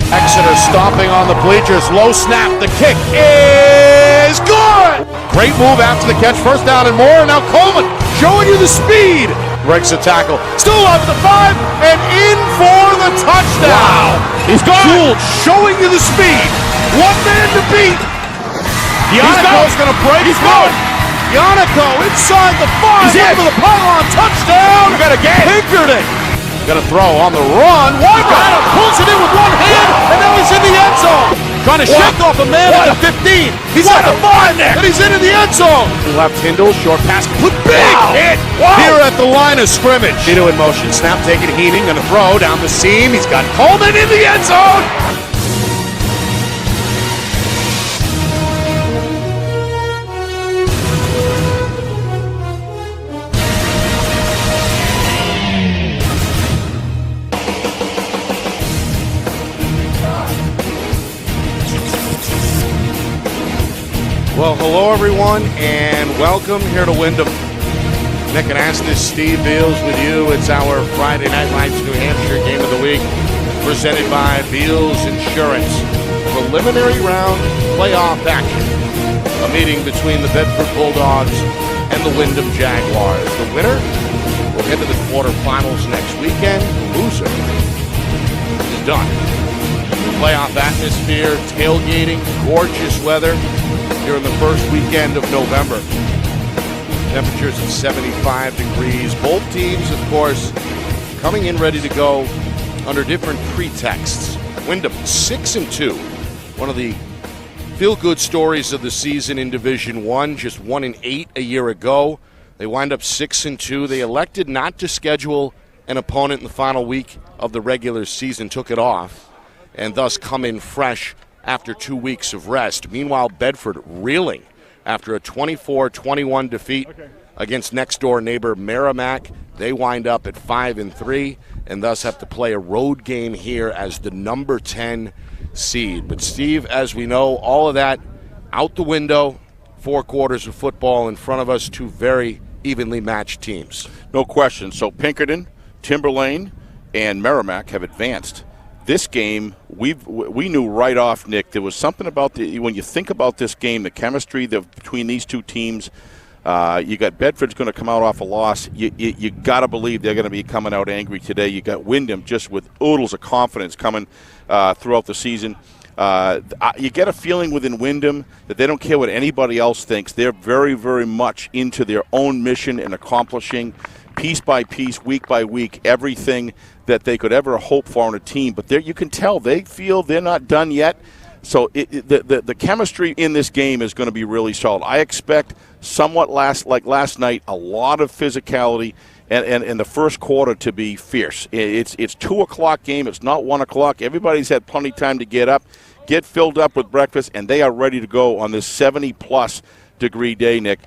Exeter stomping on the bleachers. Low snap. The kick is good. Great move after the catch. First down and more. Now Coleman showing you the speed. Breaks the tackle. Still up to 5 and in for the touchdown. Wow. He's gone. Gould showing you the speed. One man to beat. Yannicko's going to break. He's going. Yannicko inside the 5. He's over the pylon. Touchdown. You got a game. Pinkerton. Gonna throw on the run. One pulls it in with one hand, and now he's in the end zone. Trying to shake off a man at the 15. He's at the 5, and he's in the end zone. Left Hindle, short pass, put big hit here at the line of scrimmage. Tito in motion, snap taken, Heaney, gonna throw down the seam. He's got Coleman in the end zone. Well, hello everyone, and welcome here to Windham. Nick and Astis, Steve Beals with you. It's our Friday Night Lights New Hampshire Game of the Week, presented by Beals Insurance. Preliminary round playoff action. A meeting between the Bedford Bulldogs and the Windham Jaguars. The winner will head to the quarterfinals next weekend. The loser is done. Playoff atmosphere, tailgating, gorgeous weather here in the first weekend of November. Temperatures at 75 degrees. Both teams, of course, coming in ready to go under different pretexts. Windham 6-2. One of the feel-good stories of the season in Division 1, just 1-8 a year ago. They wind up 6-2. They elected not to schedule an opponent in the final week of the regular season, took it off, and thus come in fresh after 2 weeks of rest. Meanwhile, Bedford reeling after a 24-21 defeat against next-door neighbor Merrimack. They wind up at 5-3 and thus have to play a road game here as the number 10 seed. But Steve, as we know, all of that out the window. 4 quarters of football in front of us, 2 very evenly matched teams. No question. So Pinkerton, Timberlane, and Merrimack have advanced. This game, we knew right off, Nick, there was something about when you think about this game, the chemistry between these two teams. You got Bedford's going to come out off a loss. You got to believe they're going to be coming out angry today. You got Windham just with oodles of confidence coming throughout the season. You get a feeling within Windham that they don't care what anybody else thinks. They're very, very much into their own mission and accomplishing piece by piece, week by week, everything that they could ever hope for on a team. But you can tell they feel they're not done yet. So the chemistry in this game is going to be really solid. I expect somewhat like last night, a lot of physicality and the first quarter to be fierce. It's 2 o'clock game. It's not 1 o'clock. Everybody's had plenty of time to get up, get filled up with breakfast, and they are ready to go on this 70-plus degree day, Nick.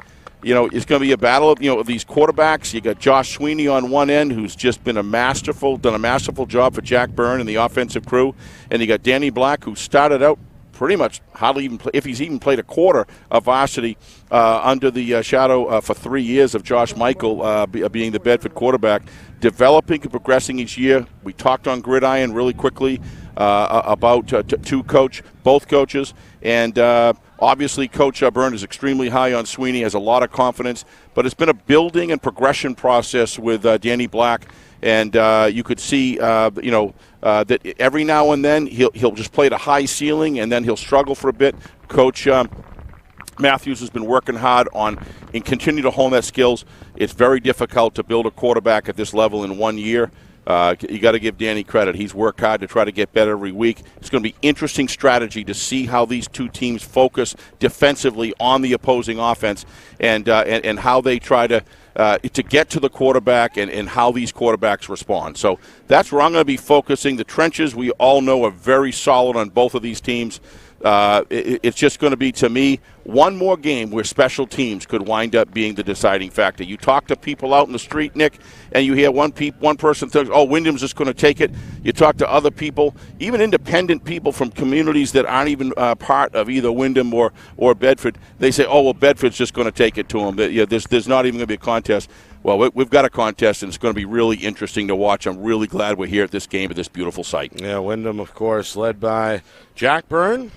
You know, it's going to be a battle of, these quarterbacks. You got Josh Sweeney on one end, who's just been done a masterful job for Jack Byrne and the offensive crew. And you got Danny Black, who started out pretty much hardly even if he's even played a quarter of varsity under the shadow for 3 years of Josh Michael being the Bedford quarterback, developing and progressing each year. We talked on Gridiron really quickly about both coaches, and obviously Coach Byrne is extremely high on Sweeney, has a lot of confidence, but it's been a building and progression process with Danny Black, and you could see that every now and then he'll just play at a high ceiling, and then he'll struggle for a bit. Coach Matthews has been working hard on and continue to hone that skills. It's very difficult to build a quarterback at this level in 1 year. You got to give Danny credit. He's worked hard to try to get better every week. It's going to be interesting strategy to see how these two teams focus defensively on the opposing offense and how they try to get to the quarterback and how these quarterbacks respond. So that's where I'm going to be focusing. The trenches, we all know, are very solid on both of these teams. It's just going to be, to me, one more game where special teams could wind up being the deciding factor. You talk to people out in the street, Nick, and you hear one person thinks, oh, Windham's just going to take it. You talk to other people, even independent people from communities that aren't even part of either Windham or Bedford. They say, oh, well, Bedford's just going to take it to them. There's not even going to be a contest. Well, we've got a contest, and it's going to be really interesting to watch. I'm really glad we're here at this game at this beautiful site. Yeah, Windham, of course, led by Jack Byrne.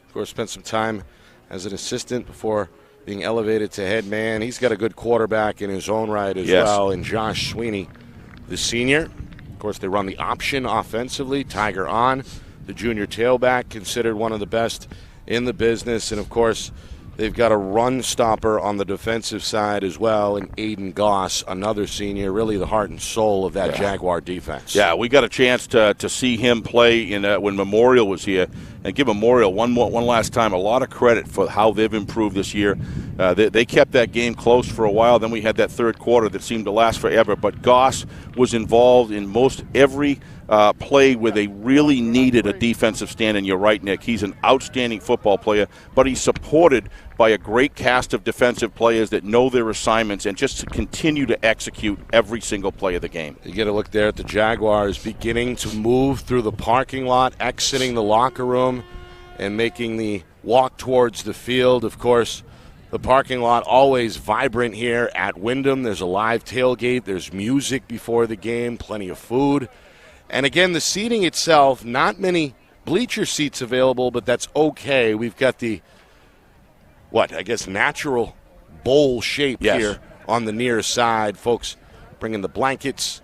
Of course, spent some time as an assistant before being elevated to head man. He's got a good quarterback in his own right as well, and Josh Sweeney, the senior. Of course, they run the option offensively. Tiger on, the junior tailback, considered one of the best in the business. And, of course, They've got a run stopper on the defensive side as well, and Aiden Goss, another senior, really the heart and soul of that Jaguar defense. Yeah, we got a chance to see him play in when Memorial was here, and give Memorial one last time a lot of credit for how they've improved this year. They kept that game close for a while. Then we had that third quarter that seemed to last forever. But Goss was involved in most every play where they really needed a defensive stand. And you're right, Nick. He's an outstanding football player, but he's supported by a great cast of defensive players that know their assignments and just to continue to execute every single play of the game. You get a look there at the Jaguars beginning to move through the parking lot, exiting the locker room, and making the walk towards the field. Of course, the parking lot always vibrant here at Windham. There's a live tailgate. There's music before the game, plenty of food. And again, the seating itself, not many bleacher seats available, but that's okay. We've got the natural bowl shape here on the near side. Folks bringing the blankets,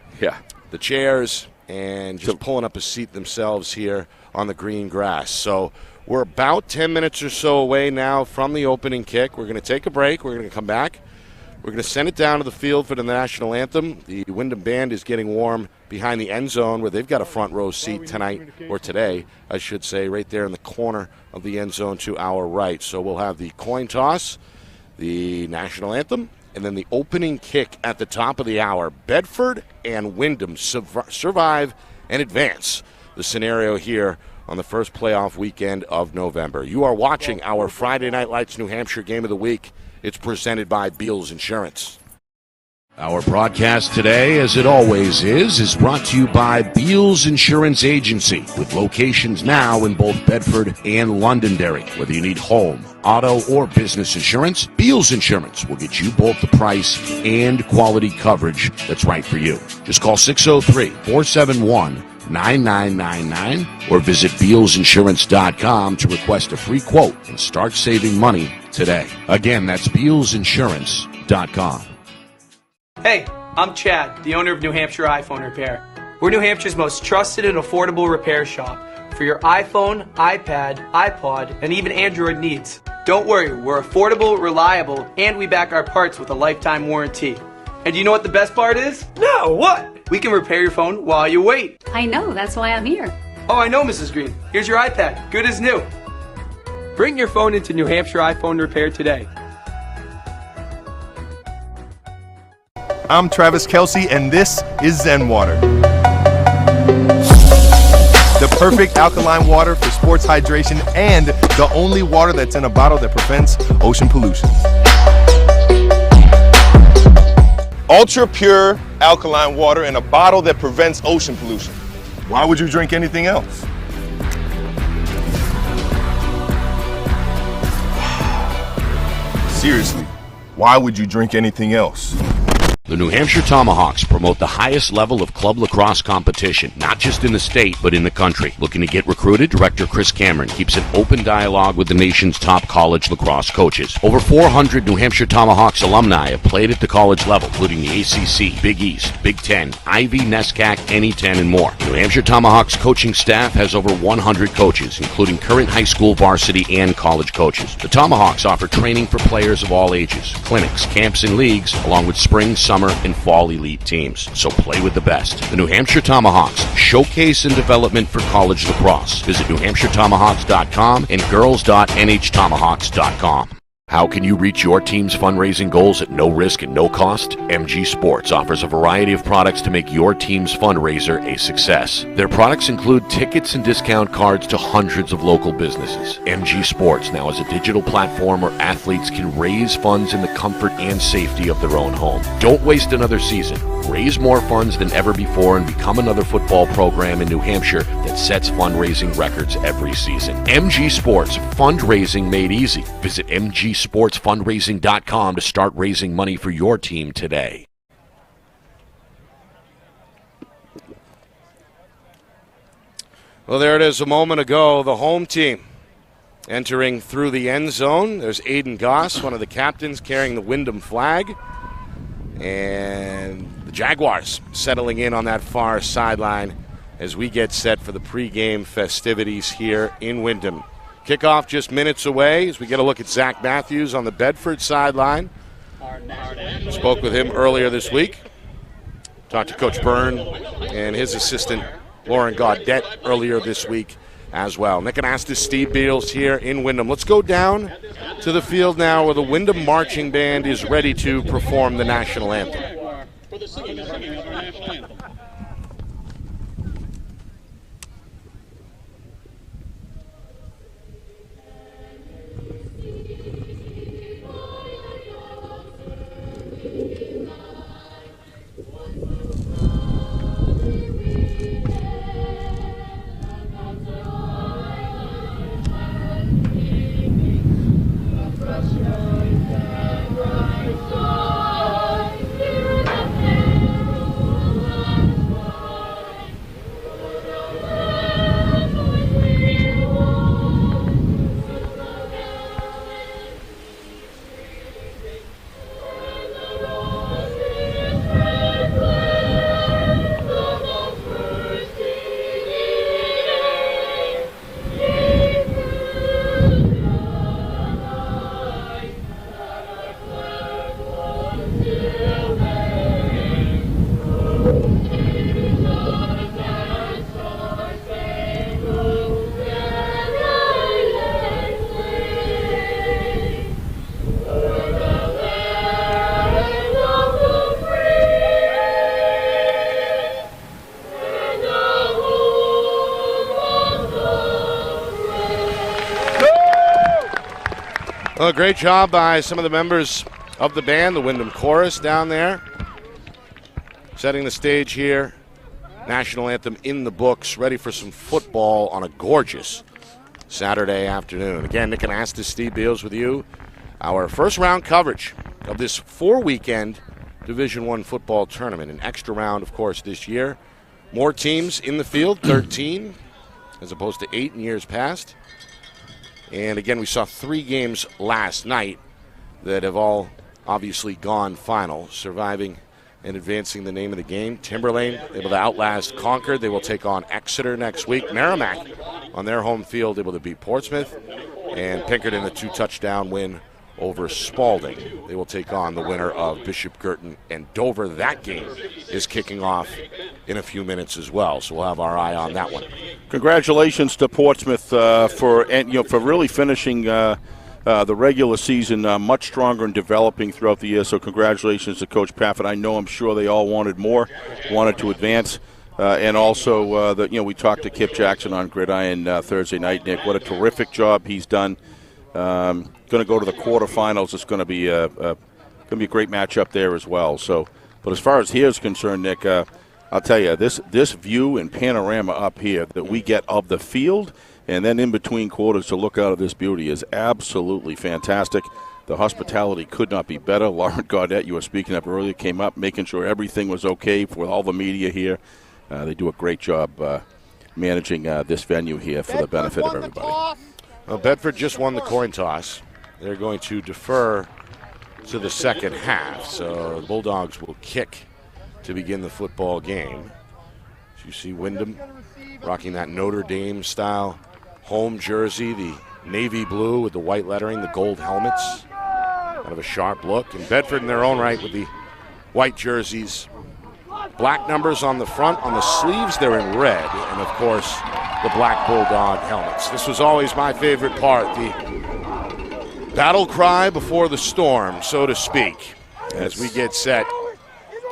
the chairs, and just pulling up a seat themselves here on the green grass. So we're about 10 minutes or so away now from the opening kick. We're going to take a break. We're going to come back. We're going to send it down to the field for the national anthem. The Windham Band is getting warm behind the end zone where they've got a front row seat tonight, or today, I should say, right there in the corner of the end zone to our right. So we'll have the coin toss, the national anthem, and then the opening kick at the top of the hour. Bedford and Windham survive and advance. The scenario here on the first playoff weekend of November. You are watching our Friday Night Lights New Hampshire Game of the Week. It's presented by Beals Insurance. Our broadcast today, as it always is brought to you by Beals Insurance Agency, with locations now in both Bedford and Londonderry. Whether you need home, auto, or business insurance, Beals Insurance will get you both the price and quality coverage that's right for you. Just call 603-471-9999 or visit BealsInsurance.com to request a free quote and start saving money today. Again, that's BealsInsurance.com. Hey, I'm Chad, the owner of New Hampshire iPhone Repair. We're New Hampshire's most trusted and affordable repair shop for your iPhone, iPad, iPod, and even Android needs. Don't worry, we're affordable, reliable, and we back our parts with a lifetime warranty. And you know what the best part is? No, what? We can repair your phone while you wait. I know, that's why I'm here. Oh, I know, Mrs. Green. Here's your iPad, good as new. Bring your phone into New Hampshire iPhone Repair today. I'm Travis Kelsey, and this is Zen Water. The perfect alkaline water for sports hydration and the only water that's in a bottle that prevents ocean pollution. Ultra pure alkaline water in a bottle that prevents ocean pollution. Why would you drink anything else? Seriously, why would you drink anything else? The New Hampshire Tomahawks promote the highest level of club lacrosse competition, not just in the state, but in the country. Looking to get recruited? Director Chris Cameron keeps an open dialogue with the nation's top college lacrosse coaches. Over 400 New Hampshire Tomahawks alumni have played at the college level, including the ACC, Big East, Big Ten, Ivy, NESCAC, NE10, and more. New Hampshire Tomahawks coaching staff has over 100 coaches, including current high school varsity and college coaches. The Tomahawks offer training for players of all ages, clinics, camps, and leagues, along with spring, summer, and fall elite teams. So play with the best. The New Hampshire Tomahawks, showcase and development for college lacrosse. Visit NewHampshireTomahawks.com and girls.nhtomahawks.com. How can you reach your team's fundraising goals at no risk and no cost? MG Sports offers a variety of products to make your team's fundraiser a success. Their products include tickets and discount cards to hundreds of local businesses. MG Sports now has a digital platform where athletes can raise funds in the comfort and safety of their own home. Don't waste another season. Raise more funds than ever before and become another football program in New Hampshire that sets fundraising records every season. MG Sports, fundraising made easy. Visit mgsportsfundraising.com to start raising money for your team today. Well, there it is a moment ago, the home team entering through the end zone. There's Aiden Goss, one of the captains, carrying the Windham flag. And the Jaguars settling in on that far sideline as we get set for the pregame festivities here in Windham Kickoff just minutes away as we get a look at Zach Matthews on the Bedford sideline. Spoke with him earlier this week. Talked to Coach Byrne and his assistant Lauren Gaudette earlier this week as well. Nick Anastas, Steve Beals here in Windham. Let's go down to the field now where the Windham Marching Band is ready to perform the national anthem. Well, great job by some of the members of the band, the Windham Chorus down there. Setting the stage here. National anthem in the books, ready for some football on a gorgeous Saturday afternoon. Again, Nick Anastas, Steve Beals with you. Our first round coverage of this 4-weekend Division I football tournament. An extra round, of course, this year. More teams in the field, 13, as opposed to 8 in years past. And again, we saw 3 games last night that have all obviously gone final. Surviving and advancing the name of the game. Timberlane able to outlast Concord. They will take on Exeter next week. Merrimack on their home field able to beat Portsmouth. And Pinkerton a 2-touchdown win over Spalding. They will take on the winner of Bishop Girton and Dover. That game is kicking off in a few minutes as well, so we'll have our eye on that one. Congratulations to Portsmouth for really finishing the regular season much stronger and developing throughout the year. So congratulations to Coach Paffett. I'm sure they all wanted more, wanted to advance. And also, we talked to Kip Jackson on Gridiron Thursday night. Nick, what a terrific job he's done. Going to go to the quarterfinals. It's going to be a great matchup there as well. So, but as far as here is concerned, Nick, I'll tell you this view and panorama up here that we get of the field, and then in between quarters to look out of this beauty is absolutely fantastic. The hospitality could not be better. Lauren Gaudette, you were speaking of earlier, came up making sure everything was okay with all the media here. They do a great job managing this venue here for the benefit of everybody. Well, Bedford just won the coin toss. They're going to defer to the second half, so the Bulldogs will kick to begin the football game. As you see Windham rocking that Notre Dame style home jersey, the navy blue with the white lettering, the gold helmets, kind of a sharp look. And Bedford in their own right with the white jerseys, black numbers on the front, on the sleeves they're in red, and of course the black Bulldog helmets. This was always my favorite part, the battle cry before the storm, so to speak, as we get set.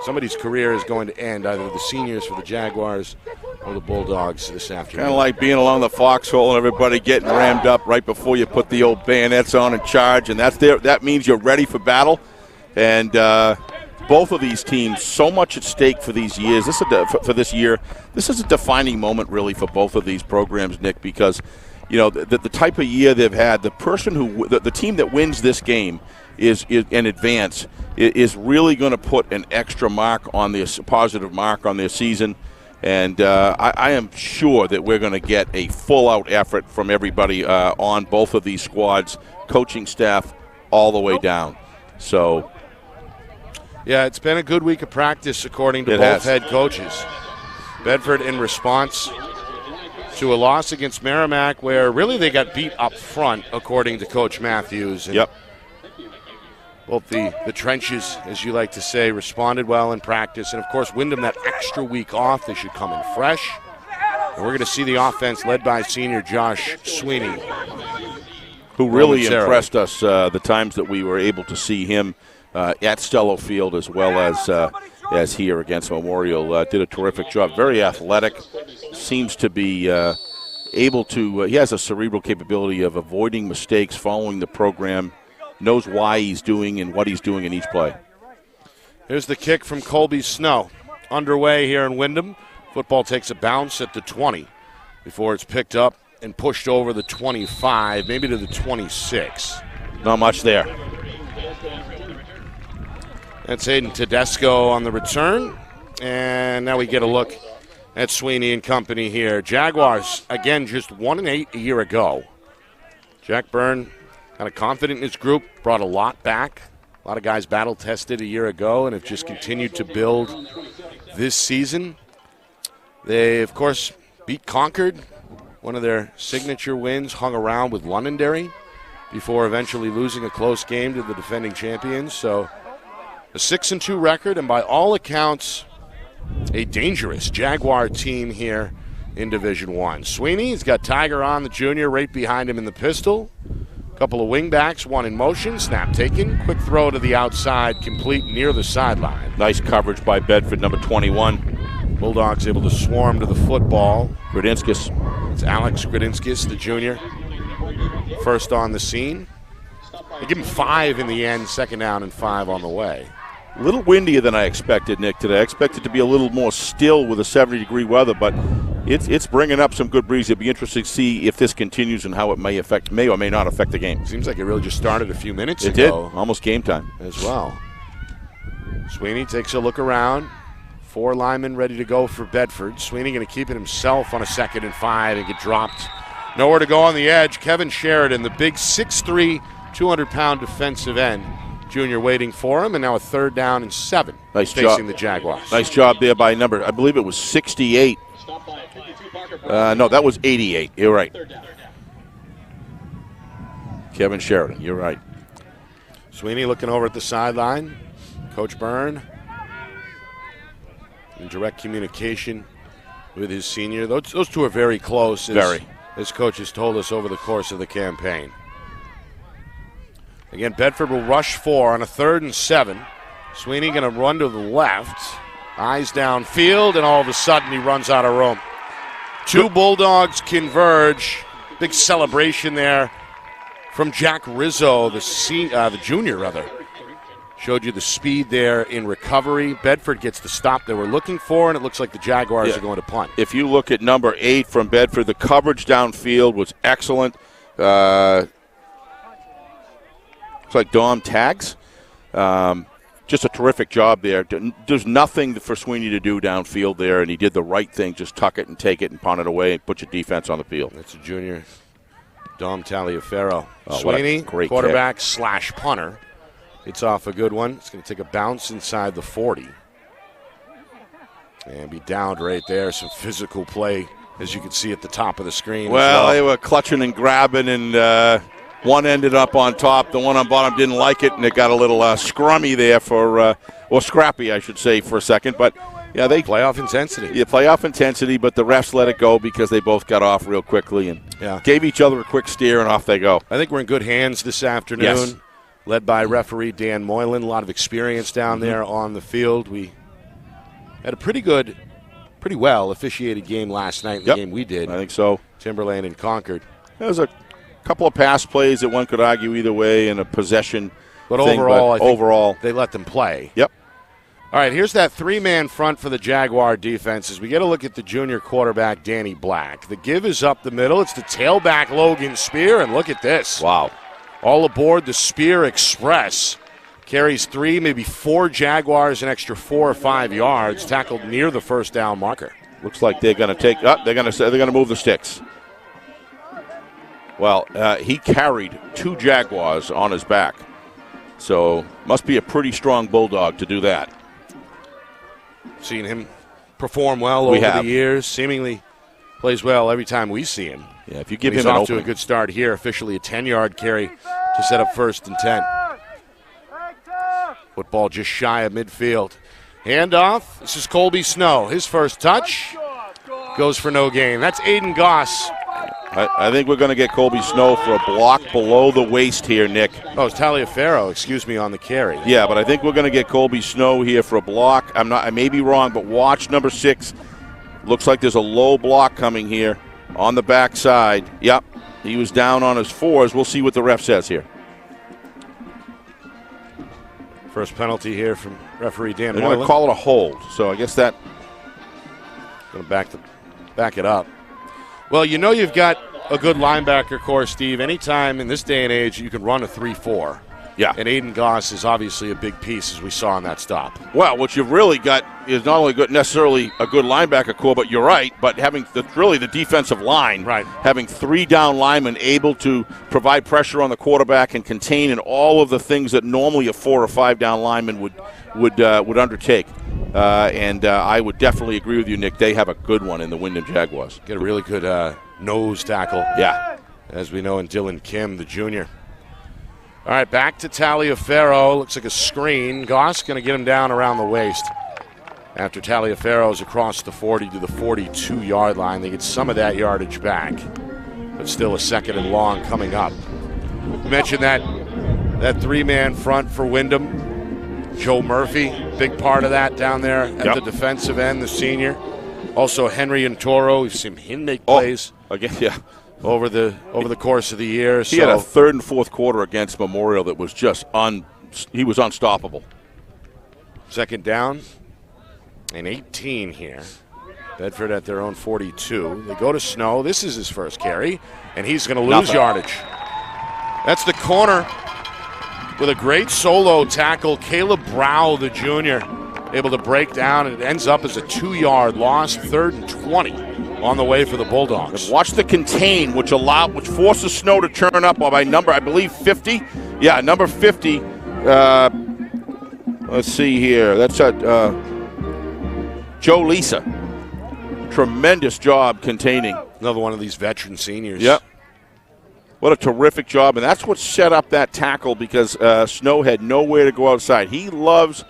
Somebody's career is going to end, either the seniors for the Jaguars or the Bulldogs this afternoon. Kind of like being along the foxhole and everybody getting rammed up right before you put the old bayonets on and charge, and that means you're ready for battle. And both of these teams, so much at stake for these years. For this year, this is a defining moment really for both of these programs, Nick, because the type of year they've had, the team that wins this game is in advance is really going to put an extra mark on this, positive mark on their season. And I am sure that we're going to get a full-out effort from everybody on both of these squads, coaching staff, all the way down. So, yeah, it's been a good week of practice, according to both head coaches. Bedford, in response to a loss against Merrimack, where really they got beat up front, according to Coach Matthews. And yep. Both the trenches, as you like to say, responded well in practice. And, of course, Windham, that extra week off, they should come in fresh. And we're going to see the offense led by senior Josh Sweeney, who really impressed us the times that we were able to see him at Stello Field as well as here against Memorial. Did a terrific job. Very athletic. Seems to be able to he has a cerebral capability of avoiding mistakes, following the program, knows why he's doing and what he's doing in each play. Here's the kick from Colby Snow. Underway here in Windham. Football takes a bounce at the 20 before it's picked up and pushed over the 25, maybe to the 26. Not much there. That's Aiden Tedesco on the return. And now we get a look at Sweeney and company here. Jaguars, again, just 1-8 a year ago. Jack Byrne kind of confident in his group, brought a lot back. A lot of guys battle-tested a year ago and have just continued to build this season. They, of course, beat Concord, one of their signature wins, hung around with Londonderry before eventually losing a close game to the defending champions. So a 6-2 record, and by all accounts, a dangerous Jaguar team here in Division I. Sweeney's got Tiger on, the junior, right behind him in the pistol. Couple of wingbacks, one in motion, snap taken, quick throw to the outside, complete near the sideline. Nice coverage by Bedford, number 21. Bulldogs able to swarm to the football. Gradinskis. It's Alex Gradinskis, the junior, first on the scene. They give him 5 in the end, second down and 5 on the way. A little windier than I expected, Nick, today. I expected to be a little more still with a 70-degree weather, but it's bringing up some good breeze. It'll be interesting to see if this continues and how it may or may not affect the game. Seems like it really just started a few minutes ago. It did, almost game time. As well. Sweeney takes a look around. 4 linemen ready to go for Bedford. Sweeney going to keep it himself on a 2nd and 5 and get dropped. Nowhere to go on the edge. Kevin Sheridan, the big 6'3", 200-pound defensive end. Junior waiting for him, and now a 3rd down and 7 facing the Jaguars. Nice job there by number, I believe it was 68. No, that was 88. You're right. Kevin Sheridan, you're right. Sweeney looking over at the sideline. Coach Byrne in direct communication with his senior. Those two are very close, as Coach has told us over the course of the campaign. Again, Bedford will rush 4 on a 3rd and 7. Sweeney going to run to the left. Eyes downfield, and all of a sudden he runs out of room. 2 Bulldogs converge. Big celebration there from Jack Rizzo, the junior, rather. Showed you the speed there in recovery. Bedford gets the stop they were looking for, and it looks like the Jaguars are going to punt. If you look at number 8 from Bedford, the coverage downfield was excellent. Looks like Dom Tags. Just a terrific job there. There's nothing for Sweeney to do downfield there, and he did the right thing. Just tuck it and take it and punt it away and put your defense on the field. That's a junior, Dom Taliaferro. Oh, Sweeney, great quarterback / punter. It's off a good one. It's going to take a bounce inside the 40. And be downed right there. Some physical play, as you can see at the top of the screen. Well, they were clutching and grabbing, and one ended up on top. The one on bottom didn't like it, and it got a little scrummy there or scrappy, I should say, for a second. But, yeah, they playoff intensity. Yeah, playoff intensity, but the refs let it go because they both got off real quickly and gave each other a quick steer, and off they go. I think we're in good hands this afternoon. Yes. Led by referee Dan Moylan. A lot of experience down there on the field. We had a pretty well officiated game last night in the game we did. I think so. Timberland and Concord. There was a couple of pass plays that one could argue either way and a possession But thing, overall, but I think overall, they let them play. Yep. All right, here's that 3-man front for the Jaguar defense as we get a look at the junior quarterback, Danny Black. The give is up the middle. It's the tailback, Logan Spear, and look at this. Wow. All aboard the Spear Express. Carries 3, maybe 4 Jaguars, an extra 4 or 5 yards, tackled near the 1st down marker. Looks like they're going to take up. They're going to move the sticks. Well, he carried 2 Jaguars on his back, so must be a pretty strong Bulldog to do that. Seen him perform well over the years, seemingly plays well every time we see him. Yeah, if you give him an off opening. to a good start here, officially a 10-yard carry to set up 1st and 10. Football just shy of midfield. Handoff. This is Colby Snow. His first touch goes for no gain. That's Aiden Goss. I think we're going to get Colby Snow for a block below the waist here, Nick. Oh, it's Taliaferro, excuse me, on the carry. Yeah, but I think we're going to get Colby Snow here for a block. I may be wrong, but watch number 6. Looks like there's a low block coming here on the backside. Yep, he was down on his 4s. We'll see what the ref says here. First penalty here from referee Dan They're going to call it a hold, so I guess that. Going to back it up. Well, you know you've got a good linebacker core, Steve. Anytime in this day and age you can run a 3-4. Yeah. And Aiden Goss is obviously a big piece, as we saw on that stop. Well, what you've really got is not only necessarily a good linebacker core, but you're right, but having really the defensive line. Right. Having 3 down linemen able to provide pressure on the quarterback and contain in all of the things that normally a 4 or 5 down lineman would undertake. And I would definitely agree with you, Nick. They have a good one in the Windham Jaguars. Get a really good nose tackle. Yeah. As we know in Dylan Kim, the junior. All right, back to Taliaferro. Looks like a screen. Goss going to get him down around the waist. After Taliaferro's across the 40 to the 42-yard line, they get some of that yardage back. But still a 2nd and long coming up. We mentioned that 3-man front for Windham. Joe Murphy, big part of that down there at the defensive end, the senior. Also Henry and Toro, we've seen him make plays. Again, yeah. Over the course of the year. He had a 3rd and 4th quarter against Memorial that was just he was unstoppable. 2nd down and 18 here. Bedford at their own 42. They go to Snow. This is his first carry, and he's going to lose yardage. That's the corner with a great solo tackle. Caleb Brow, the junior, able to break down, and it ends up as a 2-yard loss, 3rd and 20. On the way for the Bulldogs. And watch the contain, which forces Snow to turn up by number, I believe, 50. Yeah, number 50. Let's see here. That's Joe Lisa. Tremendous job containing. Another one of these veteran seniors. Yep. What a terrific job. And that's what set up that tackle because Snow had nowhere to go outside. He loves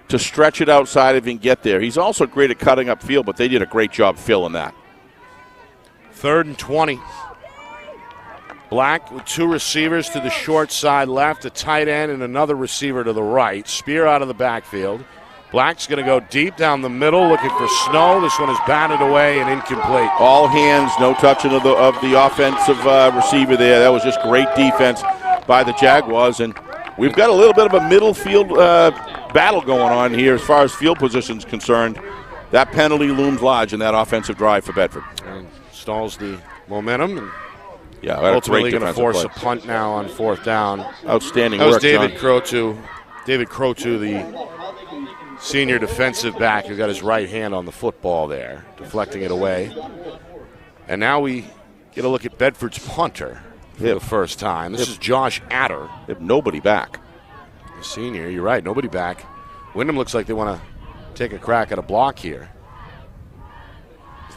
to stretch it outside if he can get there. He's also great at cutting up field, but they did a great job filling that. 3rd and 20. Black with 2 receivers to the short side left, a tight end and another receiver to the right. Spear out of the backfield. Black's going to go deep down the middle looking for Snow. This one is batted away and incomplete. All hands, no touching of the offensive receiver there. That was just great defense by the Jaguars. And we've got a little bit of a middle field battle going on here as far as field position is concerned. That penalty looms large in that offensive drive for Bedford. And stalls the momentum. And ultimately going to force a punt now on 4th down. Outstanding work, work, David Crotu. David Crotu, the senior defensive back, who got his right hand on the football there, deflecting it away. And now we get a look at Bedford's punter for the first time. This is Josh Adder. They have nobody back. The senior, you're right, nobody back. Windham looks like they want to take a crack at a block here.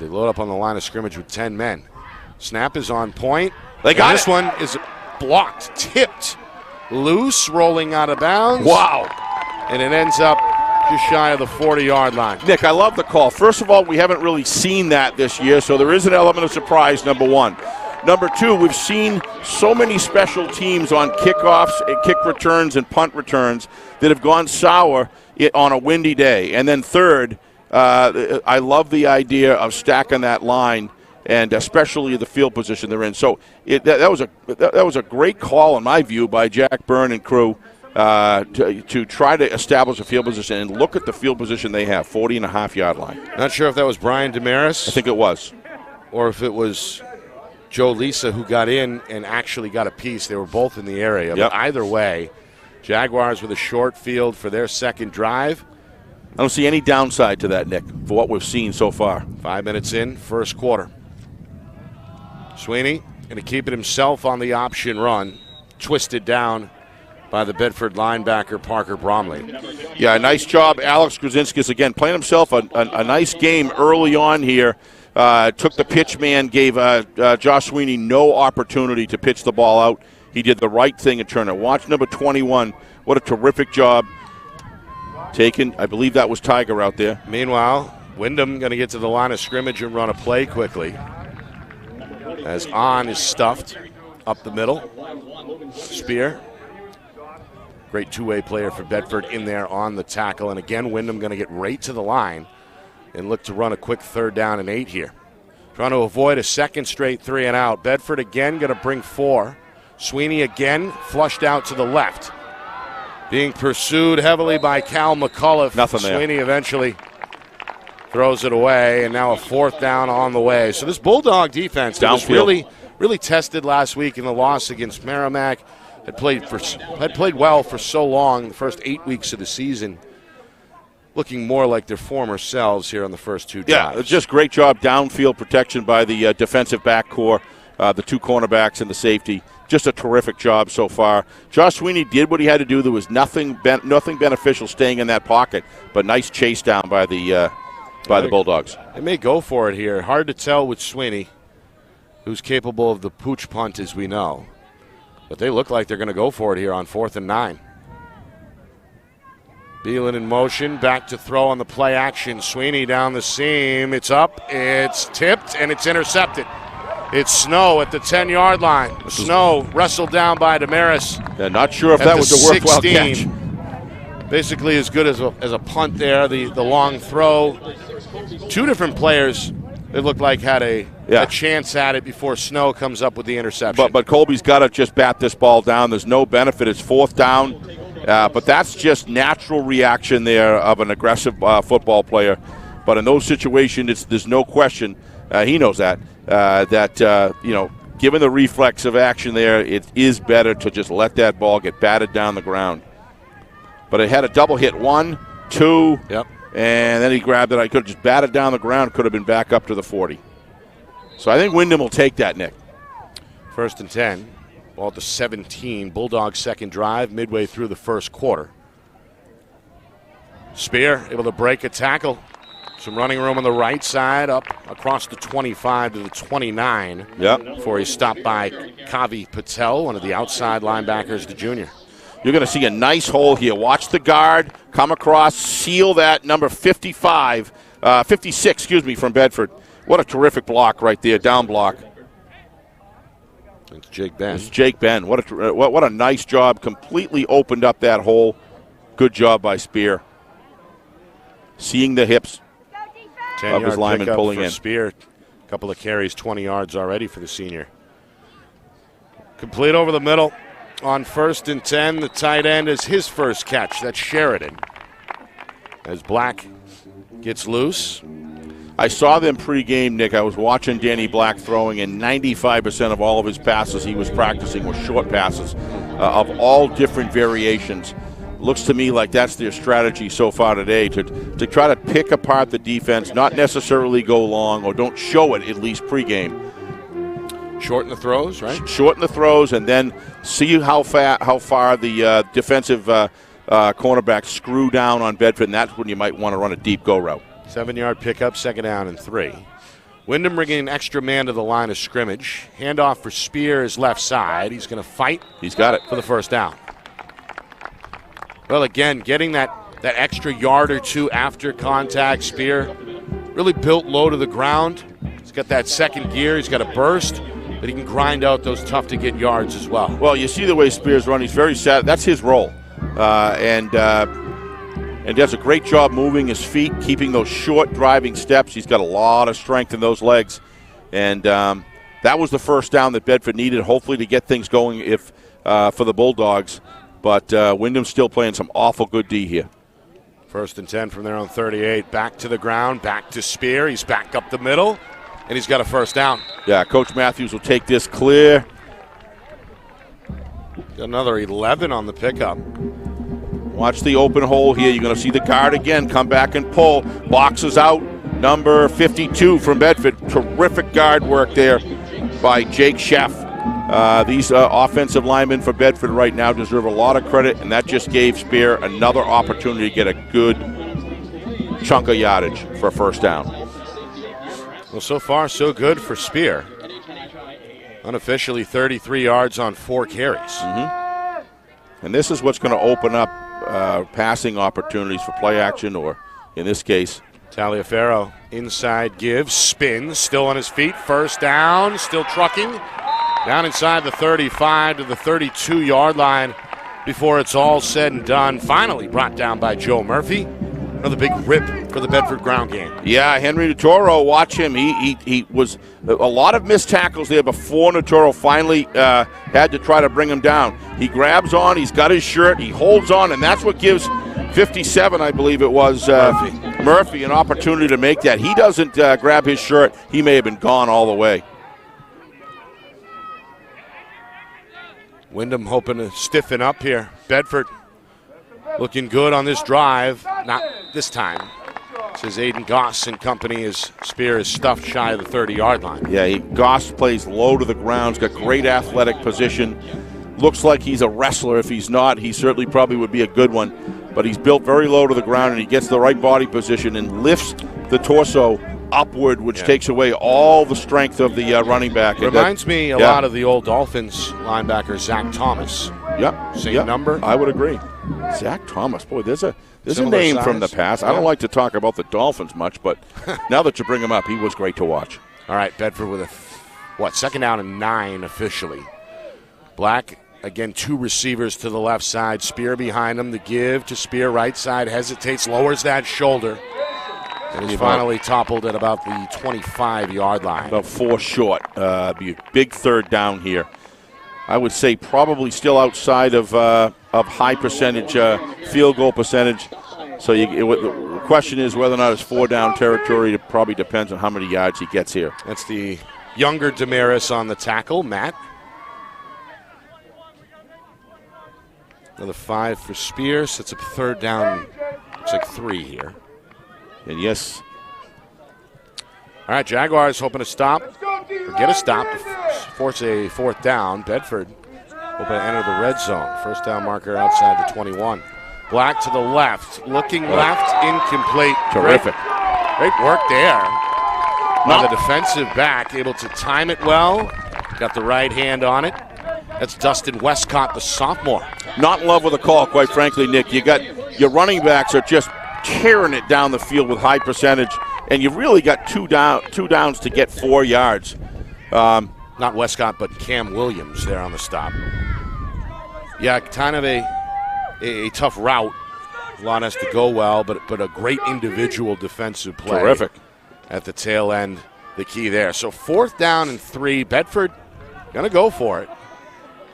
They load up on the line of scrimmage with 10 men. Snap is on point. They got this one is blocked, tipped, loose, rolling out of bounds. Wow. And it ends up just shy of the 40-yard line. Nick, I love the call. First of all, we haven't really seen that this year, so there is an element of surprise, number 1. Number 2, we've seen so many special teams on kickoffs, kick returns, and punt returns that have gone sour on a windy day. And then 3rd, I love the idea of stacking that line, and especially the field position they're in. So that was a great call, in my view, by Jack Byrne and crew to try to establish a field position. And look at the field position they have, 40.5-yard line. Not sure if that was Brian Damaris. I think it was. Or if it was Joe Lisa who got in and actually got a piece. They were both in the area. Yep. But either way, Jaguars with a short field for their second drive. I don't see any downside to that, Nick, for what we've seen so far. 5 minutes in, first quarter. Sweeney going to keep it himself on the option run. Twisted down by the Bedford linebacker, Parker Bromley. Yeah, nice job. Alex Krasinskis, again, playing himself a nice game early on here. took the pitch man, gave Josh Sweeney no opportunity to pitch the ball out. He did the right thing and turned it. Watch number 21. What a terrific job taken. I believe that was Tiger out there. Meanwhile, Windham going to get to the line of scrimmage and run a play quickly. As On is stuffed up the middle. Spear. Great two-way player for Bedford in there on the tackle. And again, Windham going to get right to the line and look to run a quick 3rd down and 8 here. Trying to avoid a second straight 3 and out. Bedford again going to bring 4. Sweeney again flushed out to the left. Being pursued heavily by Cal McCullough. Nothing there. Sweeney eventually throws it away, and now a 4th down on the way. So this Bulldog defense that was really tested last week in the loss against Merrimack. Had played well for so long, the first 8 weeks of the season, looking more like their former selves here on the first 2 drives. Yeah, just great job downfield protection by the defensive back core, the 2 cornerbacks and the safety. Just a terrific job so far. Josh Sweeney did what he had to do. There was nothing beneficial staying in that pocket, but nice chase down by the Bulldogs. They may go for it here. Hard to tell with Sweeney, who's capable of the pooch punt, as we know. But they look like they're going to go for it here on 4th and 9. Beelan in motion, back to throw on the play action. Sweeney down the seam. It's up, it's tipped, and it's intercepted. It's Snow at the 10-yard line. Snow wrestled down by Damaris. Yeah, not sure if that was a worthwhile catch. Basically as good as a punt there, the long throw. 2 different players, it looked like, had a chance at it before Snow comes up with the interception. But Colby's got to just bat this ball down. There's no benefit. It's 4th down. But that's just natural reaction there of an aggressive football player. But in those situations, there's no question. He knows that. Given the reflex of action there, it is better to just let that ball get batted down the ground. But it had a double hit, 1, 2, yep. And then he grabbed it. I could have just batted down the ground, could have been back up to the 40. So I think Windham will take that, Nick. 1st and 10, ball at the 17. Bulldogs' second drive, midway through the first quarter. Spear able to break a tackle. Some running room on the right side, up across the 25 to the 29. Yep. Before he's stopped by Kavi Patel, one of the outside linebackers, the junior. You're going to see a nice hole here. Watch the guard come across, seal that number 56, from Bedford. What a terrific block right there, down block. It's Jake Ben. It's Jake Ben. What a nice job. Completely opened up that hole. Good job by Spear. Seeing the hips of his lineman pulling in. Spear. A couple of carries, 20 yards already for the senior. Complete over the middle. On 1st and 10, the tight end is his first catch. That's Sheridan. As Black gets loose. I saw them pregame, Nick. I was watching Danny Black throwing, and 95% of all of his passes he was practicing were short passes of all different variations. Looks to me like that's their strategy so far today, to try to pick apart the defense, not necessarily go long, or don't show it at least pregame. Shorten the throws, right? Shorten the throws, and then see how far the defensive cornerbacks screw down on Bedford, and that's when you might want to run a deep go route. 7-yard pickup, 2nd down and 3. Windham bringing an extra man to the line of scrimmage. Handoff for Spear, his left side. He's going to fight. He's got it for the 1st down. Well, again, getting that extra yard or 2 after contact. Spear really built low to the ground. He's got that second gear. He's got a burst, but he can grind out those tough-to-get yards as well. Well, you see the way Spear's run. He's very sad. That's his role. And does a great job moving his feet, keeping those short driving steps. He's got a lot of strength in those legs. And that was the 1st down that Bedford needed, hopefully, to get things going for the Bulldogs. But Windham's still playing some awful good D here. 1st and 10 from their own 38. Back to the ground, back to Spear. He's back up the middle, and he's got a 1st down. Yeah, Coach Matthews will take this clear. Got another 11 on the pickup. Watch the open hole here. You're going to see the guard again come back and pull. Boxes out. Number 52 from Bedford. Terrific guard work there by Jake Sheff. These offensive linemen for Bedford right now deserve a lot of credit, and that just gave Spear another opportunity to get a good chunk of yardage for a 1st down. Well, so far, so good for Spear. Unofficially 33 yards on 4 carries. And this is what's going to open up passing opportunities for play action, or in this case, Taliaferro inside gives, spins, still on his feet, first down, still trucking. Down inside the 35 to the 32-yard line before it's all said and done. Finally brought down by Joe Murphy. Another big rip for the Bedford ground game. Yeah, Henry Natoro, watch him. He was a lot of missed tackles there before Natoro finally had to try to bring him down. He grabs on, he's got his shirt, he holds on, and that's what gives 57, I believe it was, Murphy an opportunity to make that. He doesn't grab his shirt, he may have been gone all the way. Windham hoping to stiffen up here. Bedford looking good on this drive. Not this time. Says Aiden Goss and company as Spear is stuffed shy of the 30-yard line. Yeah, Goss plays low to the ground. He's got great athletic position. Looks like he's a wrestler. If he's not, he certainly probably would be a good one. But he's built very low to the ground, and he gets the right body position and lifts the torso upward, which takes away all the strength of the running back. Reminds me a lot of the old Dolphins linebacker, Zach Thomas. Yep. Same number. I would agree. Zach Thomas. Boy, there's a name size from the past. I don't like to talk about the Dolphins much, but now that you bring him up, he was great to watch. All right, Bedford with a, second down and 9 officially. Black, again, 2 receivers to the left side. Spear behind him. The give to Spear, right side, hesitates, lowers that shoulder. And he's finally toppled at about the 25-yard line. About 4 short. Be a big third down here. I would say probably still outside of high percentage field goal percentage. So the question is whether or not it's 4 down territory. It probably depends on how many yards he gets here. That's the younger Damaris on the tackle, Matt. Another 5 for Spear. Sets up third down. Looks like 3 here. And yes. All right, Jaguars hoping to stop, or get a stop, to force a 4th down. Bedford hoping to enter the red zone. First down marker outside the 21. Black to the left, looking left, incomplete. Terrific. Great work there. Now the defensive back able to time it well. Got the right hand on it. That's Dustin Westcott, the sophomore. Not in love with the call, quite frankly, Nick. You got your running backs are just tearing it down the field with high percentage, and you've really got two downs to get 4 yards. Not Westcott, but Cam Williams there on the stop. Yeah, kind of a tough route. A lot has to go well, but a great individual defensive play. Terrific. At the tail end, the key there. So 4th down and 3. Bedford gonna go for it.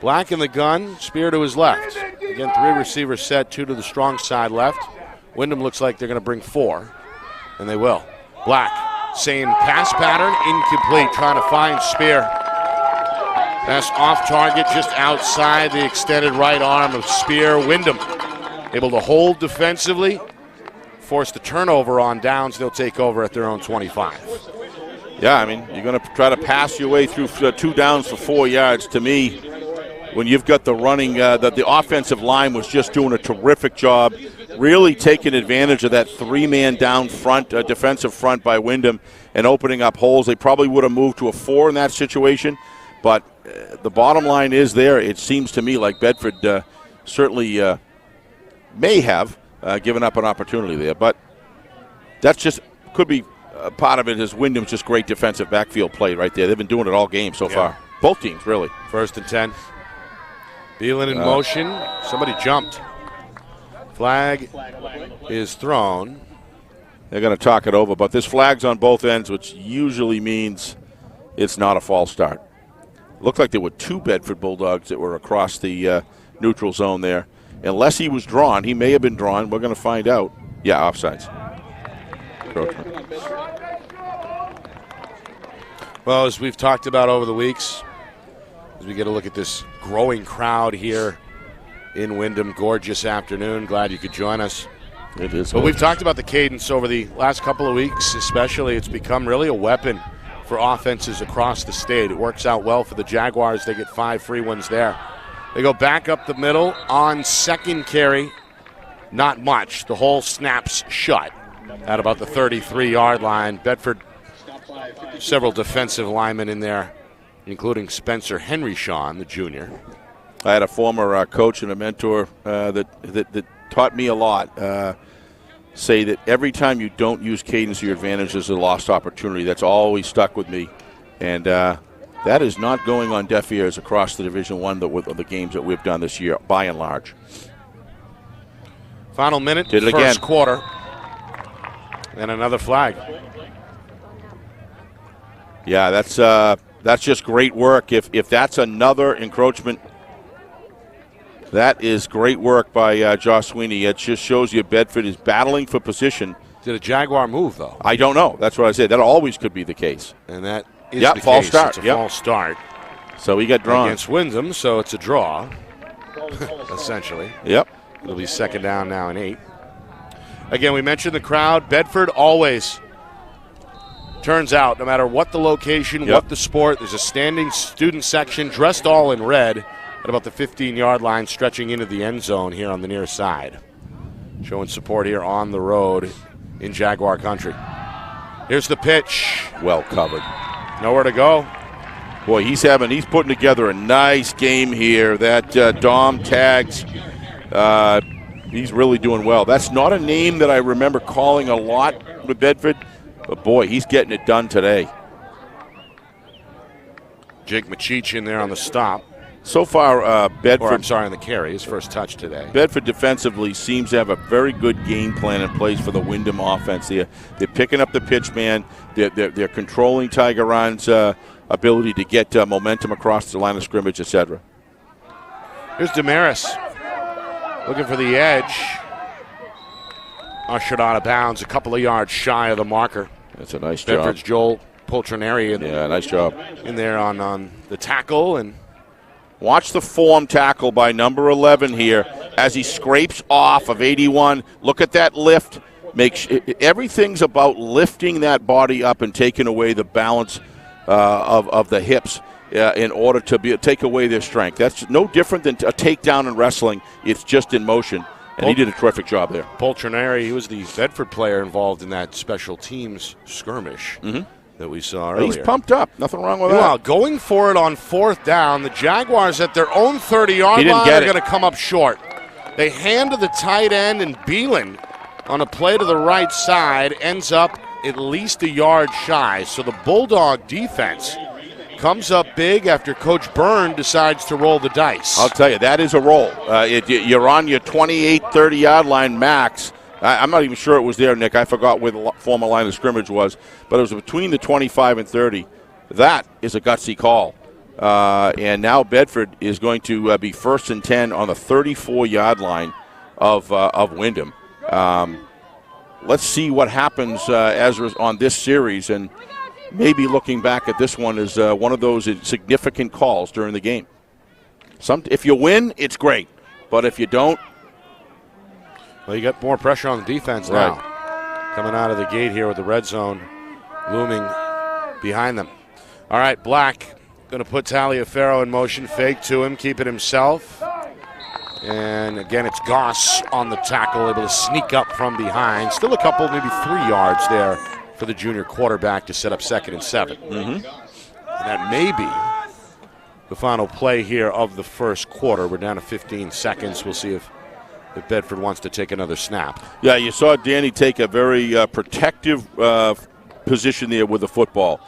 Black in the gun, Spear to his left. Again, 3 receivers set, 2 to the strong side left. Windham looks like they're going to bring 4, and they will. Black, same pass pattern, incomplete, trying to find Spear. Pass off target, just outside the extended right arm of Spear. Windham able to hold defensively, force the turnover on downs. They'll take over at their own 25. Yeah, I mean, you're going to try to pass your way through 2 downs for 4 yards. To me, when you've got the running, the offensive line was just doing a terrific job, really taking advantage of that 3-man down front, defensive front by Windham, and opening up holes. They probably would have moved to a 4 in that situation, but the bottom line is there. It seems to me like Bedford certainly may have given up an opportunity there, but that's just could be part of it. Is Windham's just great defensive backfield play right there. They've been doing it all game so far. Both teams, really. 1st and 10. Beelan in motion. Somebody jumped. Flag is thrown. They're going to talk it over, but this flag's on both ends, which usually means it's not a false start. Looked like there were 2 Bedford Bulldogs that were across the neutral zone there. Unless he was drawn, he may have been drawn. We're going to find out. Yeah, offsides. Well, as we've talked about over the weeks, as we get a look at this growing crowd here in Windham, gorgeous afternoon. Glad you could join us. It is. But we've talked about the cadence over the last couple of weeks, especially. It's become really a weapon for offenses across the state. It works out well for the Jaguars. They get 5 free ones there. They go back up the middle on 2nd carry. Not much. The hole snaps shut at about the 33-yard line. Bedford several defensive linemen in there, including Spencer Henry-Shawn, the junior. I had a former coach and a mentor that taught me a lot. Say that every time you don't use cadence to your advantage, there's a lost opportunity. That's always stuck with me. And that is not going on deaf ears across the Division I of the games that we've done this year, by and large. Final minute, Did it first again. quarter. And another flag. Yeah, that's just great work. If that's another encroachment, that is great work by Josh Sweeney. It just shows you Bedford is battling for position. Did a Jaguar move, though? I don't know. That's what I said. That always could be the case. And that is the false case. start. It's a false start. So he got drawn. Against Windham, so it's a draw, essentially. Yep. It'll be second down now and 8. Again, we mentioned the crowd. Bedford always turns out, no matter what the location, what the sport. There's a standing student section dressed all in red at about the 15-yard line, stretching into the end zone here on the near side. Showing support here on the road in Jaguar country. Here's the pitch. Well covered. Nowhere to go. Boy, he's putting together a nice game here. That Dom Tags, he's really doing well. That's not a name that I remember calling a lot with Bedford, but boy, he's getting it done today. Jake Machich in there on the stop. So far, Bedford. On the carry, his first touch today. Bedford defensively seems to have a very good game plan in place for the Windham offense. They're picking up the pitch man. They're controlling Tiger Ron's ability to get momentum across the line of scrimmage, etc. Here's Damaris looking for the edge. Ushered out of bounds, a couple of yards shy of the marker. That's a nice Bedford's job. Joel Poltroneri. Nice job. In there on the tackle. And watch the form tackle by number 11 here as he scrapes off of 81. Look at that lift. Everything's about lifting that body up and taking away the balance of the hips in order to take away their strength. That's no different than a takedown in wrestling. It's just in motion. And he did a terrific job there. Poltroneri, he was the Bedford player involved in that special teams skirmish that we saw earlier. He's pumped up. Nothing wrong with Meanwhile, that. going for it on fourth down, the Jaguars at their own 30-yard line are going to come up short. They hand to the tight end, and Beelan on a play to the right side ends up at least a yard shy. So the Bulldog defense comes up big after Coach Byrne decides to roll the dice. I'll tell you, that is a roll. You're on your 28, 30-yard line max. I'm not even sure it was there, Nick. I forgot where the former line of scrimmage was, but it was between the 25 and 30. That is a gutsy call. And now Bedford is going to be 1st and 10 on the 34-yard line of Windham. Let's see what happens on this series, and maybe looking back at this one as one of those significant calls during the game. If you win, it's great, but if you don't, well, you got more pressure on the defense now. Coming out of the gate here with the red zone looming behind them. All right, Black going to put Taliaferro in motion, fake to him, keep it himself. And again, it's Goss on the tackle, able to sneak up from behind. Still a couple, maybe 3 yards there for the junior quarterback to set up 2nd and 7. And that may be the final play here of the first quarter. We're down to 15 seconds. We'll see if Bedford wants to take another snap. Yeah, you saw Danny take a very protective position there with the football.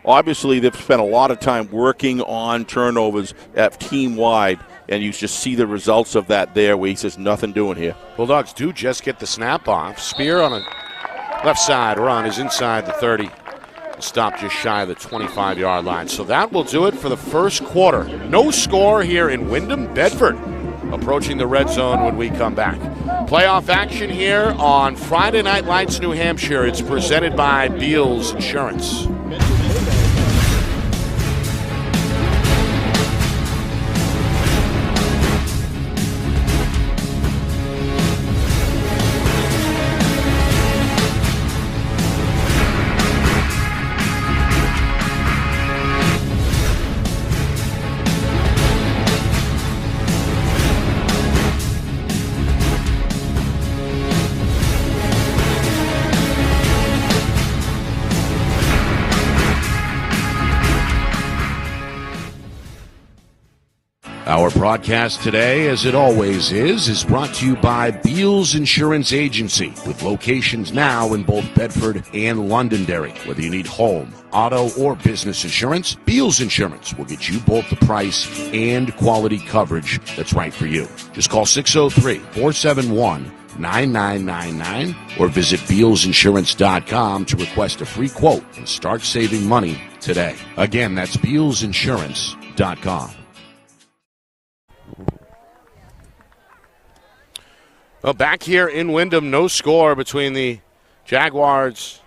Obviously, they've spent a lot of time working on turnovers at team-wide, and you just see the results of that there where he says nothing doing here. Bulldogs do just get the snap off. Spear on a left side run is inside the 30. Stop just shy of the 25-yard line. So that will do it for the first quarter. No score here in Windham. Bedford approaching the red zone when we come back. Playoff action here on Friday Night Lights, New Hampshire. It's presented by Beals Insurance. Our broadcast today, as it always is brought to you by Beals Insurance Agency, with locations now in both Bedford and Londonderry. Whether you need home, auto, or business insurance, Beals Insurance will get you both the price and quality coverage that's right for you. Just call 603-471-9999 or visit BealsInsurance.com to request a free quote and start saving money today. Again, that's BealsInsurance.com. Well, back here in Windham, no score between the Jaguars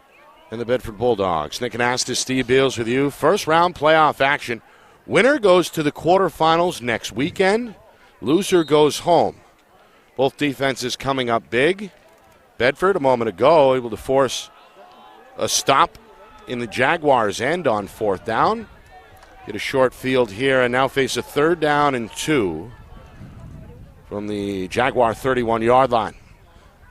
and the Bedford Bulldogs. Nick Anastas, Steve Beals with you. First round playoff action. Winner goes to the quarterfinals next weekend. Loser goes home. Both defenses coming up big. Bedford, a moment ago, able to force a stop in the Jaguars' end on fourth down. Get a short field here and now face a 3rd down and 2 from the Jaguar 31-yard line.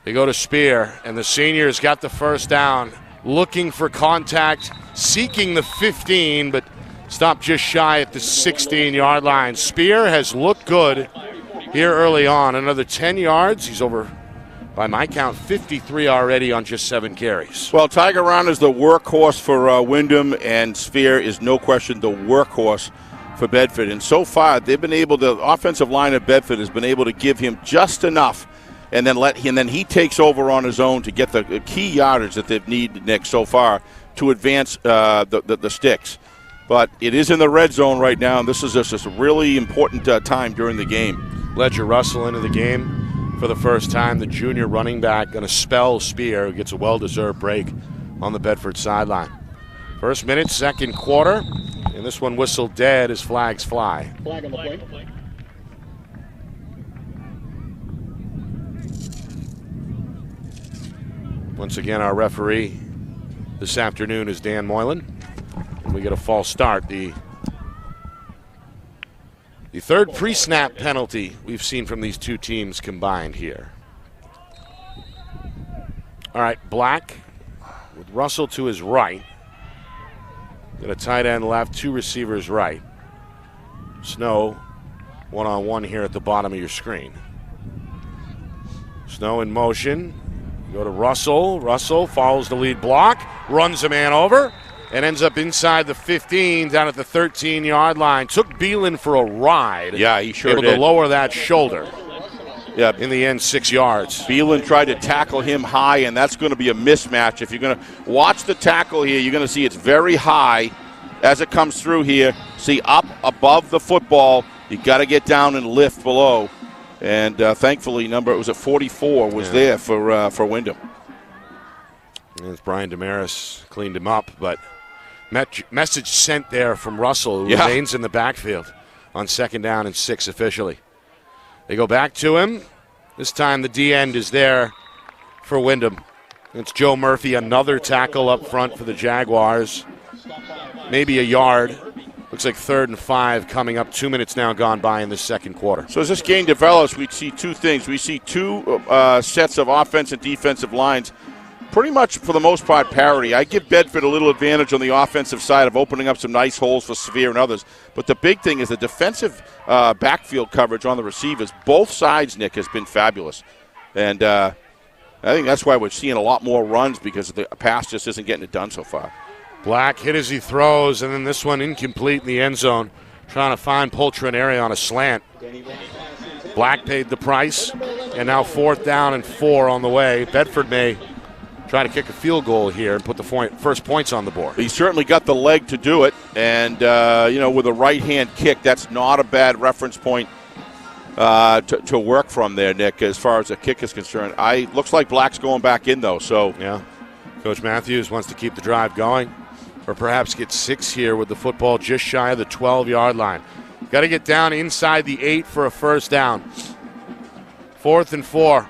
They go to Spear, and the senior's got the first down, looking for contact, seeking the 15, but stopped just shy at the 16-yard line. Spear has looked good here early on. Another 10 yards. He's over, by my count, 53 already on just 7 carries. Well, Tiger Round is the workhorse for Windham, and Spear is no question the workhorse for Bedford. And so far, they've been able to, the offensive line of Bedford has been able to give him just enough, and then he takes over on his own to get the key yardage that they've needed, Nick, so far to advance the sticks. But it is in the red zone right now, and this is just a really important time during the game. Ledger Russell into the game for the first time. The junior running back going to spell Spear, who gets a well-deserved break on the Bedford sideline. First minute, second quarter, and this one whistled dead as flags fly. Flag on the play. Once again, our referee this afternoon is Dan Moylan. And we get a false start. The third pre-snap penalty we've seen from these two teams combined here. All right, Black with Russell to his right. Got a tight end left, 2 receivers right. Snow one-on-one here at the bottom of your screen. Snow in motion. Go to Russell. Russell follows the lead block, runs a man over, and ends up inside the 15, down at the 13-yard line. Took Beelan for a ride. Yeah, he sure able did. to lower that shoulder. Yeah, in the end, 6 yards. Beelan tried to tackle him high, and that's going to be a mismatch. If you're going to watch the tackle here, you're going to see it's very high as it comes through here. See, up above the football, you got to get down and lift below. And thankfully, it was at 44 was there for Windham. And Brian Damaris cleaned him up, but message sent there from Russell, who remains in the backfield on 2nd down and 6 officially. They go back to him. This time the D-end is there for Windham. It's Joe Murphy, another tackle up front for the Jaguars. Maybe a yard. Looks like 3rd and 5 coming up. 2 minutes now gone by in the second quarter. So as this game develops, we see two things. We see two sets of offense and defensive lines pretty much for the most part parity. I give Bedford a little advantage on the offensive side of opening up some nice holes for Severe and others. But the big thing is the defensive backfield coverage on the receivers. Both sides, Nick, has been fabulous. And I think that's why we're seeing a lot more runs, because the pass just isn't getting it done so far. Black hit as he throws, and then this one incomplete in the end zone. Trying to find Poltroneri on a slant. Black paid the price, and now 4th down and 4 on the way. Bedford may try to kick a field goal here and put the first points on the board. He certainly got the leg to do it, and with a right-hand kick, that's not a bad reference point to work from there, Nick, as far as the kick is concerned. Looks like Black's going back in, though. So yeah, Coach Matthews wants to keep the drive going, or perhaps get 6 here with the football just shy of the 12-yard line. Got to get down inside the 8 for a first down. 4th and 4.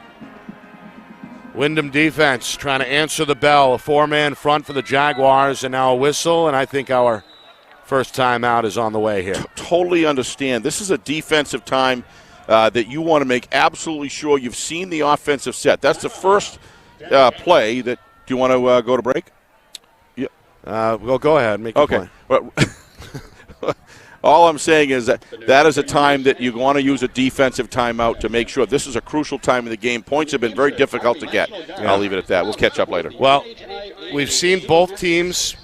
Windham defense trying to answer the bell. A 4-man front for the Jaguars, and now a whistle, and I think our first timeout is on the way here. Totally understand. This is a defensive time that you want to make absolutely sure you've seen the offensive set. That's the first play. Do you want to go to break? Well, go ahead. Make your point. all I'm saying is that is a time that you want to use a defensive timeout to make sure. This is a crucial time in the game. Points have been very difficult to get. Yeah. I'll leave it at that. We'll catch up later. Well, we've seen both teams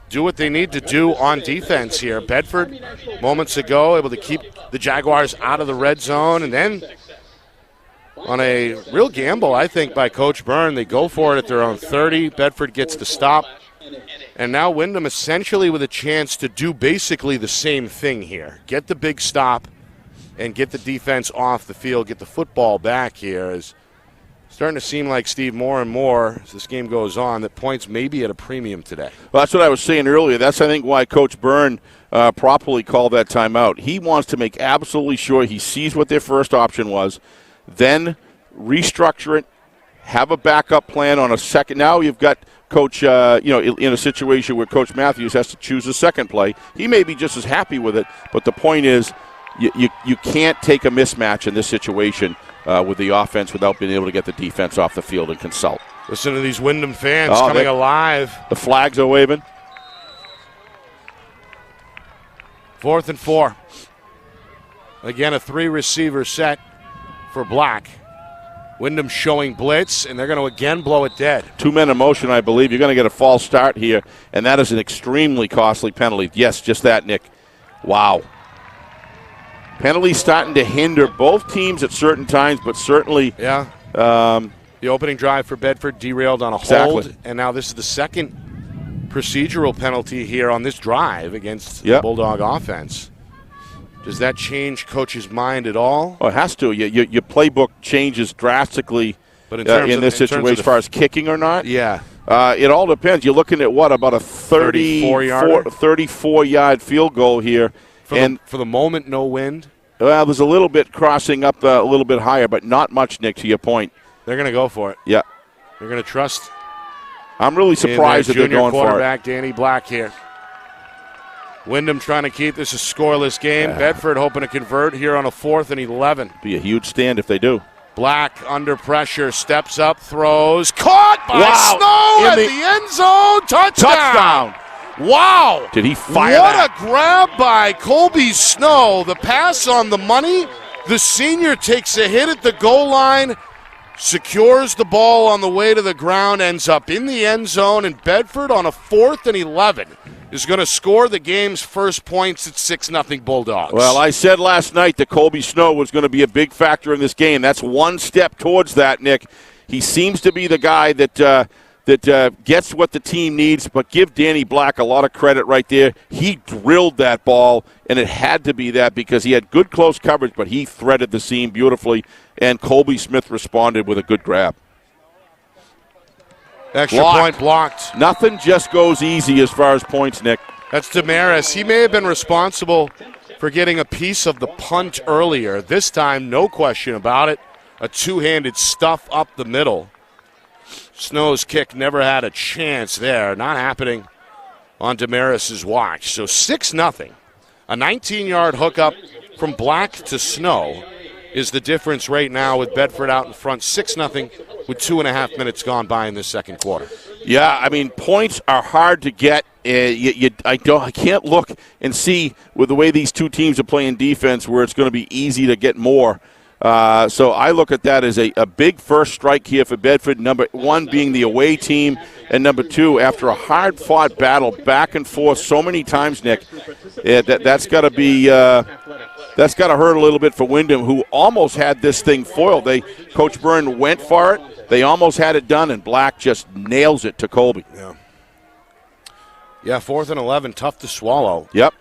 do what they need to do on defense here. Bedford, moments ago, able to keep the Jaguars out of the red zone, and then on a real gamble, I think, by Coach Byrne, they go for it at their own 30. Bedford gets the stop. And now Windham essentially with a chance to do basically the same thing here. Get the big stop and get the defense off the field, get the football back here. Is starting to seem like, Steve, more and more as this game goes on, that points may be at a premium today. Well, that's what I was saying earlier. That's, I think, why Coach Byrne properly called that timeout. He wants to make absolutely sure he sees what their first option was, then restructure it, have a backup plan on a second. Now you've got Coach, in a situation where Coach Matthews has to choose a second play. He may be just as happy with it, but the point is you can't take a mismatch in this situation with the offense without being able to get the defense off the field and consult. Listen to these Windham fans coming alive. The flags are waving. 4th and 4. Again, a 3-receiver set for Black. Windham showing blitz, and they're going to again blow it dead. 2 men in motion, I believe. You're going to get a false start here, and that is an extremely costly penalty. Yes, just that, Nick. Wow. Penalties starting to hinder both teams at certain times, but certainly. Yeah. The opening drive for Bedford derailed on a hold, and now this is the second procedural penalty here on this drive against the Bulldog offense. Does that change Coach's mind at all? Oh, it has to. Your playbook changes drastically in this situation as far as kicking or not. Yeah. It all depends. You're looking at about a 34-yard field goal here. For the moment, no wind? Well, there's a little bit crossing up a little bit higher, but not much, Nick, to your point. They're going to go for it. Yeah. They're going to trust. I'm really surprised that they're going for it. Junior quarterback Danny Black here. Windham trying to keep this a scoreless game. Bedford hoping to convert here on a 4th and 11. Be a huge stand if they do. Black under pressure, steps up, throws. Caught by Snow at the end zone. Touchdown. Wow. Did he fire What a grab by Colby Snow. The pass on the money. The senior takes a hit at the goal line, secures the ball on the way to the ground, ends up in the end zone, and Bedford on a 4th and 11 is going to score the game's first points at 6-0 Bulldogs. Well, I said last night that Colby Snow was going to be a big factor in this game. That's one step towards that, Nick. He seems to be the guy that gets what the team needs, but give Danny Black a lot of credit right there. He drilled that ball, and it had to be that because he had good close coverage, but he threaded the seam beautifully, and Colby Smith responded with a good grab. Extra point blocked. Nothing just goes easy as far as points, Nick. That's Damaris. He may have been responsible for getting a piece of the punt earlier. This time, no question about it. A two-handed stuff up the middle. Snow's kick never had a chance there. Not happening on Damaris's watch. So 6-0. A 19-yard hookup from Black to Snow is the difference right now with Bedford out in front. 6-0 with 2.5 minutes gone by in this second quarter. Yeah, I mean, points are hard to get. I can't look and see with the way these two teams are playing defense where it's going to be easy to get more. So I look at that as a big first strike here for Bedford, number one being the away team, and number two, after a hard-fought battle back and forth so many times, Nick, that's got to be that's got to hurt a little bit for Windham, who almost had this thing foiled. Coach Byrne went for it. They almost had it done, and Black just nails it to Colby. Yeah, 4th and 11, tough to swallow. Yep.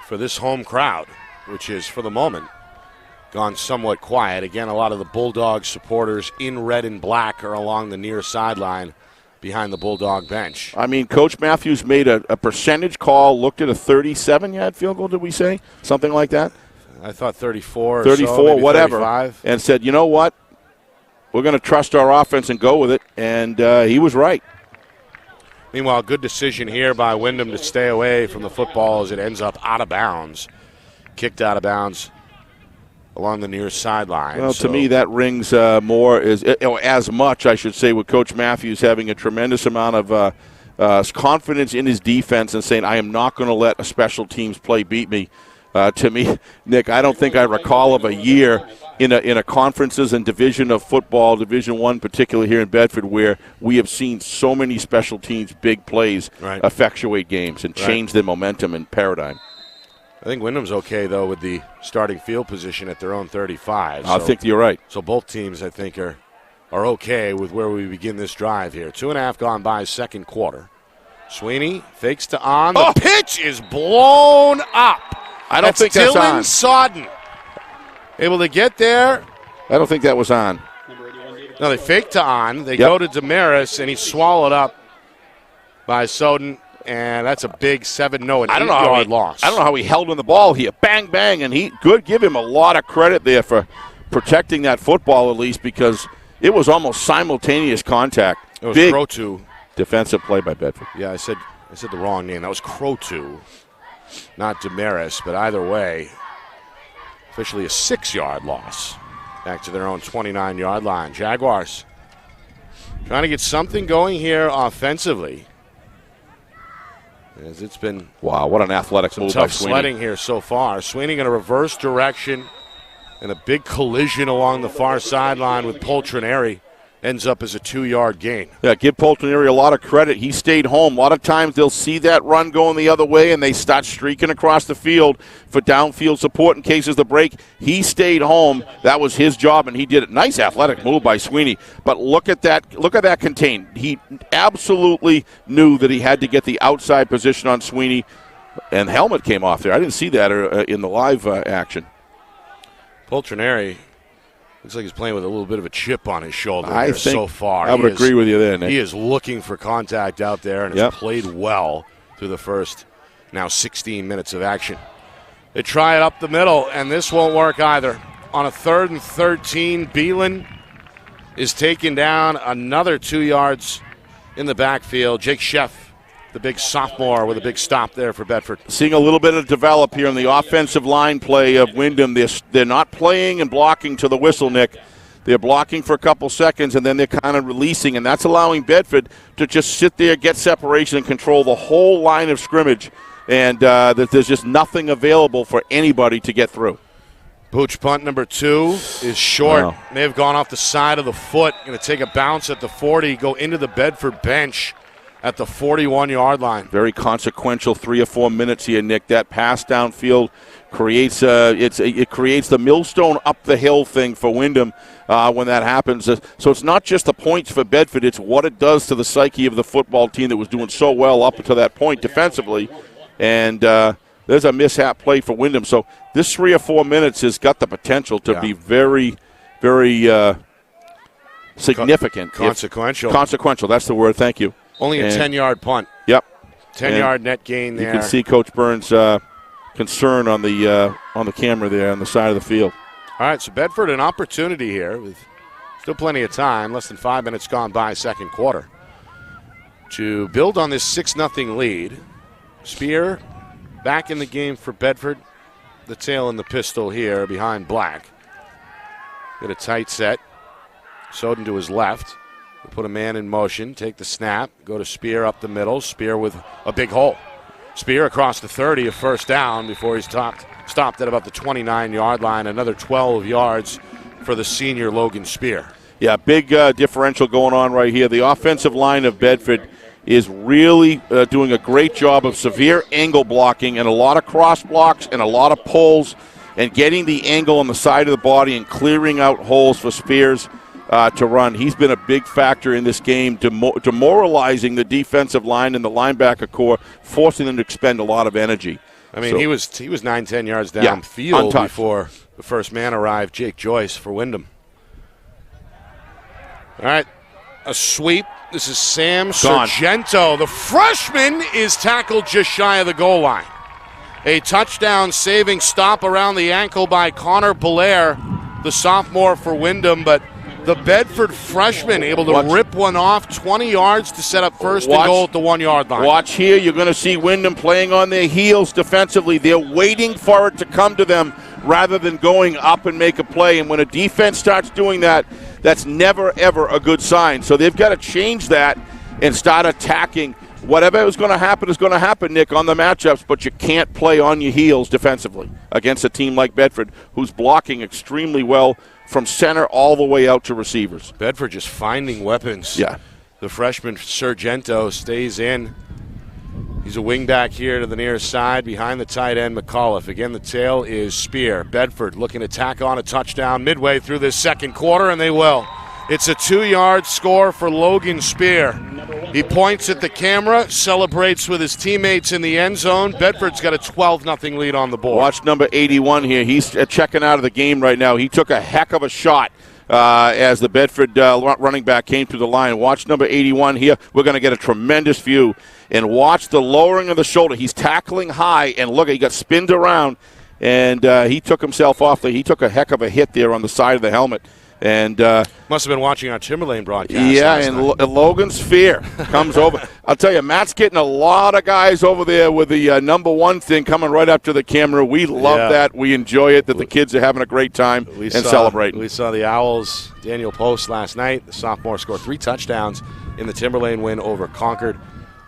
For this home crowd, which is, for the moment, gone somewhat quiet. Again, a lot of the Bulldog supporters in red and black are along the near sideline behind the Bulldog bench. I mean, Coach Matthews made a percentage call, looked at a 37-yard field goal, did we say? Something like that? I thought 34 34, or so, whatever. 35. And said, you know what? We're going to trust our offense and go with it. And he was right. Meanwhile, good decision here by Windham to stay away from the football as it ends up out of bounds. Kicked out of bounds along the near sideline. Well, to me, that rings more as much, I should say, with Coach Matthews having a tremendous amount of confidence in his defense and saying, I am not going to let a special teams play beat me. To me, Nick, I don't think I recall of a year in a conferences and division of football, Division I particularly here in Bedford, where we have seen so many special teams big plays effectuate games and change their momentum and paradigm. I think Windham's okay, though, with the starting field position at their own 35. I think you're right. So both teams, I think, are okay with where we begin this drive here. 2.5 gone by, second quarter. Sweeney fakes to on. The pitch is blown up. I don't think that's Dylan on. Sodden able to get there. I don't think that was on. No, they fake to on. They go to Damaris, and he's swallowed up by Soden, and that's a big 7-0 and 8-yard loss. I don't know how he held on the ball here. Bang, bang, and he good. Give him a lot of credit there for protecting that football at least, because it was almost simultaneous contact. It was big Crotu. Defensive play by Bedford. Yeah, I said the wrong name. That was Crotu, not Damaris, but either way, officially a 6-yard loss. Back to their own 29-yard line. Jaguars trying to get something going here offensively, as it's been what an athletic move by tough Sweeney. sledding here so far. Sweeney in a reverse direction, and a big collision along the far sideline with Poltrinari. Ends up as a 2-yard gain. Yeah, give Poltrinari a lot of credit. He stayed home. A lot of times they'll see that run going the other way, and they start streaking across the field for downfield support in case of the break. He stayed home. That was his job, and he did it. Nice athletic move by Sweeney. But look at that. Look at that contain. He absolutely knew that he had to get the outside position on Sweeney, and helmet came off there. I didn't see that in the live action. Poltrinari looks like he's playing with a little bit of a chip on his shoulder so far. I would agree with you there, Nick. He is looking for contact out there and has played well through the first now 16 minutes of action. They try it up the middle, and this won't work either. On a 3rd and 13, Beelan is taken down another 2 yards in the backfield. Jake Sheff, the big sophomore, with a big stop there for Bedford. Seeing a little bit of develop here in the offensive line play of Windham. They're not playing and blocking to the whistle, Nick. They're blocking for a couple seconds, and then they're kind of releasing, and that's allowing Bedford to just sit there, get separation, and control the whole line of scrimmage, and that there's just nothing available for anybody to get through. Pooch punt number 2 is short. May have gone off the side of the foot. Going to take a bounce at the 40, go into the Bedford bench at the 41-yard line. Very consequential 3 or 4 minutes here, Nick. That pass downfield creates it creates the millstone up the hill thing for Windham when that happens. So it's not just the points for Bedford, it's what it does to the psyche of the football team that was doing so well up until that point defensively. And there's a mishap play for Windham. So this 3 or 4 minutes has got the potential to be very, very significant. Consequential. Consequential, that's the word, thank you. Only a 10-yard punt. Yep. 10-yard net gain there. You can see Coach Burns' concern on the camera there on the side of the field. All right, so Bedford an opportunity here with still plenty of time, less than 5 minutes gone by second quarter, to build on this 6-0 lead. Spear back in the game for Bedford. The tail and the pistol here behind Black. Get a tight set. Soden to his left. Put a man in motion, take the snap, go to Spear up the middle. Spear with a big hole. Spear across the 30, a first down before he's stopped at about the 29-yard line. Another 12 yards for the senior Logan Spear. Yeah, big differential going on right here. The offensive line of Bedford is really doing a great job of severe angle blocking and a lot of cross blocks and a lot of pulls and getting the angle on the side of the body and clearing out holes for Spears to run. He's been a big factor in this game, demoralizing the defensive line and the linebacker core, forcing them to expend a lot of energy. I mean, he was 9-10 yards downfield before the first man arrived, Jake Joyce for Windham. All right, a sweep. This is Sam Sargento. The freshman is tackled just shy of the goal line. A touchdown-saving stop around the ankle by Connor Belair, the sophomore for Windham, but the Bedford freshman able to rip one off 20 yards to set up first and goal at the 1-yard line. Watch here. You're going to see Windham playing on their heels defensively. They're waiting for it to come to them rather than going up and make a play. And when a defense starts doing that, that's never, ever a good sign. So they've got to change that and start attacking whatever is going to happen is going to happen, Nick, on the matchups, but you can't play on your heels defensively against a team like Bedford, who's blocking extremely well from center all the way out to receivers. Bedford just finding weapons. Yeah. The freshman Sargento stays in. He's a wingback here to the near side behind the tight end McAuliffe. Again, the tail is Spear. Bedford looking to tack on a touchdown midway through this second quarter, and they will. It's a 2-yard score for Logan Spear. He points at the camera, celebrates with his teammates in the end zone. Bedford's got a 12-0 lead on the board. Watch number 81 here. He's checking out of the game right now. He took a heck of a shot as the Bedford running back came through the line. Watch number 81 here. We're going to get a tremendous view. And watch the lowering of the shoulder. He's tackling high, and look, he got spinned around, and he took himself off. He took a heck of a hit there on the side of the helmet. And must have been watching our Timberlane broadcast. Yeah, and Logan Spear comes over. I'll tell you, Matt's getting a lot of guys over there with the number 1 thing coming right up to the camera. We love that. We enjoy it, that the kids are having a great time and celebrating. We saw the Owls, Daniel Post, last night. The sophomore scored 3 touchdowns in the Timberlane win over Concord,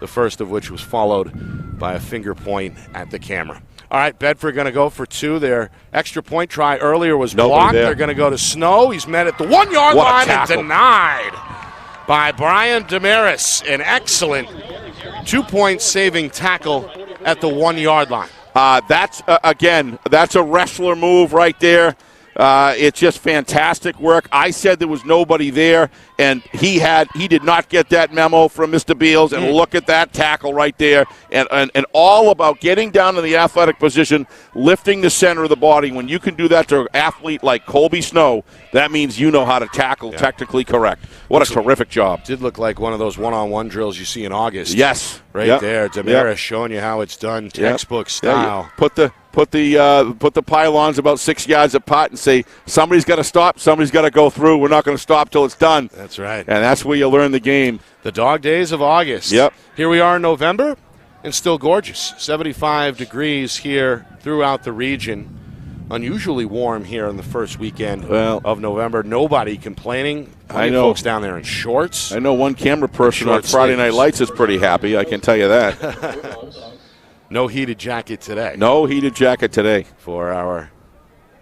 the first of which was followed by a finger point at the camera. All right, Bedford going to go for 2. Their extra point try earlier was blocked. They're going to go to Snow. He's met at the 1-yard line and denied by Brian Damaris. An excellent 2-point saving tackle at the 1-yard line. That's a wrestler move right there. It's just fantastic work. I said there was nobody there, and he did not get that memo from Mr. Beals. And look at that tackle right there, and all about getting down in the athletic position, lifting the center of the body. When you can do that to an athlete like Colby Snow, that means you know how to tackle technically correct. What a terrific job. Did look like one of those one-on-one drills you see in August. Yes. Right there. Damaris showing you how it's done, textbook style. Yeah, put the pylons about 6 yards apart and say, somebody's got to stop, somebody's got to go through. We're not going to stop till it's done. That's right. And that's where you learn the game. The dog days of August. Yep. Here we are in November, and still gorgeous. 75 degrees here throughout the region. Unusually warm here on the first weekend of November. Nobody complaining. I know folks down there in shorts. I know one camera person on Friday Night Lights is pretty happy. I can tell you that. No heated jacket today. No heated jacket today. For our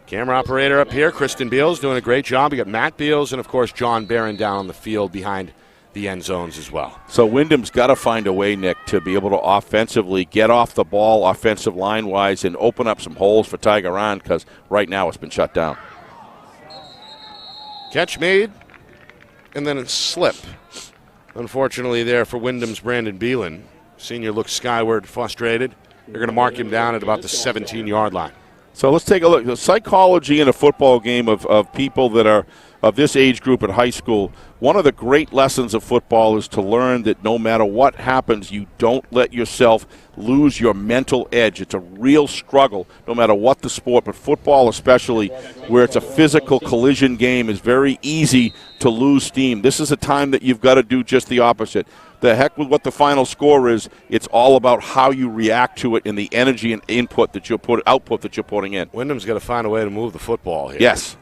camera operator up here, Kristen Beals, doing a great job. We got Matt Beals and, of course, John Barron down on the field behind the end zones as well. So Windham's got to find a way, Nick, to be able to offensively get off the ball offensive line-wise and open up some holes for Tiger Run, because right now it's been shut down. Catch made, and then a slip. Unfortunately there for Windham's Brandon Beelan. Senior looks skyward, frustrated. They're going to mark him down at about the 17-yard line. So let's take a look. The psychology in a football game of people that are of this age group at high school, one of the great lessons of football is to learn that no matter what happens, you don't let yourself lose your mental edge. It's a real struggle, no matter what the sport, but football especially, where it's a physical collision game, is very easy to lose steam. This is a time that you've got to do just the opposite. The heck with what the final score is, it's all about how you react to it and the energy and output that you're putting in. Wyndham's got to find a way to move the football here. Yes.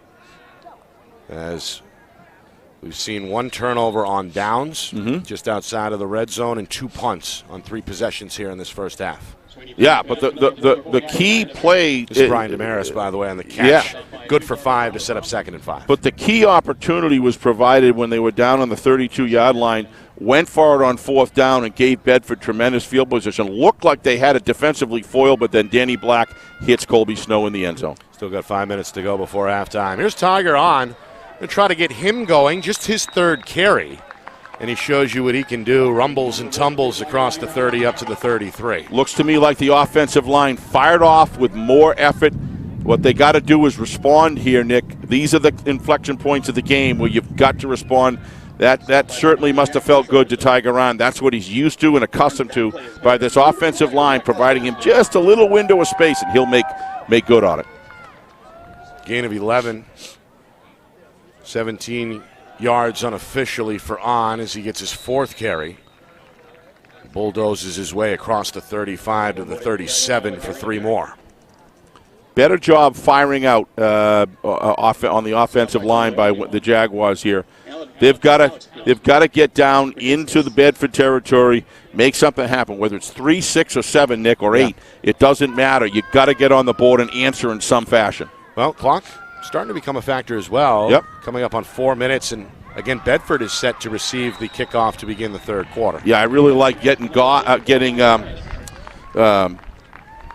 As we've seen one turnover on downs, just outside of the red zone, and 2 punts on 3 possessions here in this first half. Yeah, but the key play is Brian Damaris, by the way, on the catch. Yeah. Good for 5 to set up 2nd and 5. But the key opportunity was provided when they were down on the 32-yard line, went for it on 4th down and gave Bedford tremendous field position. Looked like they had it defensively foiled, but then Danny Black hits Colby Snow in the end zone. Still got 5 minutes to go before halftime. Here's Tiger on. Going to try to get him going, just his 3rd carry. And he shows you what he can do, rumbles and tumbles across the 30 up to the 33. Looks to me like the offensive line fired off with more effort. What they got to do is respond here, Nick. These are the inflection points of the game where you've got to respond. That certainly must have felt good to Tiger Run. That's what he's used to and accustomed to by this offensive line, providing him just a little window of space, and he'll make good on it. Gain of 11. 17 yards unofficially for On as he gets his 4th carry. Bulldozes his way across the 35 to the 37 for 3 more. Better job firing out on the offensive line by the Jaguars here. They've got to get down into the Bedford territory, make something happen. Whether it's 3, 6, or 7, Nick, or 8, it doesn't matter. You've got to get on the board and answer in some fashion. Well, clock starting to become a factor as well. Yep. Coming up on 4 minutes, and again, Bedford is set to receive the kickoff to begin the third quarter. Yeah, I really like getting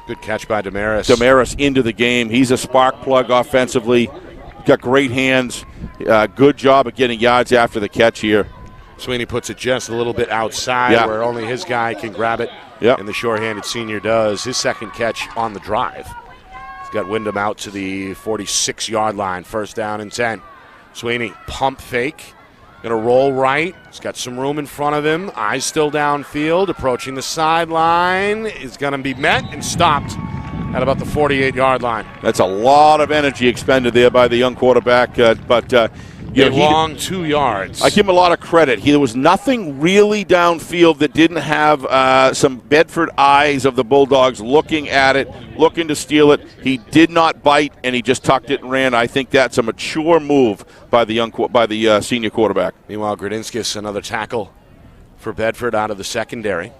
good catch by Damaris. Damaris into the game. He's a spark plug offensively. Got great hands. Good job of getting yards after the catch here. Sweeney puts it just a little bit outside where only his guy can grab it. Yep. And the short-handed senior does. His second catch on the drive. He's got Windham out to the 46-yard line. First down and 10. Sweeney, pump fake. Going to roll right. He's got some room in front of him. Eyes still downfield. Approaching the sideline. Is going to be met and stopped at about the 48-yard line. That's a lot of energy expended there by the young quarterback. Long 2 yards. I give him a lot of credit. There was nothing really downfield that didn't have some Bedford eyes of the Bulldogs looking at it, looking to steal it. He did not bite, and he just tucked it and ran. I think that's a mature move by the senior quarterback. Meanwhile, Gradinskis, another tackle for Bedford out of the secondary.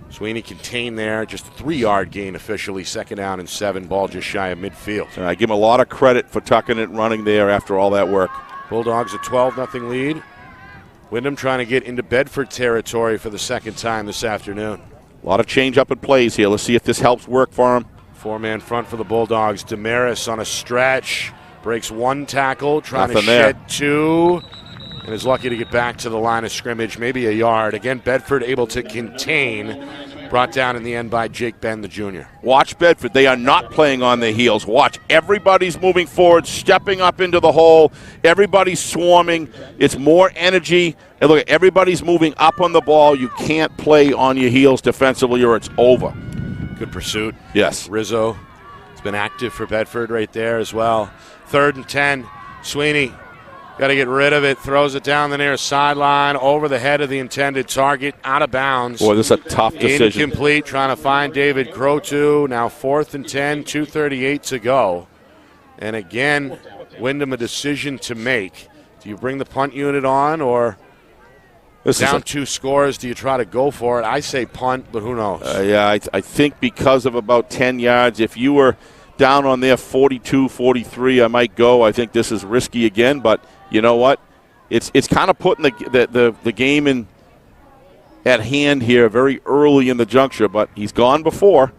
Sweeney contained there, just a 3-yard gain officially, second down and 7, ball just shy of midfield. I give him a lot of credit for tucking it and running there after all that work. Bulldogs a 12-0 lead. Windham trying to get into Bedford territory for the second time this afternoon. A lot of change up at plays here. Let's see if this helps work for him. 4-man front for the Bulldogs. Damaris on a stretch. Breaks 1 tackle, trying to shed 2. And is lucky to get back to the line of scrimmage, maybe a yard. Again, Bedford able to contain. Brought down in the end by Jake Ben, the junior. Watch Bedford. They are not playing on their heels. Watch. Everybody's moving forward, stepping up into the hole. Everybody's swarming. It's more energy. And look, everybody's moving up on the ball. You can't play on your heels defensively or it's over. Good pursuit. Yes. Rizzo has been active for Bedford right there as well. 3rd and 10. Sweeney got to get rid of it. Throws it down the near sideline over the head of the intended target. Out of bounds. Boy, this is a tough decision. Incomplete. Trying to find David Crotu. Now 4th and 10. 2:38 to go. And again, Windham a decision to make. Do you bring the punt unit on or down 2 scores? Do you try to go for it? I say punt, but who knows? I think because of about 10 yards, if you were down on there 42, 43, I might go. I think this is risky again, but you know what? It's kind of putting the game in at hand here very early in the juncture, but he's gone before.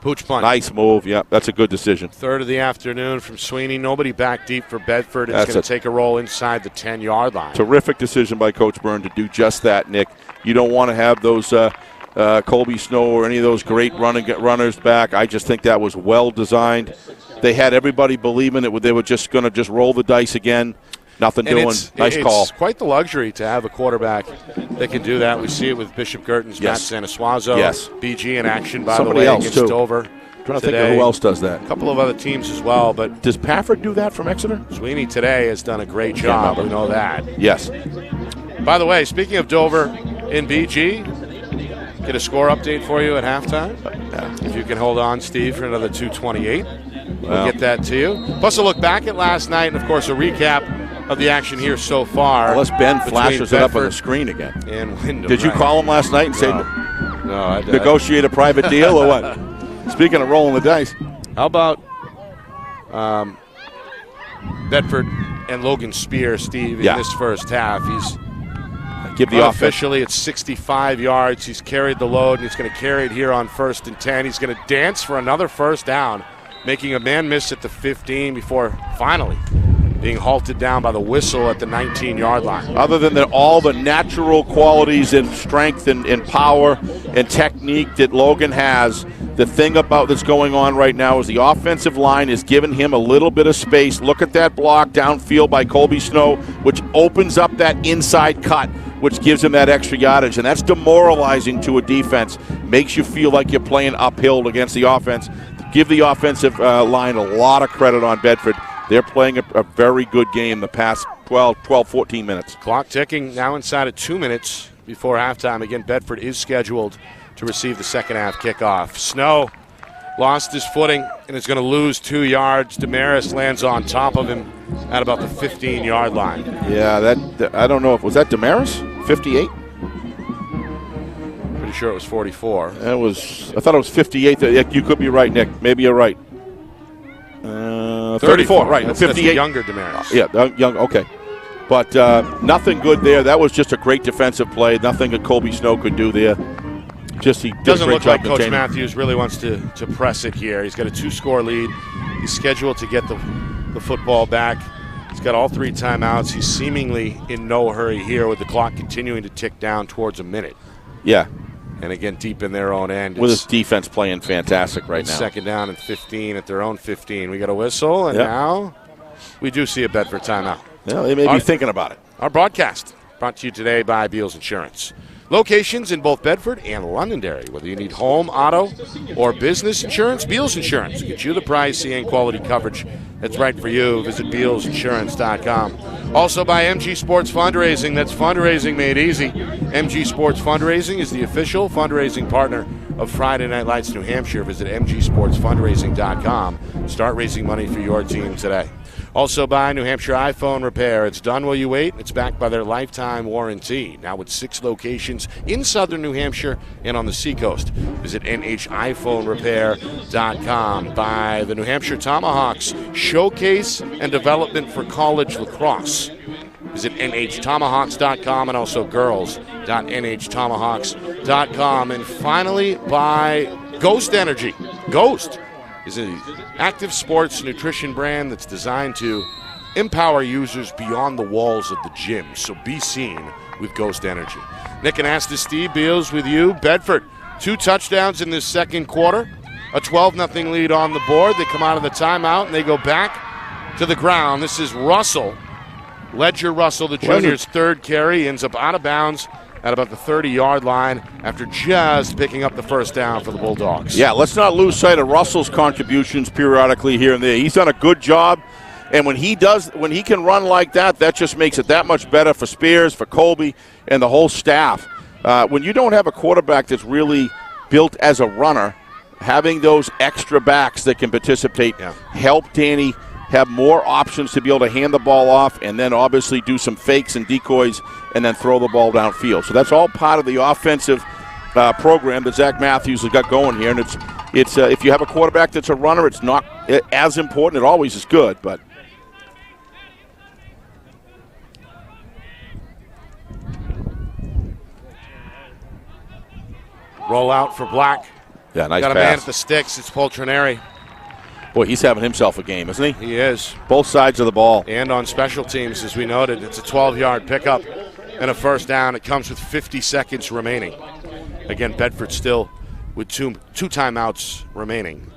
Pooch punt. Nice move. Yeah, that's a good decision. 3rd of the afternoon from Sweeney. Nobody back deep for Bedford. It's going to take a roll inside the 10-yard line. Terrific decision by Coach Byrne to do just that, Nick. You don't want to have those Colby Snow or any of those great runners back. I just think that was well designed. They had everybody believing it. They were just going to just roll the dice again. Nothing doing. Nice call. It's quite the luxury to have a quarterback that can do that. We see it with Bishop Girton's Matt Sanasuazo. Yes. BG in action, by Somebody the way, else against too. Dover. I'm trying to think of who else does that. A couple of other teams as well. But does Pafford do that from Exeter? Sweeney today has done a great job. We know that. Yes. By the way, speaking of Dover in BG, get a score update for you at halftime. If you can hold on, Steve, for another 2:28. We'll get that to you. Plus a look back at last night and, of course, a recap of the action here so far. Unless Ben flashes it up on the screen again. And Windham. Did you call him last night and say no, negotiate a private deal or what? Speaking of rolling the dice. How about Bedford and Logan Spear, Steve, in this first half? He's officially at 65 yards. He's carried the load, and he's going to carry it here on 1st and 10. He's going to dance for another first down, making a man miss at the 15 before finally being halted down by the whistle at the 19-yard line. Other than all the natural qualities and strength and power and technique that Logan has, the thing about that's going on right now is the offensive line is giving him a little bit of space. Look at that block downfield by Colby Snow, which opens up that inside cut, which gives him that extra yardage, and that's demoralizing to a defense. Makes you feel like you're playing uphill against the offense. Give the offensive line a lot of credit on Bedford. They're playing a very good game the past 12, 14 minutes. Clock ticking now inside of 2 minutes before halftime. Again, Bedford is scheduled to receive the second half kickoff. Snow lost his footing and is going to lose 2 yards. Damaris lands on top of him at about the 15-yard line. Yeah, that I don't know if was that Damaris 58. Pretty sure it was 44. I thought it was 58. You could be right, Nick. Maybe you're right. 34, right? That's 58. Younger Damaris. Yeah, young. Okay, but nothing good there. That was just a great defensive play. Nothing that Colby Snow could do there. Just he doesn't look like Coach containing. Matthews really wants to press it here. He's got a 2-score lead. He's scheduled to get the football back. He's got all 3 timeouts. He's seemingly in no hurry here with the clock continuing to tick down towards a minute. Yeah. And again, deep in their own end. With his defense playing fantastic right now. Second down and 15 at their own 15. We got a whistle, and now we do see a Bedford timeout. Yeah, they may be thinking about it. Our broadcast brought to you today by Beals Insurance. Locations in both Bedford and Londonderry. Whether you need home, auto, or business insurance, Beals Insurance will get you the price and quality coverage that's right for you. Visit BealsInsurance.com. Also by MG Sports Fundraising. That's fundraising made easy. MG Sports Fundraising is the official fundraising partner of Friday Night Lights New Hampshire. Visit MGSportsFundraising.com. Start raising money for your team today. Also by New Hampshire iPhone Repair. It's done while you wait. It's backed by their lifetime warranty. Now with 6 locations in southern New Hampshire and on the seacoast. Visit NHIPhoneRepair.com. By the New Hampshire Tomahawks, showcase and development for college lacrosse. Visit NHTomahawks.com and also girls.NHTomahawks.com. And finally by Ghost Energy. Ghost is an active sports nutrition brand that's designed to empower users beyond the walls of the gym. So be seen with Ghost Energy. Nick and Asta, Steve Beals with you. Bedford, 2 touchdowns in this second quarter. A 12-0 lead on the board. They come out of the timeout and they go back to the ground. This is Russell. Ledger Russell, the junior's 3rd carry, ends up out of bounds at about the 30-yard line after just picking up the first down for the Bulldogs. Yeah, let's not lose sight of Russell's contributions periodically here and there. He's done a good job, and when he can run like that, that just makes it that much better for Spears, for Colby, and the whole staff. When you don't have a quarterback that's really built as a runner, having those extra backs that can participate help Danny have more options to be able to hand the ball off and then obviously do some fakes and decoys and then throw the ball downfield. So that's all part of the offensive program that Zach Matthews has got going here. And it's if you have a quarterback that's a runner, it's not as important. It always is good, but roll out for Black. Yeah, nice got a pass. man at the sticks. It's Poltroneri. Boy, he's having himself a game, isn't he? He is. Both sides of the ball. And on special teams, as we noted, it's a 12-yard pickup and a first down. It comes with 50 seconds remaining. Again, Bedford still with two timeouts remaining.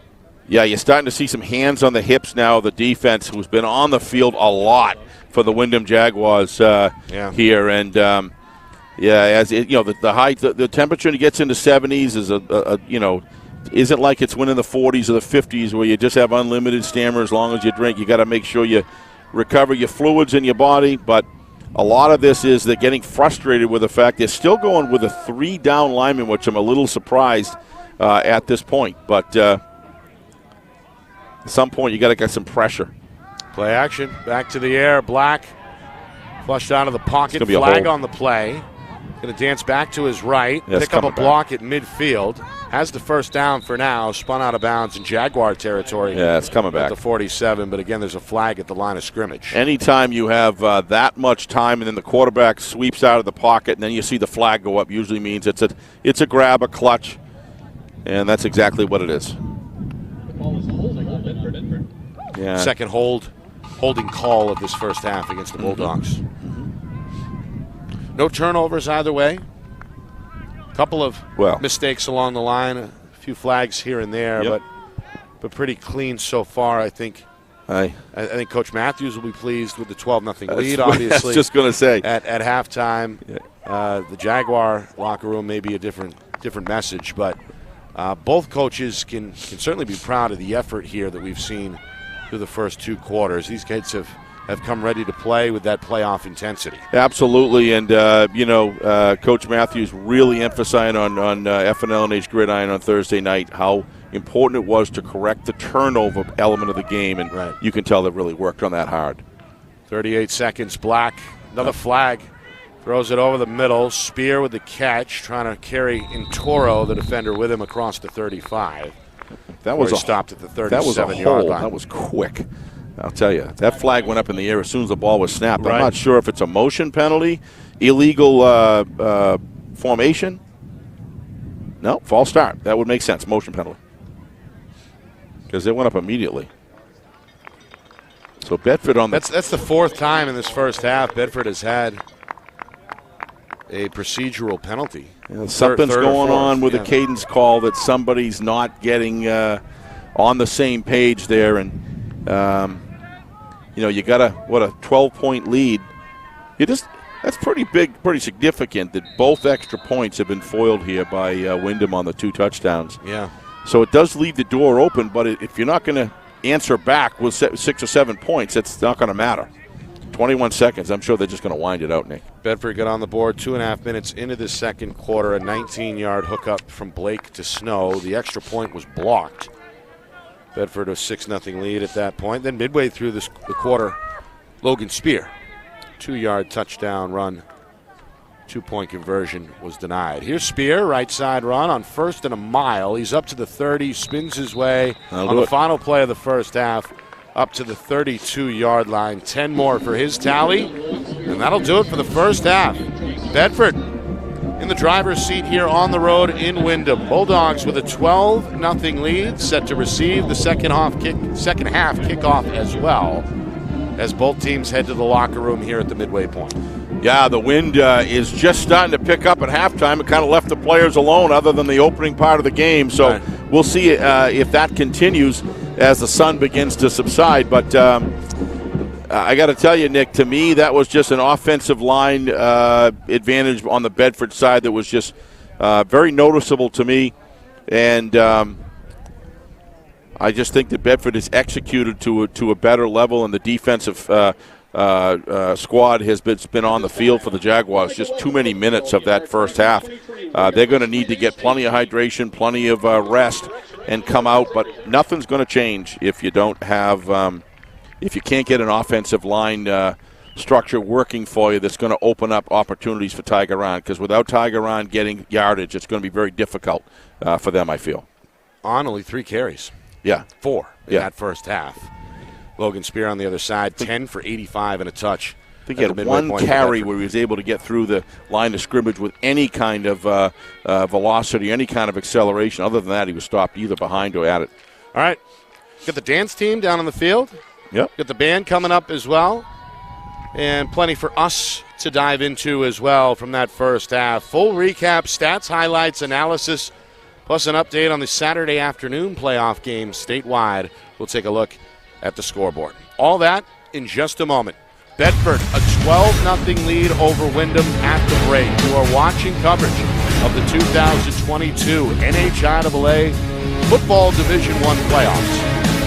Yeah, you're starting to see some hands on the hips now of the defense, who's been on the field a lot for the Windham Jaguars here. And, as it, the height, the temperature gets into 70s is isn't like it's winning the 40s or the 50s where you just have unlimited stamina as long as you drink. You got to make sure you recover your fluids in your body. But a lot of this is they're getting frustrated with the fact they're still going with a 3-down lineman, which I'm a little surprised at this point. But at some point you got to get some pressure. Play action, back to the air. Black flushed out of the pocket. Flag on the play. Going to dance back to his right, pick up a block at midfield. Has the first down for now, spun out of bounds in Jaguar territory. Yeah, it's coming back. At the 47, but again, there's a flag at the line of scrimmage. Anytime you have that much time and then the quarterback sweeps out of the pocket and then you see the flag go up, usually means it's a grab, a clutch, and that's exactly what it is. Yeah. Second holding call of this first half against the Bulldogs. No turnovers either way. Couple of mistakes along the line, a few flags here and there, but pretty clean so far. I think think Coach Matthews will be pleased with the 12-0 lead. Obviously, I was just going to say at halftime, the Jaguar locker room may be a different message, but both coaches can certainly be proud of the effort here that we've seen through the first 2 quarters. These kids have have come ready to play with that playoff intensity. Absolutely, and Coach Matthews really emphasizing on FNLNH Gridiron on Thursday night how important it was to correct the turnover element of the game, and you can tell they've really worked on that hard. 38 seconds, Black, another flag. Throws it over the middle. Spear with the catch, trying to carry Intoro, the defender, with him across the 35. That was stopped at the 37-yard that was a hole. line. That was quick. I'll tell you, that flag went up in the air as soon as the ball was snapped. Right. I'm not sure if it's a motion penalty, illegal formation. No, false start. That would make sense, motion penalty. Because it went up immediately. So Bedford on the... That's the fourth time in this first half Bedford has had a procedural penalty. Something's going on with the cadence call that somebody's not getting on the same page there, and you got a 12-point lead. That's pretty big, pretty significant that both extra points have been foiled here by Windham on the 2 touchdowns. Yeah. So it does leave the door open, but if you're not going to answer back with 6 or 7 points, it's not going to matter. 21 seconds. I'm sure they're just going to wind it out, Nick. Bedford got on the board 2.5 minutes into the second quarter. A 19-yard hookup from Blake to Snow. The extra point was blocked. Bedford a 6-0 lead at that point. Then midway through the quarter, Logan Spear, 2-yard touchdown run. 2-point conversion was denied. Here's Spear, right side run on 1st and a mile. He's up to the 30, spins his way on the final play of the first half. Up to the 32-yard line. 10 more for his tally, and that'll do it for the first half. Bedford in the driver's seat here on the road in Windham. Bulldogs with a 12-0 lead, set to receive the second half kickoff as well, as both teams head to the locker room here at the midway point. Yeah, the wind is just starting to pick up at halftime. It kind of left the players alone other than the opening part of the game, so we'll see if that continues as the sun begins to subside. But I got to tell you, Nick, to me, that was just an offensive line advantage on the Bedford side that was just very noticeable to me. And I just think that Bedford has executed to a better level, and the defensive squad has been on the field for the Jaguars. Just too many minutes of that first half. They're going to need to get plenty of hydration, plenty of rest, and come out, but nothing's going to change if you don't have, if you can't get an offensive line structure working for you that's going to open up opportunities for Tiger On, because without Tiger On getting yardage, it's going to be very difficult for them, I feel. On only 3 carries. Yeah. 4 in that first half. Logan Spear on the other side, 10 for 85 and a touch. I think he had one carry where he was able to get through the line of scrimmage with any kind of velocity, any kind of acceleration. Other than that, he was stopped either behind or at it. All right. Got the dance team down on the field. Yep. Got the band coming up as well. And plenty for us to dive into as well from that first half. Full recap, stats, highlights, analysis, plus an update on the Saturday afternoon playoff game statewide. We'll take a look at the scoreboard. All that in just a moment. Bedford, a 12-0 lead over Windham at the break. You are watching coverage of the 2022 NHIAA Football Division I playoffs.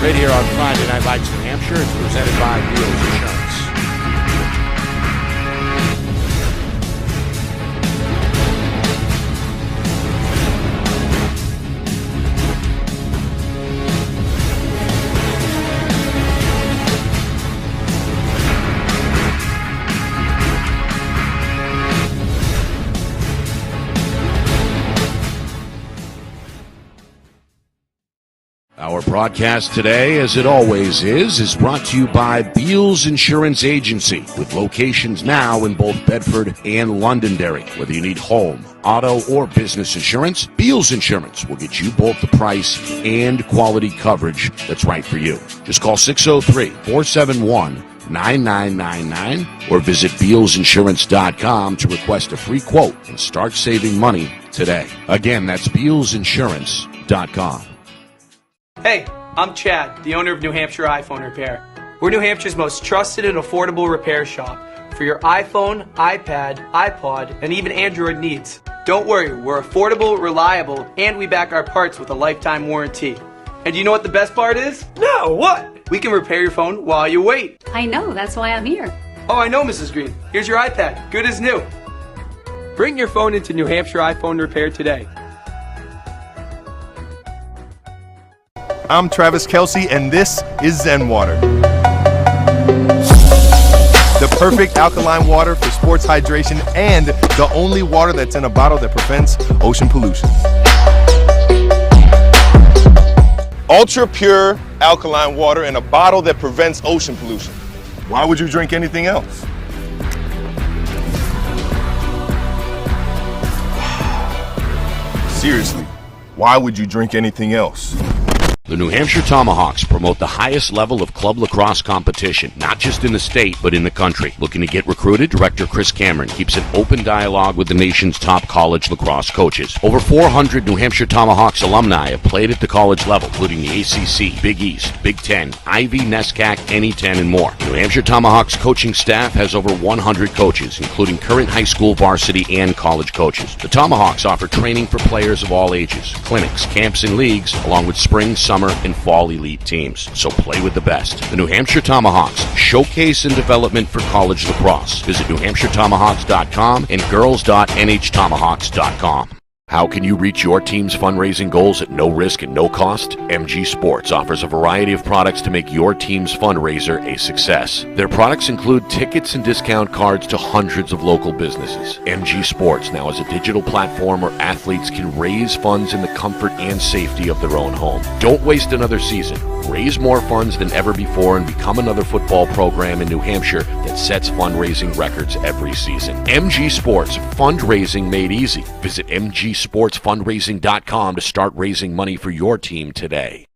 Right here on Friday Night Lights in Hampshire. It's presented by Beals Insurance. Our broadcast today, as it always is brought to you by Beals Insurance Agency, with locations now in both Bedford and Londonderry. Whether you need home, auto, or business insurance, Beals Insurance will get you both the price and quality coverage that's right for you. Just call 603-471-9999 or visit BealsInsurance.com to request a free quote and start saving money today. Again, that's BealsInsurance.com. Hey, I'm Chad, the owner of New Hampshire iPhone Repair. We're New Hampshire's most trusted and affordable repair shop for your iPhone, iPad, iPod, and even Android needs. Don't worry, we're affordable, reliable, and we back our parts with a lifetime warranty. And do you know what the best part is? No, what? we can repair your phone while you wait. I know, that's why I'm here. Oh, I know, Mrs. Green. Here's your iPad, good as new. Bring your phone into New Hampshire iPhone Repair today. I'm Travis Kelsey, and this is Zen Water. The perfect alkaline water for sports hydration and the only water that's in a bottle that prevents ocean pollution. Ultra pure alkaline water in a bottle that prevents ocean pollution. Why would you drink anything else? Seriously, why would you drink anything else? The New Hampshire Tomahawks promote the highest level of club lacrosse competition, not just in the state, but in the country. Looking to get recruited? Director Chris Cameron keeps an open dialogue with the nation's top college lacrosse coaches. Over 400 New Hampshire Tomahawks alumni have played at the college level, including the ACC, Big East, Big Ten, Ivy, NESCAC, NE10, and more. The New Hampshire Tomahawks coaching staff has over 100 coaches, including current high school varsity and college coaches. The Tomahawks offer training for players of all ages, clinics, camps, and leagues, along with spring, summer, and fall elite teams. So play with the best. The New Hampshire Tomahawks, showcase and development for college lacrosse. Visit NewHampshireTomahawks.com and girls.nhtomahawks.com. How can you reach your team's fundraising goals at no risk and no cost? MG Sports offers a variety of products to make your team's fundraiser a success. Their products include tickets and discount cards to hundreds of local businesses. MG Sports now has a digital platform where athletes can raise funds in the comfort and safety of their own home. Don't waste another season. Raise more funds than ever before and become another football program in New Hampshire that sets fundraising records every season. MG Sports, fundraising made easy. Visit mgsportsfundraising.com to start raising money for your team today.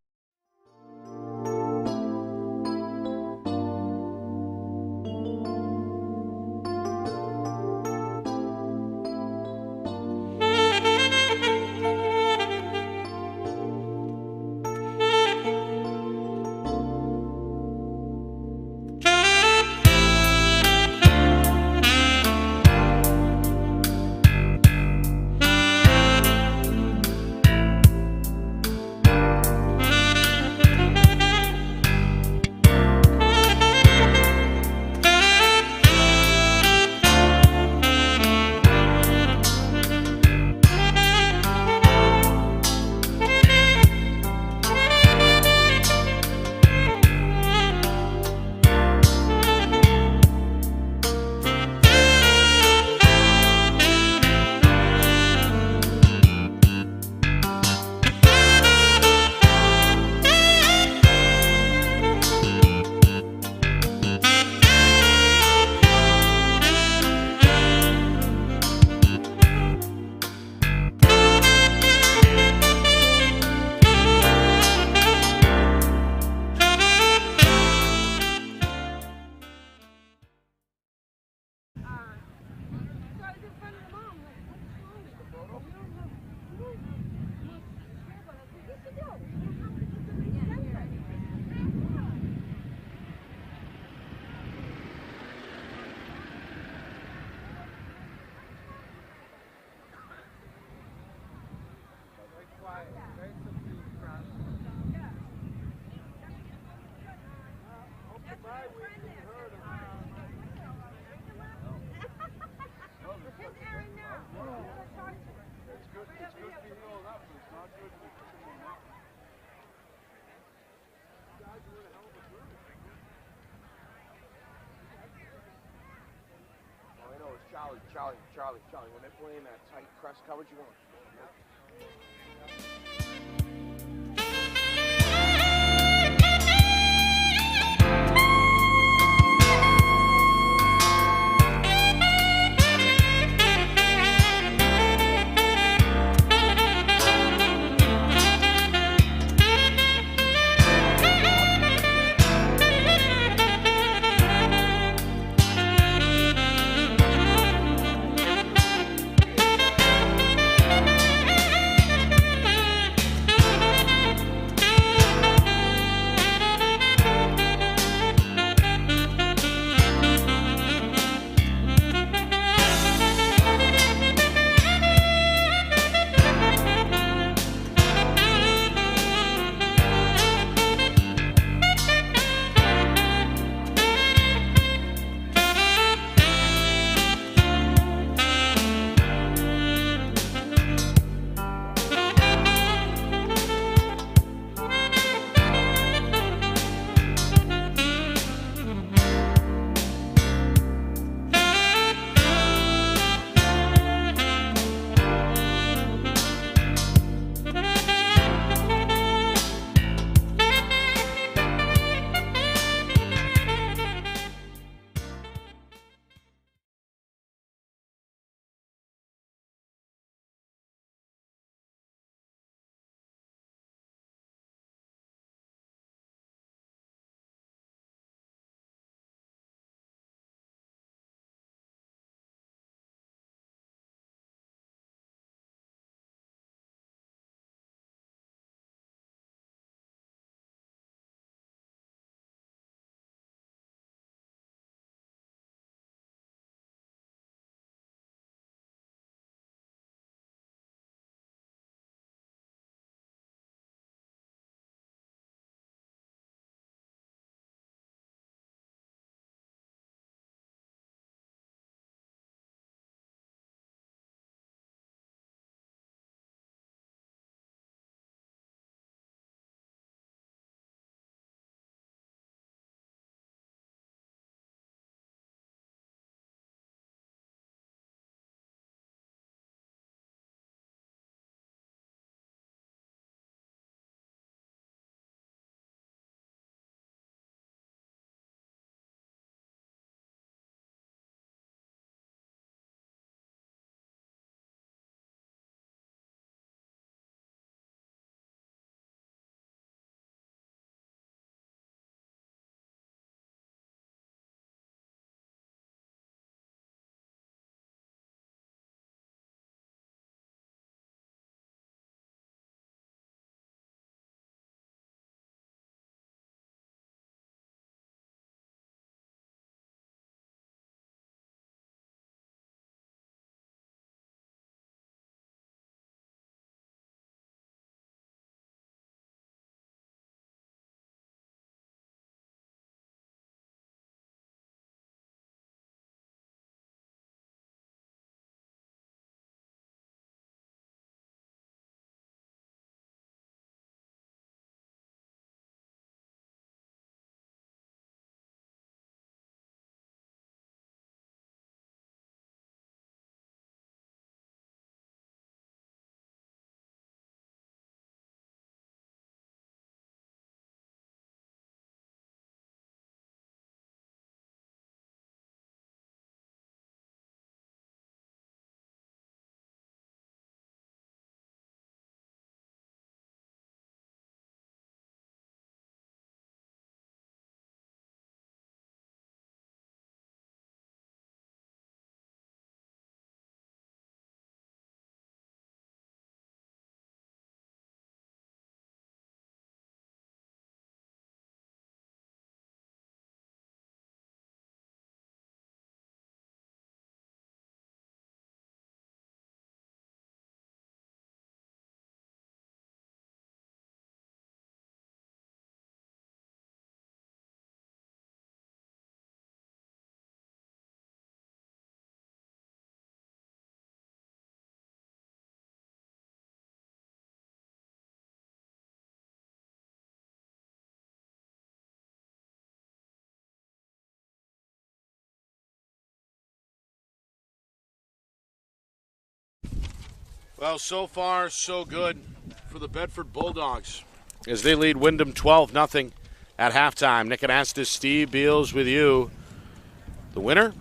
Charlie, when they're playing that tight press coverage, you want Well, so far, so good for the Bedford Bulldogs as they lead Windham 12-0 at halftime. Nick Anastas, Steve Beals with you. The winner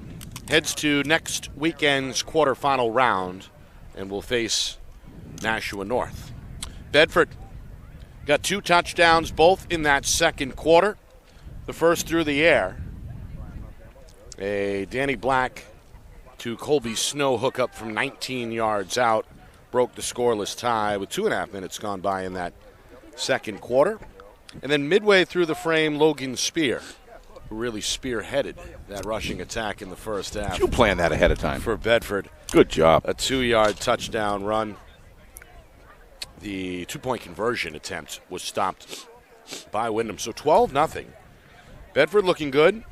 heads to next weekend's quarterfinal round and will face Nashua North. Bedford got 2 touchdowns, both in that second quarter. The first through the air. A Danny Black to Colby Snow hookup from 19 yards out. Broke the scoreless tie with 2.5 minutes gone by in that second quarter. And then midway through the frame, Logan Spear, who really spearheaded that rushing attack in the first half. Did you plan that ahead of time? For Bedford. Good job. A 2-yard touchdown run. The 2-point conversion attempt was stopped by Windham. So 12-0. Bedford looking good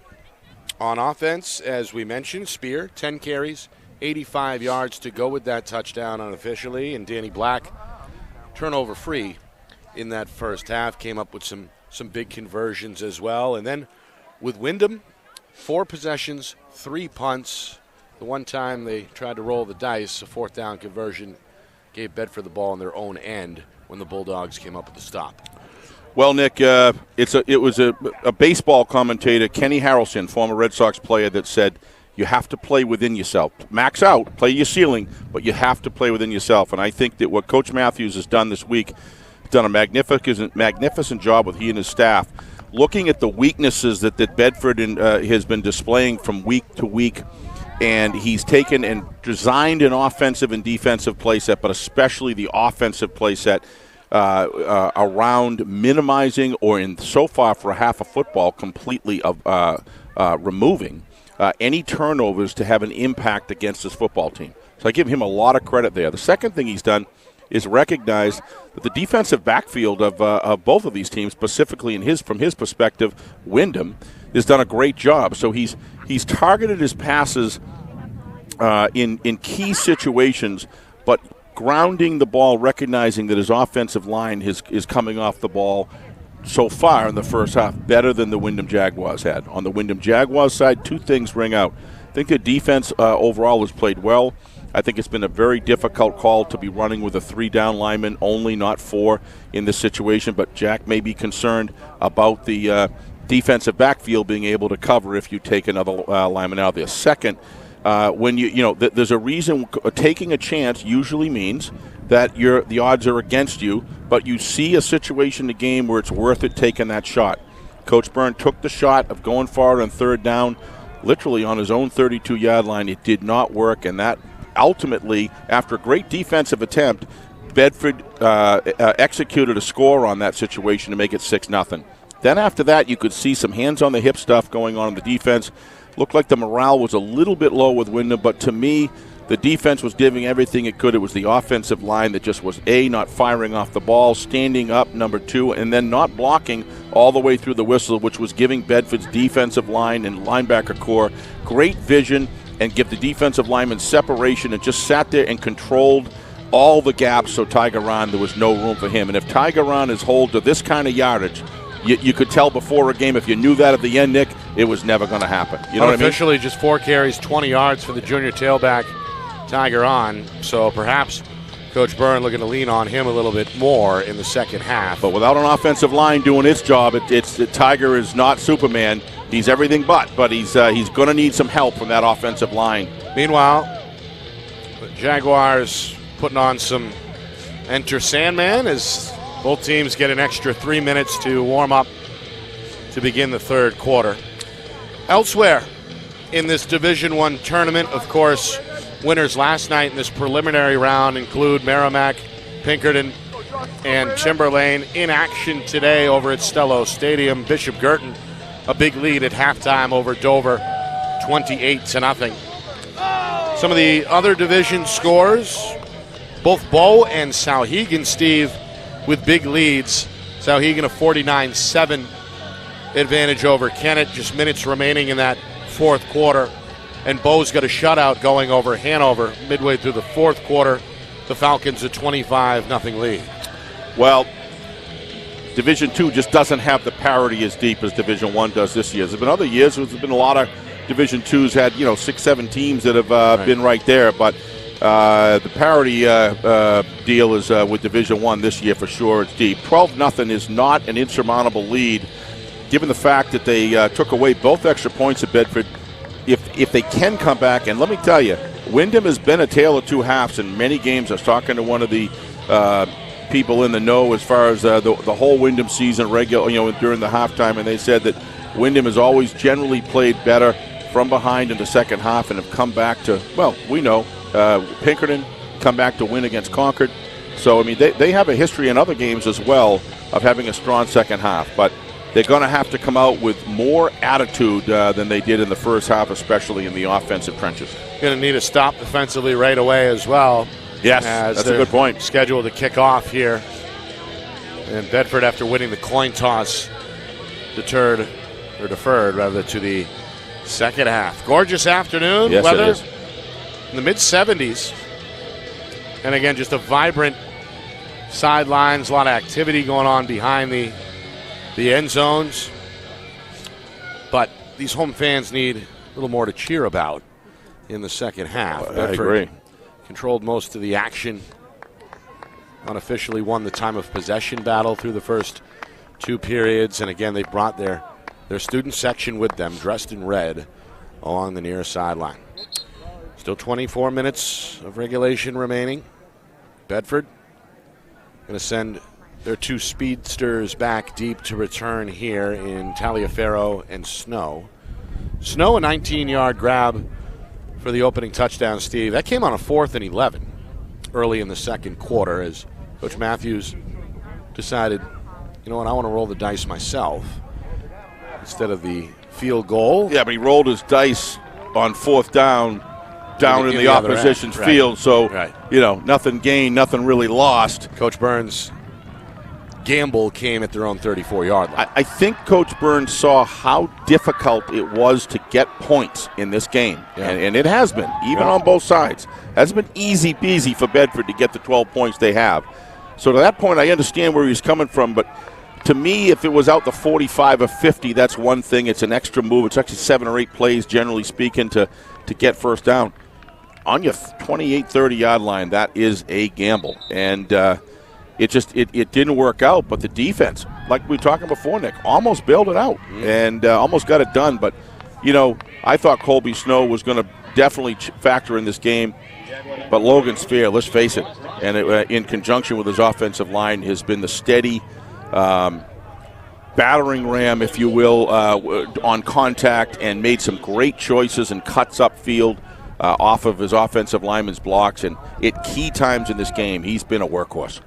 on offense, as we mentioned. Spear, 10 carries, 85 yards to go with that touchdown unofficially. And Danny Black, turnover free in that first half, came up with some big conversions as well. And then with Windham, 4 possessions, 3 punts. The one time they tried to roll the dice, a 4th down conversion gave Bedford the ball on their own end when the Bulldogs came up with the stop. Well, Nick, it was a baseball commentator, Kenny Harrelson, former Red Sox player, that said you have to play within yourself. Max out, play your ceiling, but you have to play within yourself. And I think that what Coach Matthews has done this week, he's done a magnificent job with he and his staff, looking at the weaknesses that Bedford has been displaying from week to week. And he's taken and designed an offensive and defensive play set, but especially the offensive play set around minimizing, or in so far for a half of football, completely removing any turnovers to have an impact against this football team. So I give him a lot of credit there. The second thing he's done is recognize that the defensive backfield of both of these teams, specifically from his perspective, Windham, has done a great job. So he's targeted his passes in key situations, but grounding the ball, recognizing that his offensive line is coming off the ball so far in the first half better than the Windham Jaguars had. On the Windham Jaguars side, 2 things ring out. I think the defense overall has played well. I think it's been a very difficult call to be running with a 3-down lineman only, not 4 in this situation, but Jack may be concerned about the defensive backfield being able to cover if you take another lineman out there. Second, when there's a reason taking a chance usually means that the odds are against you, but you see a situation in the game where it's worth it taking that shot. Coach Byrne took the shot of going forward on 3rd down, literally on his own 32-yard line. It did not work, and that ultimately, after a great defensive attempt, Bedford executed a score on that situation to make it 6-0. Then after that, you could see some hands-on-the-hip stuff going on in the defense. Looked like the morale was a little bit low with Windham, but to me, the defense was giving everything it could. It was the offensive line that just was, A, not firing off the ball, standing up, number 2, and then not blocking all the way through the whistle, which was giving Bedford's defensive line and linebacker core great vision and give the defensive linemen separation, and just sat there and controlled all the gaps so Tiger Ron, there was no room for him. And if Tiger Ron is hold to this kind of yardage, you could tell before a game, if you knew that at the end, Nick, it was never going to happen. You know what I mean? Officially, just 4 carries, 20 yards for the junior tailback, Tiger on. So perhaps Coach Byrne looking to lean on him a little bit more in the second half. But without an offensive line doing its job, Tiger is not Superman. He's everything but he's going to need some help from that offensive line. Meanwhile, the Jaguars putting on some Enter Sandman as both teams get an extra 3 minutes to warm up to begin the third quarter. Elsewhere in this Division I tournament, of course, winners last night in this preliminary round include Merrimack, Pinkerton, and Timberlane. In action today over at Stello Stadium. Bishop Girton, a big lead at halftime over Dover, 28-0. Some of the other division scores, both Bow and Souhegan, Steve, with big leads. Souhegan a 49-7 advantage over Kennett, just minutes remaining in that fourth quarter. And Bow's got a shutout going over Hanover midway through the fourth quarter. The Falcons a 25-0 lead. Well, Division II just doesn't have the parity as deep as Division I does this year. There's been other years, there's been a lot of Division IIs had, 6-7 teams that have been right there. But The parity deal is with Division I this year for sure. It's deep. 12-0 is not an insurmountable lead, given the fact that they took away both extra points at Bedford. If they can come back, and let me tell you, Windham has been a tale of two halves in many games. I was talking to one of the people in the know as far as the whole Windham season during the halftime, and they said that Windham has always generally played better from behind in the second half and have come back to, well, we know, Pinkerton come back to win against Concord. So, I mean, they have a history in other games as well of having a strong second half, but they're going to have to come out with more attitude than they did in the first half, especially in the offensive trenches. Going to need a stop defensively right away as well. Yes, that's a good point. Scheduled to kick off here. And Bedford, after winning the coin toss, deferred to the second half. Gorgeous afternoon. Yes, weather it is. in the mid-70s. And again, just a vibrant sidelines, a lot of activity going on behind the end zones. But these home fans need a little more to cheer about in the second half. I agree. Controlled most of the action. Unofficially won the time of possession battle through the first two periods. And again, they brought their student section with them, dressed in red, along the near sideline. Still 24 minutes of regulation remaining. Bedford going to send their two speedsters back deep to return here in Taliaferro and Snow. Snow, a 19-yard grab for the opening touchdown, Steve. That came on a 4th and 11 early in the second quarter as Coach Matthews decided, you know what, I want to roll the dice myself instead of the field goal. Yeah, but he rolled his dice on 4th down in the opposition's field. So, nothing gained, nothing really lost. Coach Burns' gamble came at their own 34-yard line. I think Coach Burns saw how difficult it was to get points in this game. Yeah. And it has been, even on both sides. It hasn't been easy peasy for Bedford to get the 12 points they have. So to that point, I understand where he's coming from, but to me, if it was out the 45 or 50, that's one thing. It's an extra move. It's actually 7 or 8 plays, generally speaking, to get first down. On your 28, 30-yard line, that is a gamble. And it didn't work out, but the defense, like we were talking before, Nick, almost bailed it out and almost got it done. But, I thought Colby Snow was going to definitely factor in this game. But Logan Spear, let's face it, and in conjunction with his offensive line, has been the steady battering ram, if you will, on contact, and made some great choices and cuts upfield off of his offensive lineman's blocks. And at key times in this game, he's been a workhorse.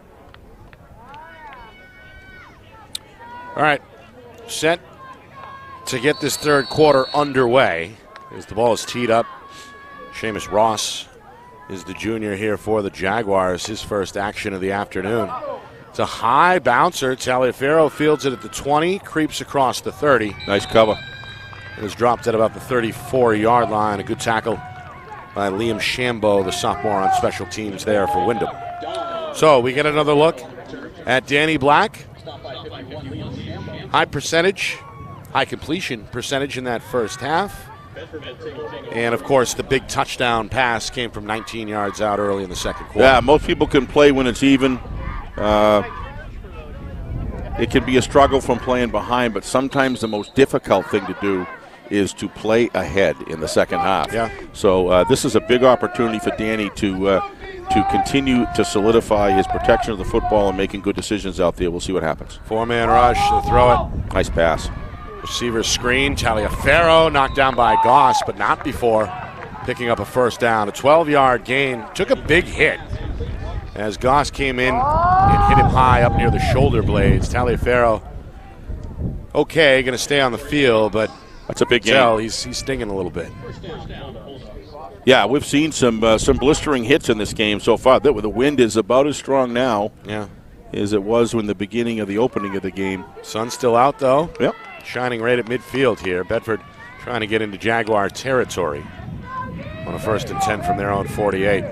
All right, set to get this third quarter underway as the ball is teed up. Seamus Ross is the junior here for the Jaguars, his first action of the afternoon. It's a high bouncer. Taliaferro fields it at the 20, creeps across the 30. Nice cover. It was dropped at about the 34-yard line. A good tackle by Liam Shambo, the sophomore on special teams there for Windham. So we get another look at Danny Black. High completion percentage in that first half. And, of course, the big touchdown pass came from 19 yards out early in the second quarter. Yeah, most people can play when it's even. It can be a struggle from playing behind, but sometimes the most difficult thing to do is to play ahead in the second half. Yeah. So this is a big opportunity for Danny to continue to solidify his protection of the football and making good decisions out there. We'll see what happens. 4-man rush, they'll throw it. Nice pass. Receiver screen, Taliaferro knocked down by Goss, but not before picking up a first down. A 12-yard gain, took a big hit as Goss came in and hit him high up near the shoulder blades. Taliaferro, okay, going to stay on the field, but that's a big gain. He's stinging a little bit. Yeah, we've seen some blistering hits in this game so far. The wind is about as strong now as it was in the beginning of the opening of the game. Sun's still out, though. Yep. Shining right at midfield here. Bedford trying to get into Jaguar territory on a 1st and 10 from their own 48.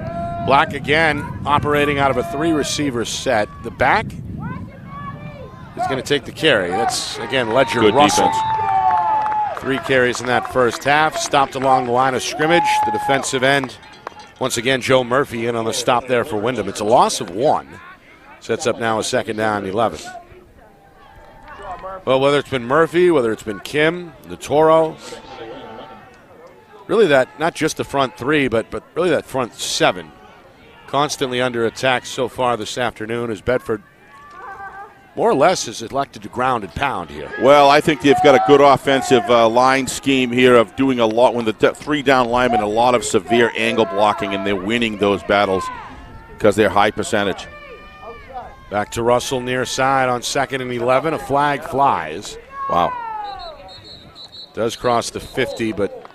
Black again operating out of a 3-receiver set. The back is going to take the carry. That's, again, Ledger Good Russell. Defense. 3 carries in that first half. Stopped along the line of scrimmage. The defensive end Once again, Joe Murphy in on the stop there for Windham. It's a loss of 1. Sets up now a 2nd down and 11. Well, whether it's been Murphy, whether it's been Kim, Natoro, really that, not just the front 3, but really that front 7, constantly under attack so far this afternoon as Bedford more or less has elected to ground and pound here. Well, I think they've got a good offensive line scheme here of doing a lot when the 3 down linemen, a lot of severe angle blocking, and they're winning those battles because they're high percentage. Back to Russell near side on 2nd and 11. A flag flies. Wow. Does cross the 50, but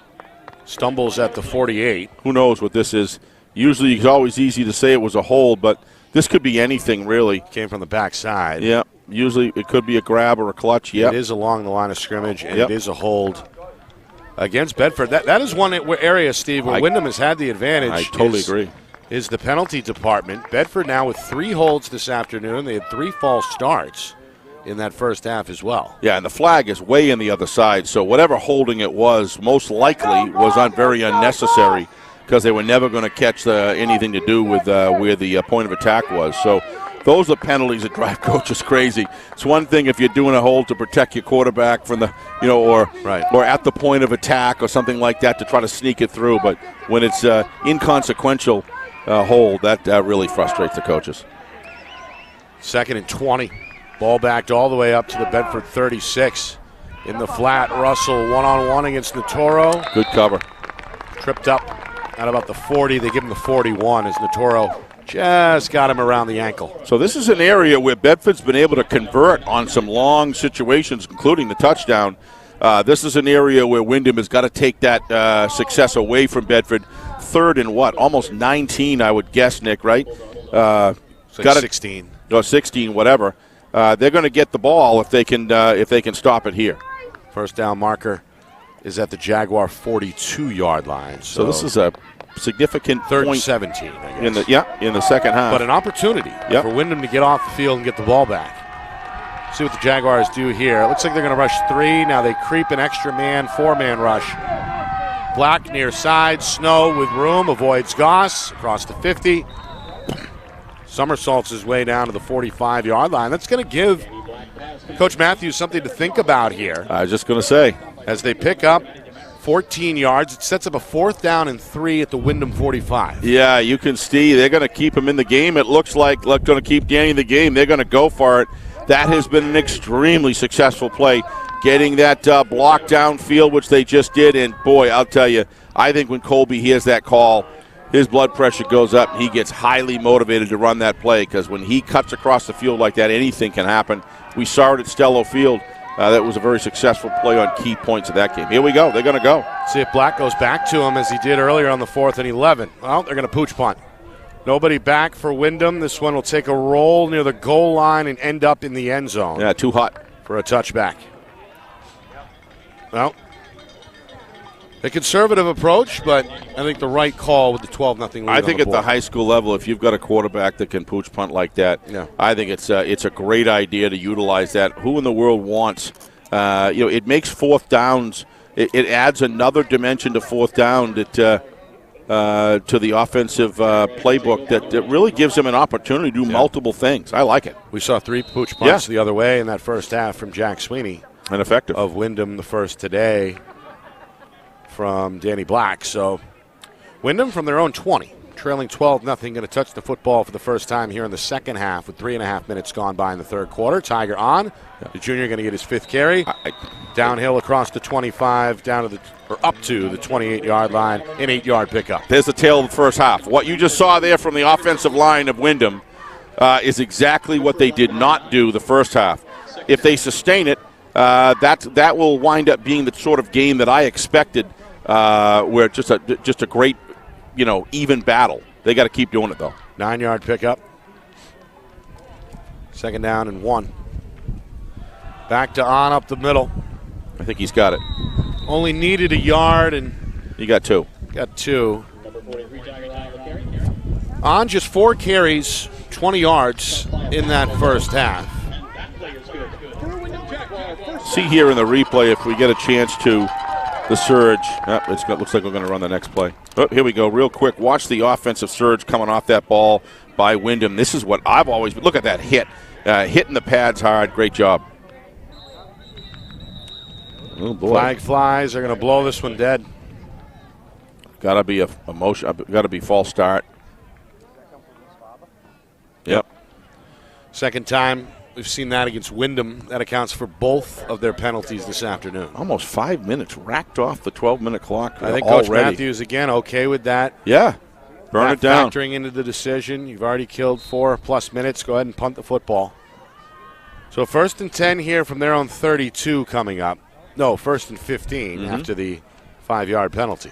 stumbles at the 48. Who knows what this is? Usually it's always easy to say it was a hold, but this could be anything, really. Came from the backside. Yeah, usually it could be a grab or a clutch. Yeah, it is along the line of scrimmage, and it is a hold against Bedford. That is one area, Steve, where Windham has had the advantage. I totally agree. Is the penalty department. Bedford now with 3 holds this afternoon. They had 3 false starts in that first half as well. Yeah, and the flag is way in the other side, so whatever holding it was most likely was very unnecessary, because they were never going to catch anything to do with where the point of attack was. So those are penalties that drive coaches crazy. It's one thing if you're doing a hold to protect your quarterback from the, or at the point of attack or something like that to try to sneak it through. But when it's inconsequential hold, that really frustrates the coaches. 2nd and 20. Ball backed all the way up to the Bedford 36. In the flat, Russell one-on-one against Natoro. Good cover. Tripped up at about the 40. They give him the 41 as Natoro just got him around the ankle. So this is an area where Bedford's been able to convert on some long situations, including the touchdown. This is an area where Windham has got to take that success away from Bedford. 3rd and almost 19, I would guess, Nick, right? Got 16. Or 16, whatever. They're going to get the ball if they can stop it here. First down marker is at the Jaguar 42-yard line. So this is a significant 3rd point. 17, I guess. In the second half. But an opportunity for Windham to get off the field and get the ball back. See what the Jaguars do here. It looks like they're going to rush 3. Now they creep an extra man, 4-man rush. Black near side, Snow with room, avoids Goss across the 50. Somersaults his way down to the 45-yard line. That's going to give Coach Matthews something to think about here. I was just going to say. As they pick up 14 yards, it sets up a 4th down and 3 at the Windham 45. Yeah, you can see they're going to keep him in the game. It looks like they're going to keep Danny in the game. They're going to go for it. That has been an extremely successful play, getting that block downfield, which they just did. And, boy, I'll tell you, I think when Colby hears that call, his blood pressure goes up. He gets highly motivated to run that play, because when he cuts across the field like that, anything can happen. We saw it at Stello Field. That was a very successful play on key points of that game. Here we go. They're going to go. See if Black goes back to him as he did earlier on the 4th and 11. Well, they're going to pooch punt. Nobody back for Windham. This one will take a roll near the goal line and end up in the end zone. Yeah, too hot for a touchback. Well, a conservative approach, but I think the right call with the 12-0 lead. I think at the high school level, if you've got a quarterback that can pooch punt like that, I think it's a great idea to utilize that. Who in the world wants? It makes 4th downs. It adds another dimension to 4th down to the offensive playbook that really gives them an opportunity to do multiple things. I like it. We saw 3 pooch punts the other way in that first half from Jack Sweeney. And effective. Of Windham, the first today from Danny Black. So Windham from their own 20, trailing 12-0, going to touch the football for the first time here in the second half with 3.5 minutes gone by in the third quarter. Tiger on. The junior going to get his 5th carry. Downhill across the 25, up to the 28-yard line, an 8-yard pickup. There's the tail of the first half. What you just saw there from the offensive line of Windham is exactly what they did not do the first half. If they sustain it, that will wind up being the sort of game that I expected, where just a great, even battle. They got to keep doing it though. 9-yard pickup. 2nd down and 1. Back to on up the middle. I think he's got it. Only needed a yard and he got 2. Got 2. On just 4 carries, 20 yards in that first half. See here in the replay if we get a chance to The surge. Looks like we're going to run the next play. Oh, here we go, real quick. Watch the offensive surge coming off that ball by Windham. This is what I've always been. Look at that hit. Hitting the pads hard. Great job. Oh, boy. Flag flies. They're going to blow this one dead. Got to be a motion. Got to be false start. Yep. Second time we've seen that against Windham. That accounts for both of their penalties this afternoon. Almost 5 minutes racked off the 12-minute clock. I think already. Coach Matthews, again, okay with that. Yeah. Burn it down. Factoring into the decision. You've already killed 4+ minutes. Go ahead and punt the football. So 1st and 10 here from their own 32 coming up. No, 1st and 15 after the 5-yard penalty.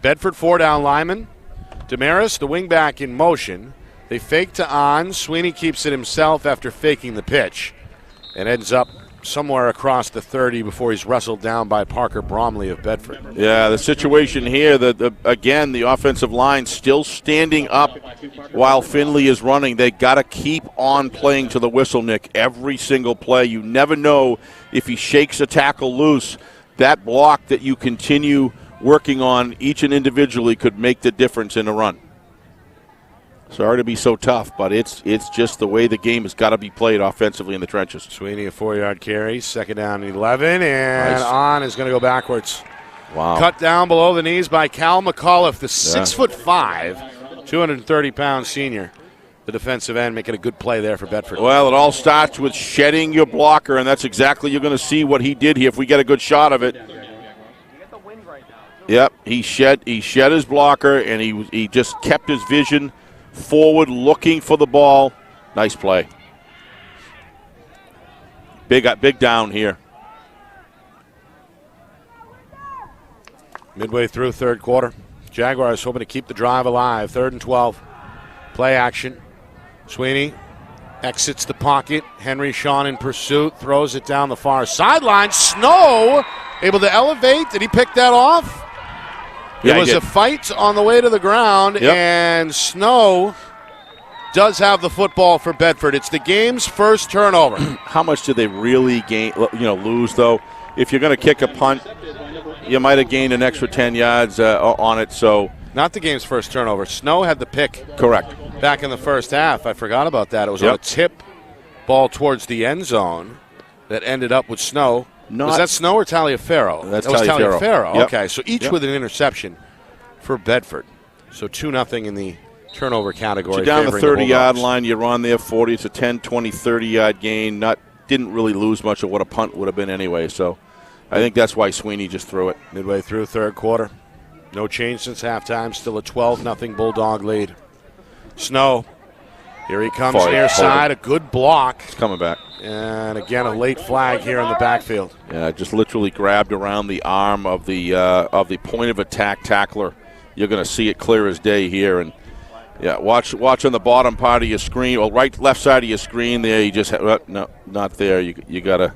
Bedford 4-down lineman. Damaris, the wingback, in motion. They fake to on. Sweeney keeps it himself after faking the pitch and ends up somewhere across the 30 before he's wrestled down by Parker Bromley of Bedford. Yeah, the situation here, again, the offensive line still standing up while Finley is running. They got to keep on playing to the whistle, Nick, every single play. You never know if he shakes a tackle loose. That block that you continue working on each and individually could make the difference in a run. Sorry to be so tough, but it's just the way the game has got to be played offensively in the trenches. Sweeney, a 4-yard carry, 2nd down and 11, and nice. On is going to go backwards. Wow. Cut down below the knees by Cal McAuliffe, the 6'5", 230-pound senior. The defensive end making a good play there for Bedford. Well, it all starts with shedding your blocker, and that's exactly you're going to see what he did here if we get a good shot of it. Yep, he shed his blocker, and he just kept his vision forward, looking for the ball. Nice play. Big down here. Midway through third quarter. Jaguars hoping to keep the drive alive. 3rd and 12. Play action. Sweeney exits the pocket. Henry Shawn in pursuit. Throws it down the far sideline. Snow able to elevate. Did he pick that off? Yeah, it was a fight on the way to the ground, and Snow does have the football for Bedford. It's the game's first turnover. How much did they really lose, though? If you're going to kick a punt, you might have gained an extra 10 yards on it. So not the game's first turnover. Snow had the pick. Correct. Back in the first half. I forgot about that. It was on a tip ball towards the end zone that ended up with Snow. Was that Snow or Taliaferro? That was Taliaferro. Yep. Okay, so each with an interception for Bedford. So 2-0 in the turnover category. So down the 30-yard line, you're on there 40. It's a 10, 20, 30-yard gain. Didn't really lose much of what a punt would have been anyway. So I think that's why Sweeney just threw it. Midway through third quarter. No change since halftime. Still a 12-0 Bulldog lead. Snow. Here he comes near side. A good block. He's coming back. And again, a late flag here in the backfield. Yeah, just literally grabbed around the arm of the point of attack tackler. You're going to see it clear as day here. And yeah, watch on the bottom part of your screen, or left side of your screen there. You just no, not there. You got to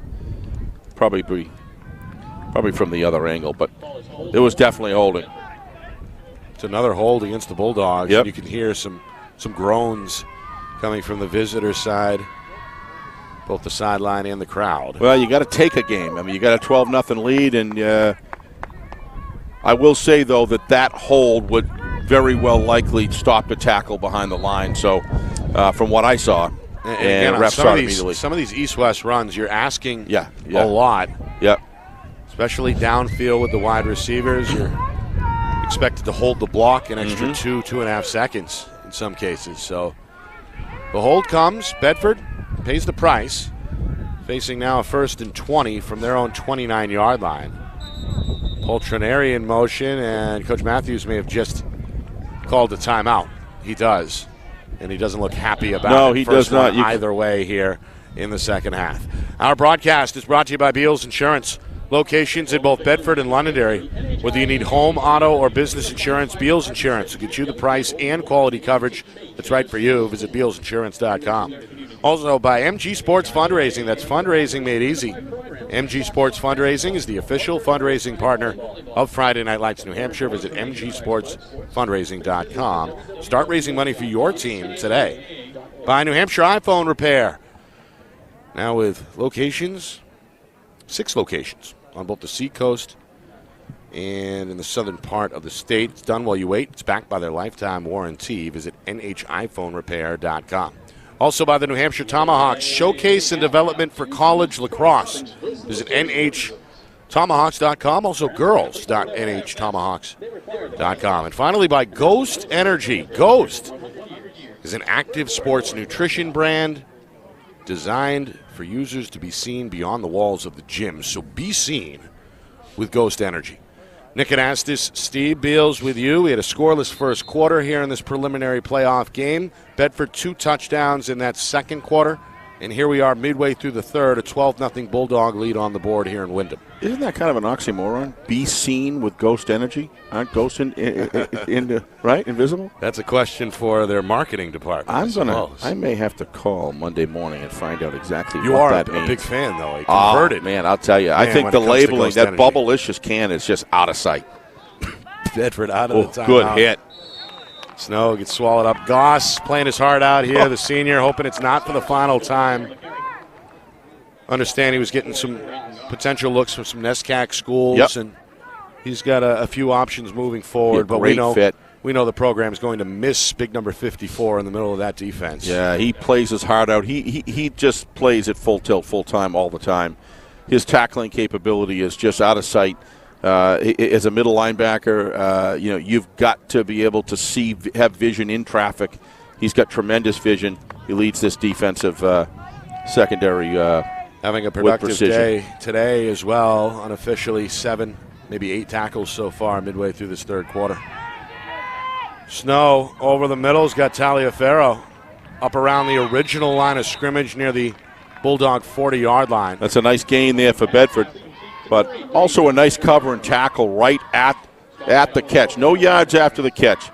probably from the other angle, but it was definitely holding. It's another hold against the Bulldogs. Yep. You can hear some groans coming from the visitor side. Both the sideline and the crowd. Well, you got to take a game. I mean, you got a 12-0 lead, and I will say though that hold would very well likely stop the tackle behind the line. So, from what I saw, and refs saw it immediately. Some of these east-west runs, you're asking a lot. Yep. Especially downfield with the wide receivers, you're expected to hold the block an extra 2.5 seconds in some cases. So, the hold comes. Bedford pays the price, facing now a 1st and 20 from their own 29-yard line. Poltroneri in motion, and Coach Matthews may have just called a timeout. He does, and he doesn't look happy about it. No, he does not. Either way here in the second half. Our broadcast is brought to you by Beals Insurance. Locations in both Bedford and Londonderry. Whether you need home, auto, or business insurance, Beals Insurance will get you the price and quality coverage that's right for you. Visit BealsInsurance.com. Also by MG Sports Fundraising. That's fundraising made easy. MG Sports Fundraising is the official fundraising partner of Friday Night Lights New Hampshire. Visit MGSportsFundraising.com. Start raising money for your team today. By New Hampshire iPhone Repair. Now with 6 locations on both the Seacoast and in the southern part of the state. It's done while you wait. It's backed by their lifetime warranty. Visit NHIPhoneRepair.com. Also by the New Hampshire Tomahawks, showcase and development for college lacrosse. Visit NHTomahawks.com, also girls.NHTomahawks.com. And finally by Ghost Energy. Ghost is an active sports nutrition brand designed for users to be seen beyond the walls of the gym. So be seen with Ghost Energy. Nick Anastas, Steve Beals with you. We had a scoreless first quarter here in this preliminary playoff game. Bedford 2 touchdowns in that second quarter. And here we are midway through the third, a 12-0 Bulldog lead on the board here in Windham. Isn't that kind of an oxymoron? Be seen with Ghost Energy? Aren't ghosts right? Invisible? That's a question for their marketing department. I may have to call Monday morning and find out exactly what that means. You are a big fan, though. You converted. Oh, man, I'll tell you. I think the labeling, that Bubblicious can is just out of sight. Bedford out of the timeout. Good hit. Snow gets swallowed up. Goss playing his heart out here, the senior, hoping it's not for the final time. Understand he was getting some potential looks from some NESCAC schools, and he's got a few options moving forward. But we know the program is going to miss big number 54 in the middle of that defense. Yeah, he plays his heart out. He just plays at full tilt, full time, all the time. His tackling capability is just out of sight. As a middle linebacker, you've got to be able to have vision in traffic. He's got tremendous vision. He leads this defensive secondary. Having a productive day today as well. Unofficially 7, maybe 8 tackles so far midway through this third quarter. Snow over the middle's got Taliaferro up around the original line of scrimmage near the Bulldog 40-yard line. That's a nice gain there for Bedford. But also a nice cover and tackle right at the catch. No yards after the catch.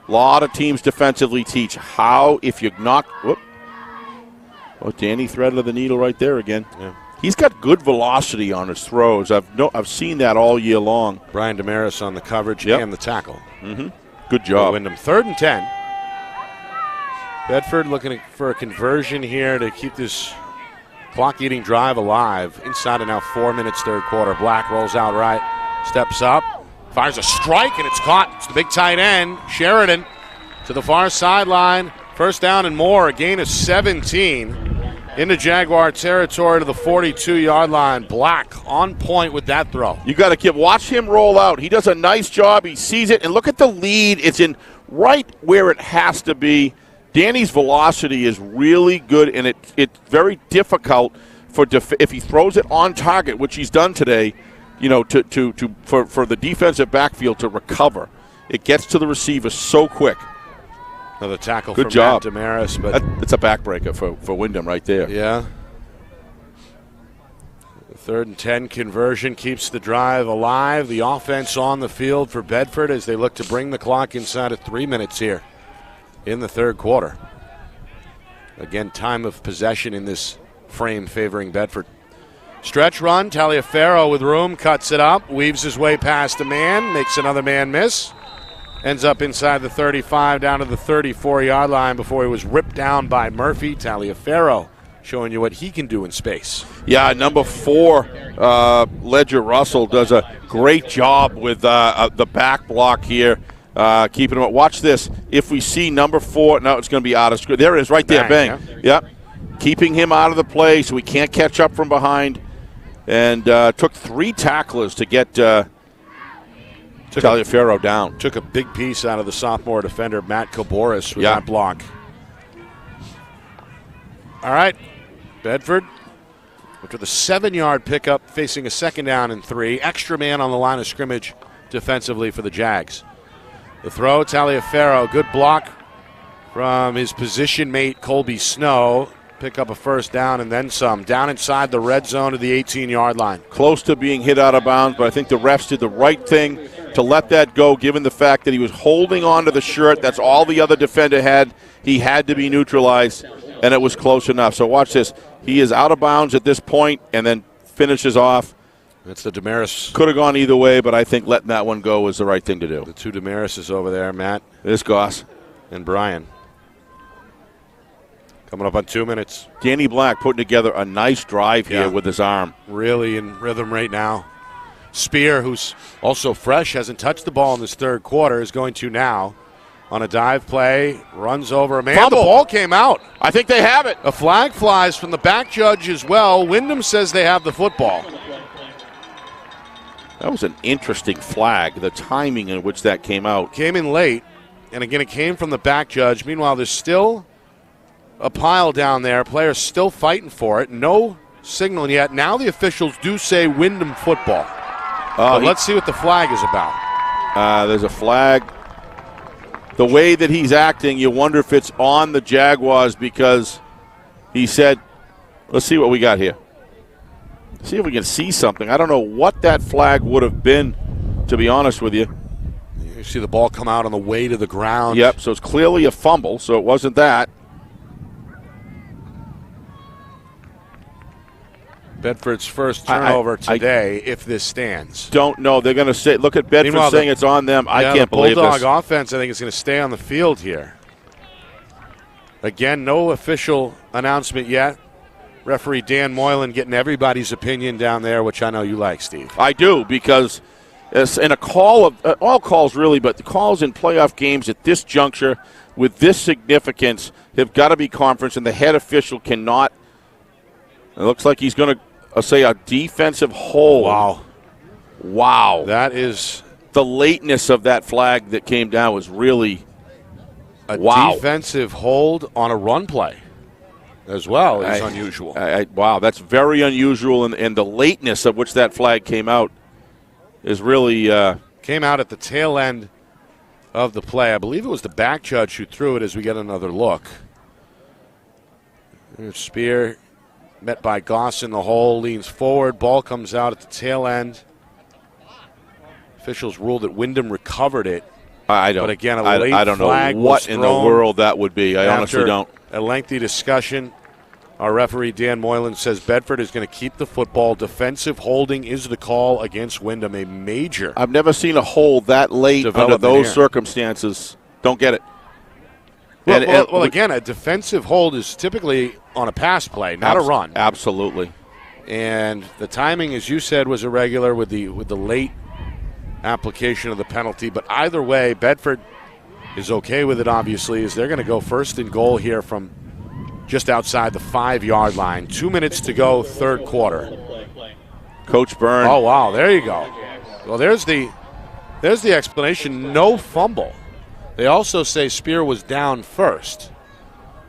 A lot of teams defensively teach how if you knock. Danny threaded the needle right there again. Yeah. He's got good velocity on his throws. I've seen that all year long. Brian Damaris on the coverage and the tackle. Mm-hmm. Good job. Windham 3rd and 10. Bedford looking for a conversion here to keep this clock-eating drive alive. Inside of now 4 minutes, third quarter. Black rolls out right, steps up, fires a strike, and it's caught. It's the big tight end, Sheridan, to the far sideline. First down and more, a gain of 17 into Jaguar territory to the 42-yard line. Black on point with that throw. You got to watch him roll out. He does a nice job. He sees it, and look at the lead. It's in right where it has to be. Danny's velocity is really good, and it's very difficult if he throws it on target, which he's done today. For the defensive backfield to recover, it gets to the receiver so quick. Another tackle good from job. Matt Damaris, but it's a backbreaker for Windham right there. Yeah. The 3rd and 10 conversion keeps the drive alive. The offense on the field for Bedford as they look to bring the clock inside of 3 minutes here in the third quarter. Again, time of possession in this frame favoring Bedford. Stretch run, Taliaferro with room, cuts it up, weaves his way past a man, makes another man miss. Ends up inside the 35 down to the 34-yard line before he was ripped down by Murphy. Taliaferro showing you what he can do in space. Yeah, number 4, Ledger Russell, does a great job with the back block here. Keeping him up. Watch this. If we see number 4, no, it's going to be out of screen. There it is, right there. Bang. Yep. Keeping him out of the play so he can't catch up from behind. And took 3 tacklers to get Taliaferro down. Took a big piece out of the sophomore defender, Matt Koboris, with that block. All right. Bedford, after the 7-yard pickup, facing a 2nd down and 3. Extra man on the line of scrimmage defensively for the Jags. The throw, Taliaferro, good block from his position mate, Colby Snow. Pick up a first down and then some. Down inside the red zone to the 18-yard line. Close to being hit out of bounds, but I think the refs did the right thing to let that go, given the fact that he was holding on to the shirt. That's all the other defender had. He had to be neutralized, and it was close enough. So watch this. He is out of bounds at this point and then finishes off. That's the Damaris. Could have gone either way, but I think letting that one go was the right thing to do. The 2 Damarises over there, Matt. There's Goss. And Brian. Coming up on 2 minutes. Danny Black putting together a nice drive here with his arm. Really in rhythm right now. Spear, who's also fresh, hasn't touched the ball in this third quarter, is going to now, on a dive play, runs over a man. Fumble. The ball came out. I think they have it. A flag flies from the back judge as well. Windham says they have the football. That was an interesting flag, the timing in which that came out. Came in late, and again, it came from the back judge. Meanwhile, there's still a pile down there. Players still fighting for it. No signal yet. Now the officials do say Windham football. But let's see what the flag is about. There's a flag. The way that he's acting, you wonder if it's on the Jaguars because he said, let's see what we got here. See if we can see something. I don't know what that flag would have been, to be honest with you. You see the ball come out on the way to the ground. Yep, so it's clearly a fumble, so it wasn't that. Bedford's first turnover today, if this stands. Don't know. They're going to say, look at Bedford saying it's on them. I can't believe this. The Bulldog offense, I think, is going to stay on the field here. Again, no official announcement yet. Referee Dan Moylan getting everybody's opinion down there, which I know you like, Steve. I do, because it's in a call of all calls really, but the calls in playoff games at this juncture with this significance have got to be conference, and the head official cannot. It looks like he's going to say a defensive hold. Wow. That is the lateness of that flag that came down was really a defensive hold on a run play. As well is unusual. Wow, that's very unusual, and the lateness of which that flag came out is really came out at the tail end of the play. I believe it was the back judge who threw it as we get another look. There's Spear met by Goss in the hole, leans forward, ball comes out at the tail end. Officials ruled that Windham recovered it. I don't. But again, a late I don't know what in the world that would be. I honestly don't. A lengthy discussion. Our referee, Dan Moylan, says Bedford is going to keep the football. Defensive holding is the call against Windham, a major. I've never seen a hold that late under those circumstances. Don't get it. Well, again, a defensive hold is typically on a pass play, not a run. Absolutely. And the timing, as you said, was irregular with the late application of the penalty. But either way, Bedford is okay with it, obviously, as they're going to go first and goal here from just outside the 5-yard line. 2 minutes to go, third quarter. Coach Byrne. Oh, wow, there you go. Well, there's the explanation. No fumble. They also say Spear was down first,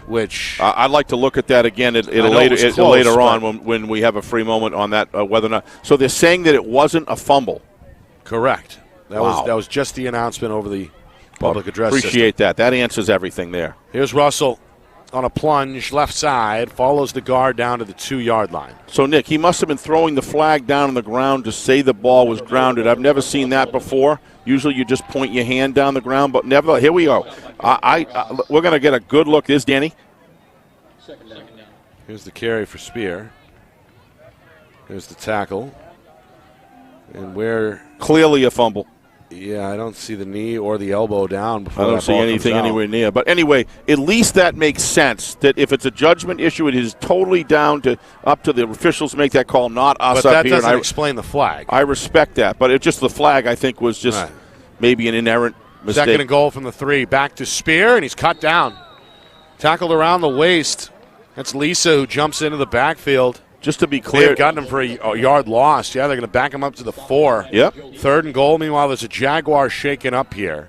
which I'd like to look at that again later on when we have a free moment on that, whether or not. So they're saying that it wasn't a fumble. Correct. That was just the announcement over the public address Appreciate that. That answers everything there. Here's Russell on a plunge, left side, follows the guard down to the 2-yard line. So, Nick, he must have been throwing the flag down on the ground to say the ball was grounded. I've never seen that before. Usually you just point your hand down the ground, but never. Here we go. We're going to get a good look. There's Danny. Here's the carry for Spear. Here's the tackle. And where clearly a fumble. Yeah, I don't see the knee or the elbow down before I don't see anything anywhere near. But anyway, at least that makes sense that if it's a judgment issue, it is totally up to the officials to make that call, not us but up here. But that doesn't explain the flag. I respect that, but it's just the flag, I think, was just maybe an inerrant mistake. Second and goal from the 3. Back to Spear, and he's cut down. Tackled around the waist. That's Lisa who jumps into the backfield. Just to be clear, they've gotten him for a yard lost. Yeah, they're going to back him up to the 4. Yep. Third and goal. Meanwhile, there's a Jaguar shaken up here.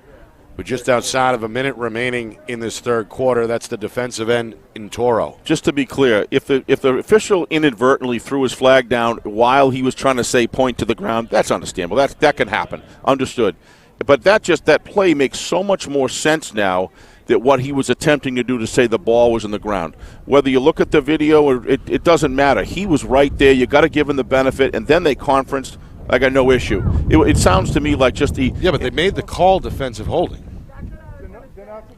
With just outside of a minute remaining in this third quarter. That's the defensive end in Toro. Just to be clear, if the official inadvertently threw his flag down while he was trying to say point to the ground, that's understandable. That can happen. Understood. But that play makes so much more sense now. That what he was attempting to do to say the ball was in the ground. Whether you look at the video or it doesn't matter. He was right there. You got to give him the benefit. And then they conferenced. I got no issue. It sounds to me like just the. Yeah, but they made the call defensive holding.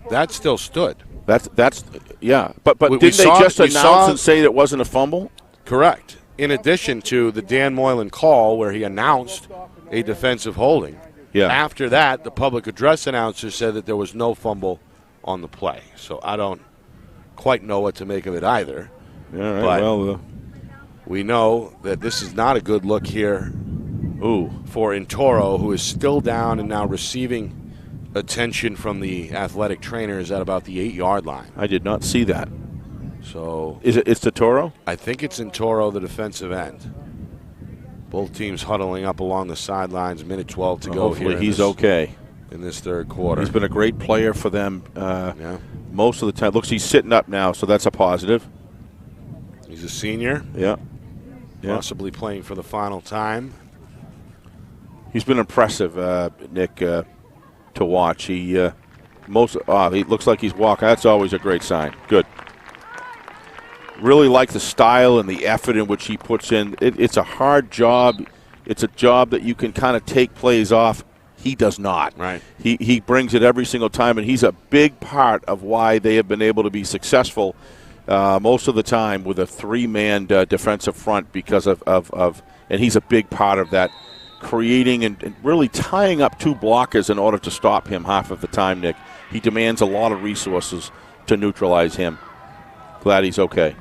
That still stood. That's yeah. But didn't they just announce and say it wasn't a fumble? Correct. In addition to the Dan Moylan call where he announced a defensive holding. Yeah. After that, the public address announcer said that there was no fumble on the play. So I don't quite know what to make of it either. All right, but we know that this is not a good look here for Intoro, who is still down and now receiving attention from the athletic trainers at about the 8-yard line. I did not see that. So it's the Toro? I think it's Intoro, the defensive end. Both teams huddling up along the sidelines. Minute 12 to go. Hopefully here. He's okay in this third quarter. He's been a great player for them most of the time. Looks he's sitting up now, so that's a positive. He's a senior. Yeah. Possibly playing for the final time. He's been impressive, Nick, to watch. He looks like he's walking. That's always a great sign. Good. Really like the style and the effort in which he puts in. It's a hard job. It's a job that you can kind of take plays off. He does not. Right. He brings it every single time, and he's a big part of why they have been able to be successful most of the time with a 3-man defensive front because of and he's a big part of that, creating and really tying up 2 blockers in order to stop him half of the time, Nick. He demands a lot of resources to neutralize him. Glad he's okay.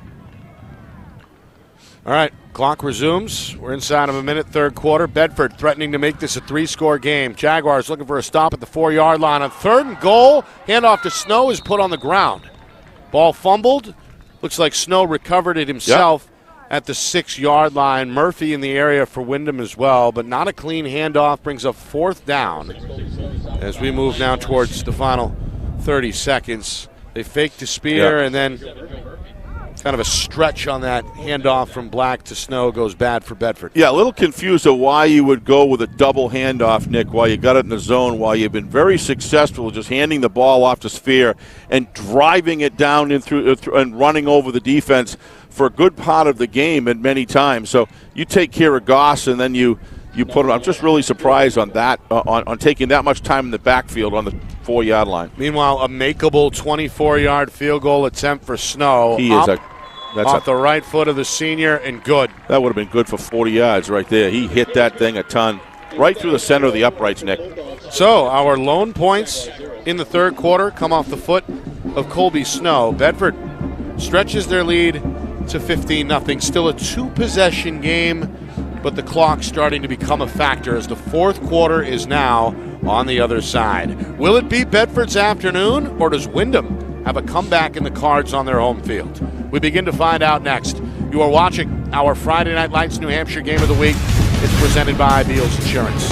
All right, clock resumes. We're inside of a minute, third quarter. Bedford threatening to make this a 3-score game. Jaguars looking for a stop at the 4-yard line. On 3rd and goal, handoff to Snow is put on the ground. Ball fumbled. Looks like Snow recovered it himself at the 6-yard line. Murphy in the area for Windham as well, but not a clean handoff. Brings up 4th down as we move now towards the final 30 seconds. They faked to Spear, and then kind of a stretch on that handoff from Black to Snow goes bad for Bedford. Yeah, a little confused of why you would go with a double handoff, Nick, while you got it in the zone, while you've been very successful just handing the ball off to Spear and driving it down in through and running over the defense for a good part of the game and many times. So you take care of Goss and then you put it. I'm just really surprised on that, on taking that much time in the backfield on the 4-yard line. Meanwhile, a makeable 24-yard field goal attempt for Snow. That's off the right foot of the senior, and good. That would have been good for 40 yards right there. He hit that thing a ton, right through the center of the uprights, Nick. So our lone points in the third quarter come off the foot of Colby Snow. Bedford stretches their lead to 15-0. Still a 2-possession game, but the clock starting to become a factor as the fourth quarter is now on the other side. Will it be Bedford's afternoon, or does Windham have a comeback in the cards on their home field? We begin to find out next. You are watching our Friday Night Lights New Hampshire Game of the Week. It's presented by Beals Insurance.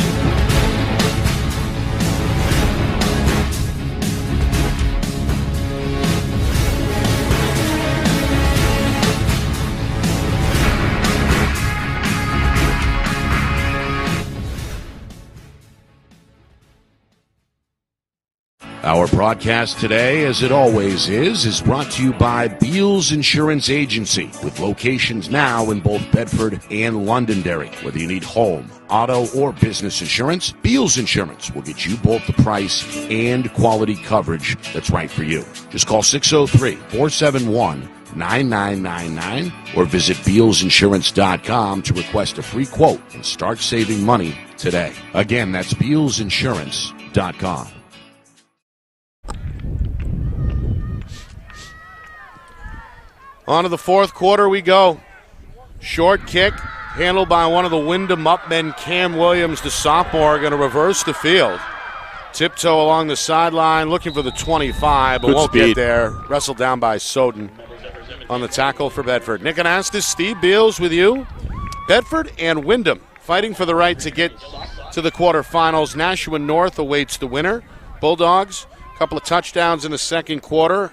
Our broadcast today, as it always is brought to you by Beals Insurance Agency, with locations now in both Bedford and Londonderry. Whether you need home, auto, or business insurance, Beals Insurance will get you both the price and quality coverage that's right for you. Just call 603-471-9999 or visit BealsInsurance.com to request a free quote and start saving money today. Again, that's BealsInsurance.com. On to the fourth quarter we go. Short kick, handled by one of the Windham upmen, Cam Williams, the sophomore, going to reverse the field. Tiptoe along the sideline, looking for the 25, but won't get there. Wrestled down by Soden on the tackle for Bedford. Nick Anastas, Steve Beals with you. Bedford and Windham fighting for the right to get to the quarterfinals. Nashua North awaits the winner. Bulldogs, a couple of touchdowns in the second quarter.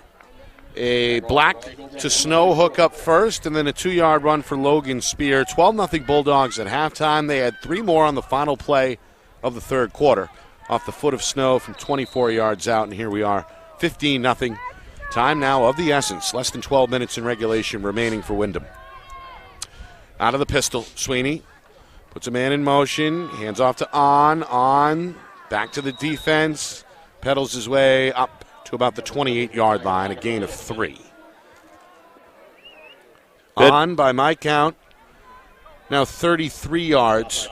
A Black to Snow hook up first, and then a 2-yard run for Logan Spear. 12-0 Bulldogs at halftime. They had 3 more on the final play of the third quarter off the foot of Snow from 24 yards out, and here we are, 15-0. Time now of the essence. Less than 12 minutes in regulation remaining for Windham. Out of the pistol, Sweeney puts a man in motion, hands off to On, back to the defense, pedals his way up to about the 28-yard line, a gain of 3. On, by my count, now 33 yards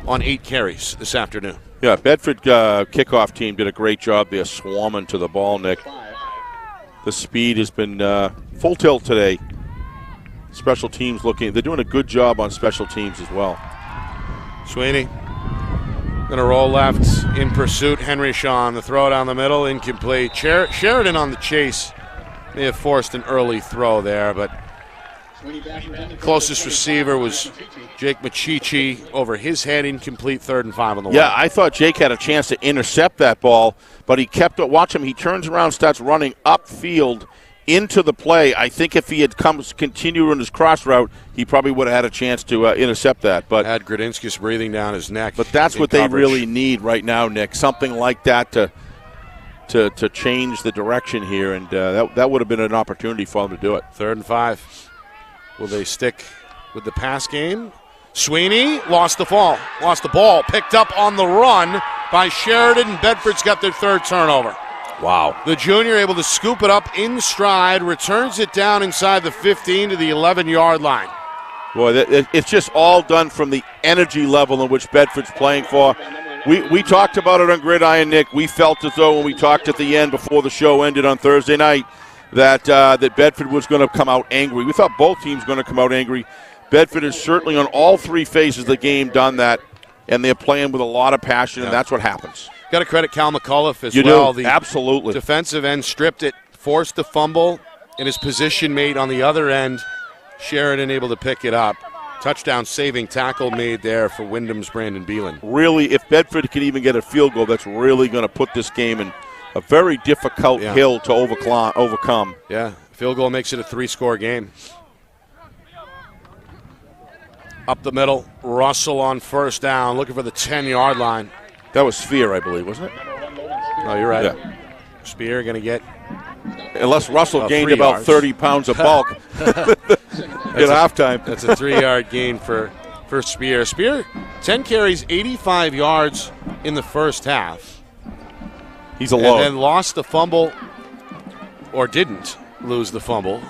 on 8 carries this afternoon. Yeah, Bedford kickoff team did a great job there swarming to the ball, Nick. The speed has been full tilt today. Special teams they're doing a good job on special teams as well. Sweeney gonna roll left in pursuit. Henry Shaw, the throw down the middle, incomplete. Sheridan on the chase. May have forced an early throw there, but closest receiver was Jake Machichi over his head, incomplete, 3rd and 5 on the way. Yeah, I thought Jake had a chance to intercept that ball, but he kept it. Watch him. He turns around, starts running upfield into the play. I think if he had continued on his cross route, he probably would have had a chance to intercept that. But had Gradinskis breathing down his neck. But that's what they really need right now, Nick. Something like that to change the direction here, and that would have been an opportunity for them to do it. 3rd and 5. Will they stick with the pass game? Sweeney lost the ball. Picked up on the run by Sheridan, and Bedford's got their 3rd turnover. Wow. The junior able to scoop it up in stride, returns it down inside the 15 to the 11-yard line. Boy, it's just all done from the energy level in which Bedford's playing for. We talked about it on Gridiron, Nick. We felt as though when we talked at the end before the show ended on Thursday night that Bedford was going to come out angry. We thought both teams were going to come out angry. Bedford is certainly on all 3 phases of the game done that, and they're playing with a lot of passion, and that's what happens. Got to credit Cal McCullough as you well. Do. Absolutely. Defensive end stripped it, forced the fumble, and his position mate on the other end, Sheridan able to pick it up. Touchdown saving tackle made there for Windham's Brandon Beelan. Really, if Bedford can even get a field goal, that's really going to put this game in a very difficult hill to overcome. Yeah, field goal makes it a 3-score game. Up the middle, Russell on 1st down, looking for the 10-yard line. That was Spear, I believe, wasn't it? No, you're right. Yeah. Spear going to get... Unless Russell gained about 30 pounds of bulk at halftime. That's a 3-yard gain for Spear. Spear, 10 carries, 85 yards in the first half. He's alone. And then lost the fumble, or didn't lose the fumble.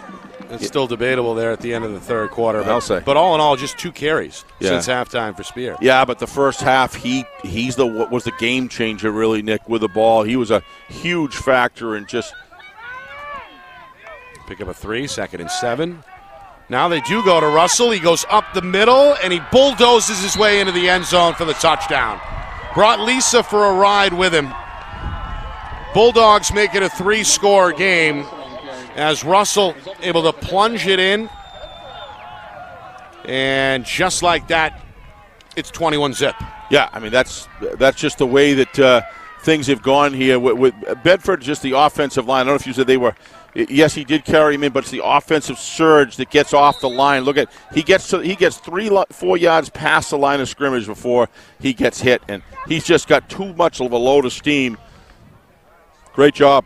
It's still debatable there at the end of the 3rd quarter. I'll say. But all in all, just 2 carries since halftime for Spear. Yeah, but the first half, he was the game changer, really, Nick, with the ball. He was a huge factor in just... Pick up a 3, 2nd and 7. Now they do go to Russell. He goes up the middle, and he bulldozes his way into the end zone for the touchdown. Brought Lisa for a ride with him. Bulldogs make it a 3-score game as Russell able to plunge it in. And just like that, it's 21-zip. Yeah, I mean, that's just the way that things have gone here. With Bedford, just the offensive line. I don't know if you said they were... Yes, he did carry him in, but it's the offensive surge that gets off the line. Look at he gets 3-4 yards past the line of scrimmage before he gets hit, and he's just got too much of a load of steam. Great job.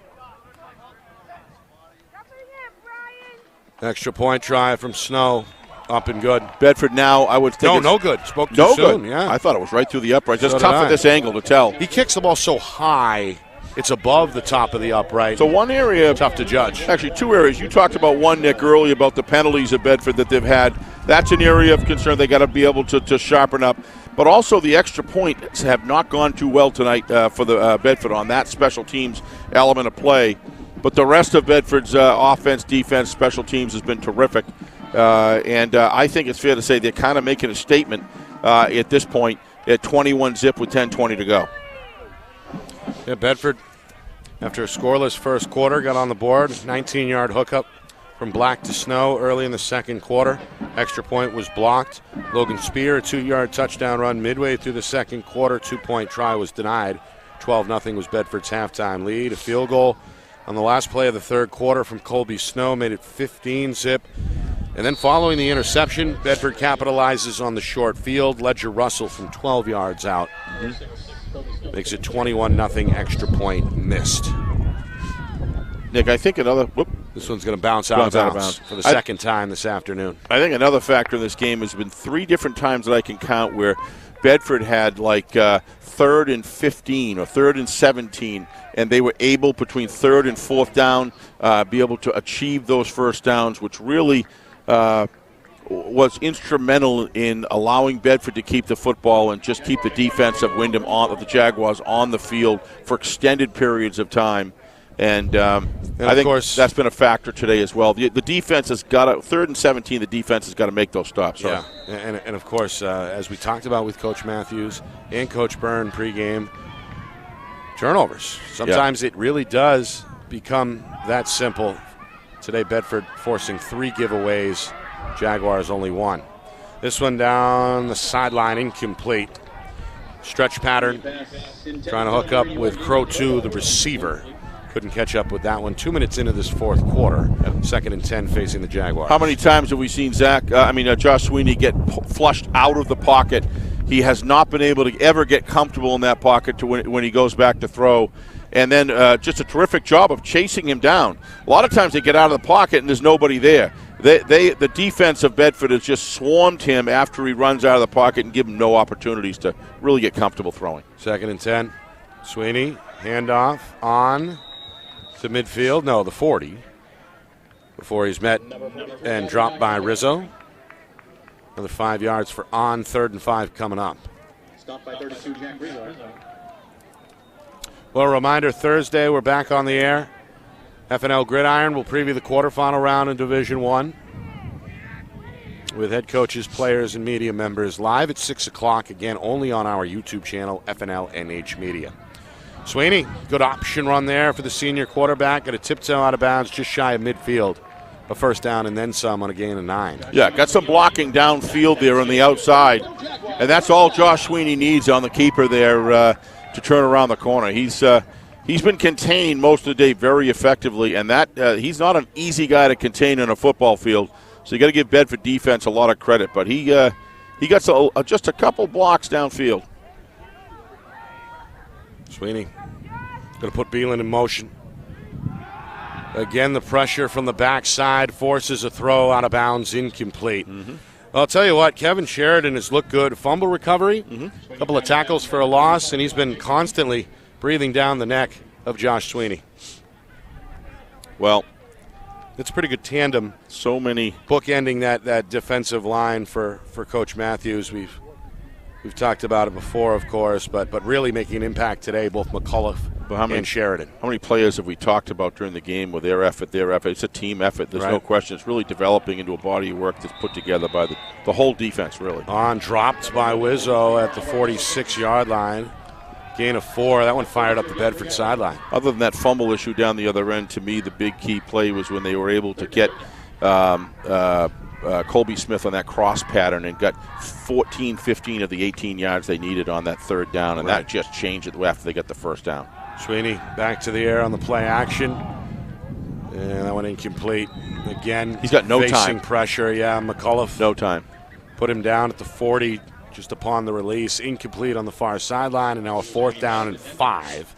Extra point try from Snow, up and good. Bedford now, I would think. No good. Spoke too soon. Good. Yeah, I thought it was right through the upright. Just so tough at this angle to tell. He kicks the ball so high. It's above the top of the upright. So one area... Tough to judge. Actually, 2 areas. You talked about one, Nick, earlier about the penalties at Bedford that they've had. That's an area of concern. They got to be able to sharpen up. But also the extra points have not gone too well tonight for the Bedford on that special teams element of play. But the rest of Bedford's offense, defense, special teams has been terrific. And I think it's fair to say they're kind of making a statement at this point at 21-zip with 10:20 to go. Yeah, Bedford, after a scoreless first quarter, got on the board. 19-yard hookup from Black to Snow early in the 2nd quarter. Extra point was blocked. Logan Spear, a 2-yard touchdown run midway through the 2nd quarter. 2-point try was denied. 12-0 was Bedford's halftime lead. A field goal on the last play of the 3rd quarter from Colby Snow made it 15-zip. And then following the interception, Bedford capitalizes on the short field. Ledger Russell from 12 yards out. Makes it 21-0, extra point missed. Nick, I think another... This one's going to bounce out of bounds for the second time this afternoon. I think another factor in this game has been 3 different times that I can count where Bedford had like 3rd and 15 or 3rd and 17, and they were able between 3rd and 4th down be able to achieve those first downs, which really was instrumental in allowing Bedford to keep the football and just keep the defense of Windham of the Jaguars on the field for extended periods of time. And I think that's been a factor today as well. The defense has got to, 3rd and 17, the defense has got to make those stops. Yeah, and of course, as we talked about with Coach Matthews and Coach Byrne pregame, turnovers. Sometimes it really does become that simple. Today, Bedford forcing 3 giveaways, Jaguars only 1. This one down the sideline, incomplete. Stretch pattern, trying to hook up with Crow 2, the receiver. Couldn't catch up with that one. 2 minutes into this 4th quarter. 2nd and 10 facing the Jaguars. How many times have we seen Josh Sweeney get flushed out of the pocket? He has not been able to ever get comfortable in that pocket to when he goes back to throw. And then just a terrific job of chasing him down. A lot of times they get out of the pocket and there's nobody there. The defense of Bedford has just swarmed him after he runs out of the pocket and give him no opportunities to really get comfortable throwing. 2nd and 10. Sweeney, handoff on to midfield. No, the 40. Before he's met and dropped by Rizzo. Another 5 yards for on. 3rd and 5 coming up. Stopped by 32, Jack Rizzo. Well, a reminder, Thursday we're back on the air. FNL Gridiron will preview the quarterfinal round in Division I with head coaches, players, and media members live at 6 o'clock, again, only on our YouTube channel, FNLNH Media. Sweeney, good option run there for the senior quarterback. Got a tiptoe out of bounds just shy of midfield. A first down and then some on a gain of 9. Yeah, got some blocking downfield there on the outside. And that's all Josh Sweeney needs on the keeper there to turn around the corner. He's been contained most of the day very effectively, and that he's not an easy guy to contain in a football field. So you got to give Bedford defense a lot of credit. But he got just a couple blocks downfield. Sweeney going to put Beelan in motion. Again, the pressure from the backside forces a throw out of bounds, incomplete. Mm-hmm. Well, I'll tell you what, Kevin Sheridan has looked good. Fumble recovery, a couple of tackles for a loss, and he's been constantly breathing down the neck of Josh Sweeney. Well, it's a pretty good tandem. So many bookending that defensive line for Coach Matthews. We've talked about it before, of course, but really making an impact today, both McCullough and Sheridan. How many players have we talked about during the game with their effort? It's a team effort. There's no question. It's really developing into a body of work that's put together by the whole defense, really. On dropped by Wizzo at the 46-yard line. Gain of 4. That one fired up the Bedford sideline. Other than that fumble issue down the other end, to me, the big key play was when they were able to get Colby Smith on that cross pattern and got 14, 15 of the 18 yards they needed on that 3rd down, and that just changed it after they got the 1st down. Sweeney back to the air on the play action. And that one incomplete. Again, he's got no facing time. Pressure, yeah. McCullough. No time. Put him down at the 40 just upon the release. Incomplete on the far sideline, and now a 4th down and 5.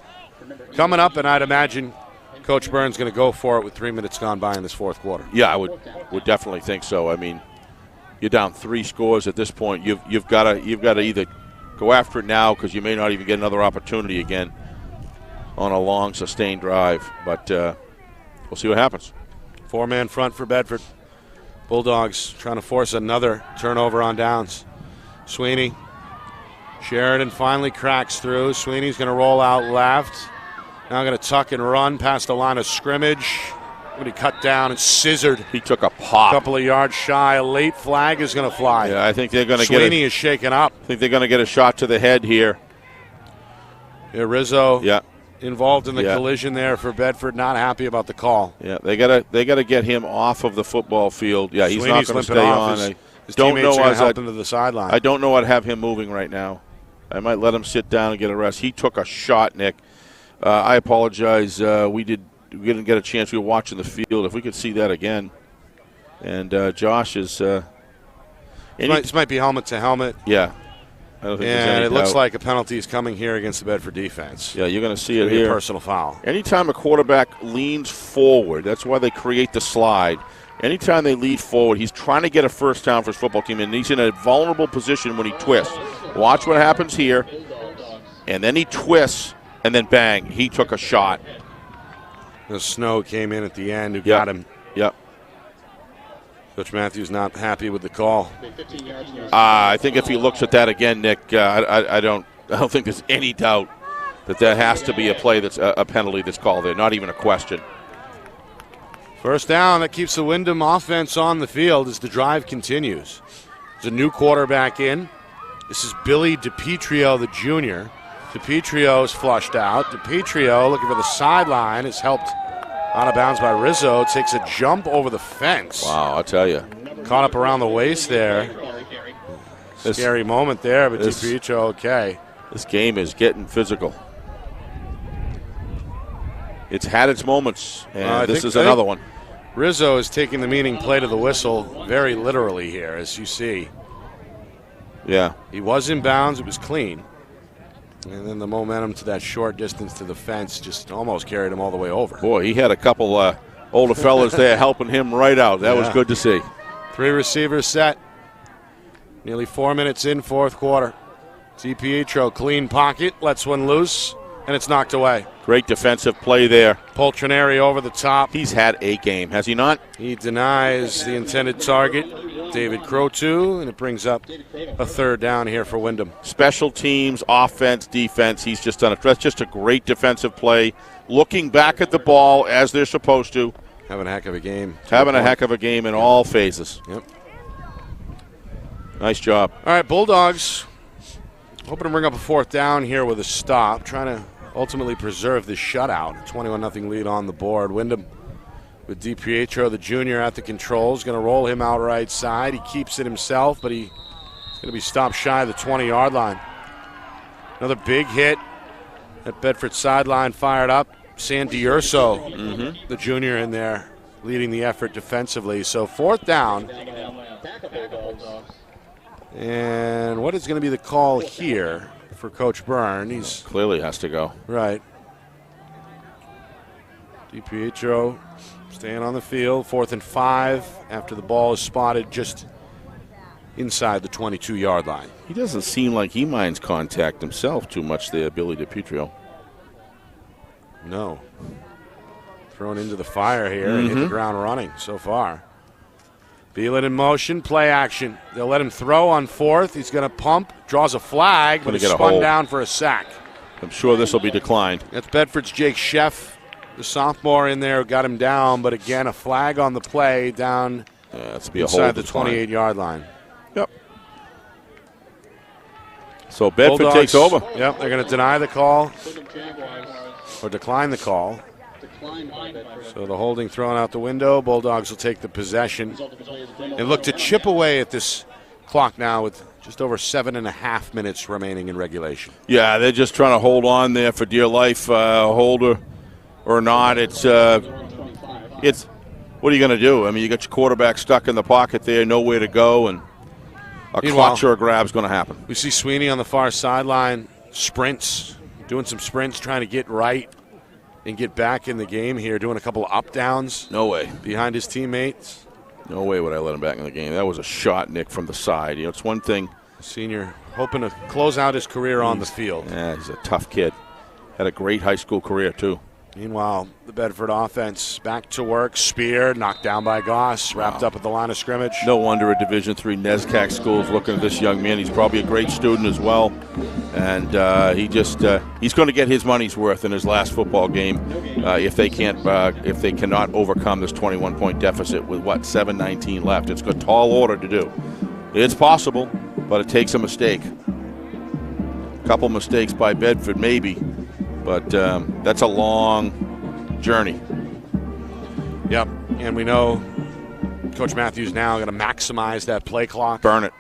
Coming up, and I'd imagine Coach Byrne's going to go for it with 3 minutes gone by in this 4th quarter. Yeah, I would definitely think so. I mean, you're down 3 scores at this point. You've got to either go after it now because you may not even get another opportunity again on a long, sustained drive. But we'll see what happens. 4-man front for Bedford. Bulldogs trying to force another turnover on downs. Sweeney. Sheridan finally cracks through. Sweeney's going to roll out left. Now going to tuck and run past the line of scrimmage. When he cut down and scissored. He took a pop. A couple of yards shy. A late flag is going to fly. Yeah, I think they're going to get Sweeney is shaken up. I think they're going to get a shot to the head here. Yeah, Rizzo. Yeah. Involved in the collision there for Bedford. Not happy about the call. Yeah, they gotta get him off of the football field. Yeah, he's Sweeney's not going to stay on. His teammates are going to help him to the sideline. I don't know what have him moving right now. I might let him sit down and get a rest. He took a shot, Nick. I apologize. We didn't get a chance. We were watching the field. If we could see that again. And Josh is. This might be helmet to helmet. Yeah. I don't think there's any it looks doubt. like a penalty is coming here against the Bedford defense. Yeah, you're going to see it here. A personal foul. Anytime a quarterback leans forward, that's why they create the slide. Anytime they lead forward, he's trying to get a first down for his football team, and he's in a vulnerable position when he twists. Watch what happens here. And then he twists, and then bang, he took a shot. The Snow came in at the end who got him. Yep. Coach Matthews not happy with the call. I think if he looks at that again, Nick, I don't think there's any doubt that has to be a play that's a penalty that's called there, not even a question. First down, that keeps the Windham offense on the field as the drive continues. There's a new quarterback in. This is Billy DiPietro, the junior. DiPietro is flushed out. DiPietro, looking for the sideline, is helped out of bounds by Rizzo. Takes a jump over the fence. Wow, I'll tell you. Caught up around the waist there. Scary moment there, but DiPietro okay. This game is getting physical. It's had its moments, and this is another one. Rizzo is taking the meaning play to the whistle very literally here, as you see. Yeah. He was in bounds. It was clean. And then the momentum to that short distance to the fence just almost carried him all the way over. Boy, he had a couple older fellas there helping him right out. That was good to see. 3 receivers set. Nearly 4 minutes in, fourth quarter. DiPietro, clean pocket, lets one loose, and it's knocked away. Great defensive play there. Poltroneri over the top. He's had a game, has he not? He denies the intended target, David Croteau, and it brings up a third down here for Windham. Special teams, offense, defense, he's just done it. That's just a great defensive play. Looking back at the ball as they're supposed to. Having a heck of a game. Having a heck of a game in all phases. Yep. Nice job. All right, Bulldogs hoping to bring up a fourth down here with a stop, trying to ultimately preserve this shutout. 21-0 lead on the board. Windham with DiPietro, the junior, at the controls. Going to roll him out right side. He keeps it himself, but he's going to be stopped shy of the 20-yard line. Another big hit at Bedford sideline, fired up. Sandy Urso, the junior, in there leading the effort defensively. So fourth down. And what is going to be the call here for Coach Byrne? He's clearly has to go. Right. DiPietro staying on the field. 4th and 5 after the ball is spotted just inside the 22-yard line. He doesn't seem like he minds contact himself too much there, Billy DiPietro. No. Thrown into the fire here and hit the ground running so far. Beelan in motion, play action. They'll let him throw on 4th. He's going to pump, draws a flag, but he's spun down for a sack. I'm sure this will be declined. That's Bedford's Jake Sheff, the sophomore, in there, got him down, but again, a flag on the play down inside the 28-yard line. Yep. So Bedford Bulldogs takes over. Yep, they're going to deny the call or decline the call. So the holding thrown out the window. Bulldogs will take the possession and look to chip away at this clock now with just over 7.5 minutes remaining in regulation. Yeah, they're just trying to hold on there for dear life, holder or not. It's what are you going to do? I mean, you got your quarterback stuck in the pocket there, nowhere to go, and a clutch or a grab's going to happen. We see Sweeney on the far sideline, doing some sprints, trying to get right and get back in the game here, doing a couple of up downs. No way. Behind his teammates. No way would I let him back in the game. That was a shot, Nick, from the side. You know, it's one thing. Senior hoping to close out his career on the field. Yeah, he's a tough kid. Had a great high school career, too. Meanwhile, the Bedford offense back to work. Spear knocked down by Goss, wrapped up at the line of scrimmage. No wonder a Division III NESCAC school is looking at this young man. He's probably a great student as well. And he's going to get his money's worth in his last football game if they cannot overcome this 21-point deficit with 7:19 left. It's a tall order to do. It's possible, but it takes a mistake. A couple mistakes by Bedford, maybe. But that's a long journey. Yep, and we know Coach Matthews now going to maximize that play clock. Burn it.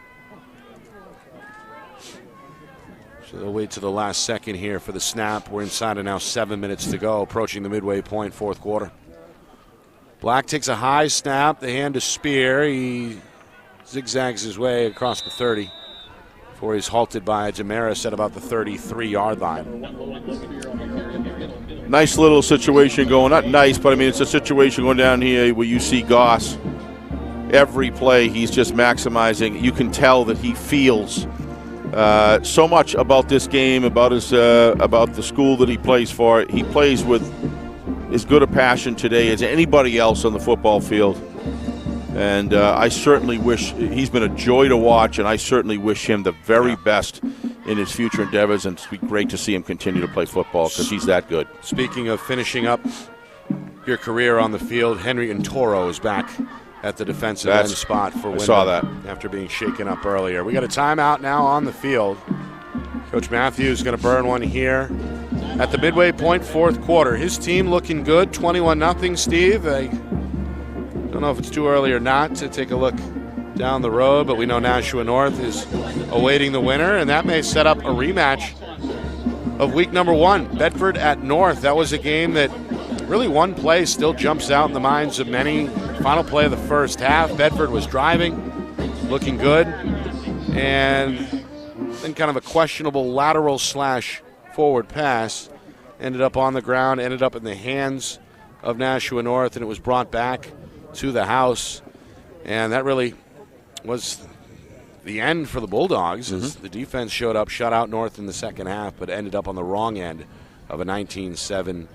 So they'll wait to the last second here for the snap. We're inside of now 7 minutes to go, approaching the midway point, fourth quarter. Black takes a high snap, the hand to Spear. He zigzags his way across the 30 before he's halted by Damaris at about the 33-yard line. Nice little situation going, not nice, but I mean it's a situation going down here where you see Goss. Every play he's just maximizing. You can tell that he feels so much about this game, about the school that he plays for. He plays with as good a passion today as anybody else on the football field. And I certainly wish, he's been a joy to watch, and I certainly wish him the very best in his future endeavors, and it's great to see him continue to play football because he's that good. Speaking of finishing up your career on the field, Henry Ntoro is back at the defensive end spot for Windham. I saw that. After being shaken up earlier. We got a timeout now on the field. Coach Matthews is going to burn one here at the midway point, fourth quarter. His team looking good, 21-0, Steve. I don't know if it's too early or not to take a look down the road, but we know Nashua North is awaiting the winner, and that may set up a rematch of week number 1, Bedford at North. That was a game that really one play still jumps out in the minds of many. Final play of the first half, Bedford was driving, looking good, and then kind of a questionable lateral / forward pass ended up on the ground, ended up in the hands of Nashua North, and it was brought back to the house. And that really was the end for the Bulldogs as the defense showed up, shut out North in the second half, but ended up on the wrong end of a 19-7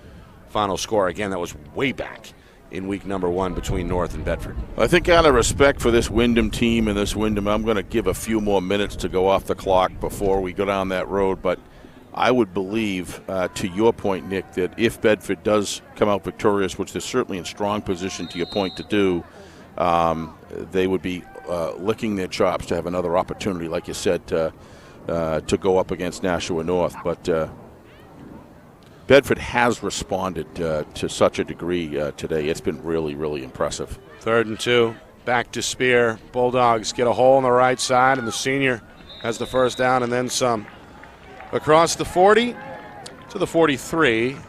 final score. Again, that was way back in week number 1 between North and Bedford. I think out of respect for this Windham team and this Windham, I'm going to give a few more minutes to go off the clock before we go down that road. But I would believe, to your point, Nick, that if Bedford does come out victorious, which they're certainly in strong position to your point to do, they would be licking their chops to have another opportunity, like you said, to go up against Nashua North. But Bedford has responded to such a degree today. It's been really, really impressive. 3rd and 2, back to Spear. Bulldogs get a hole on the right side, and the senior has the first down and then some. Across the 40 to the 43. They're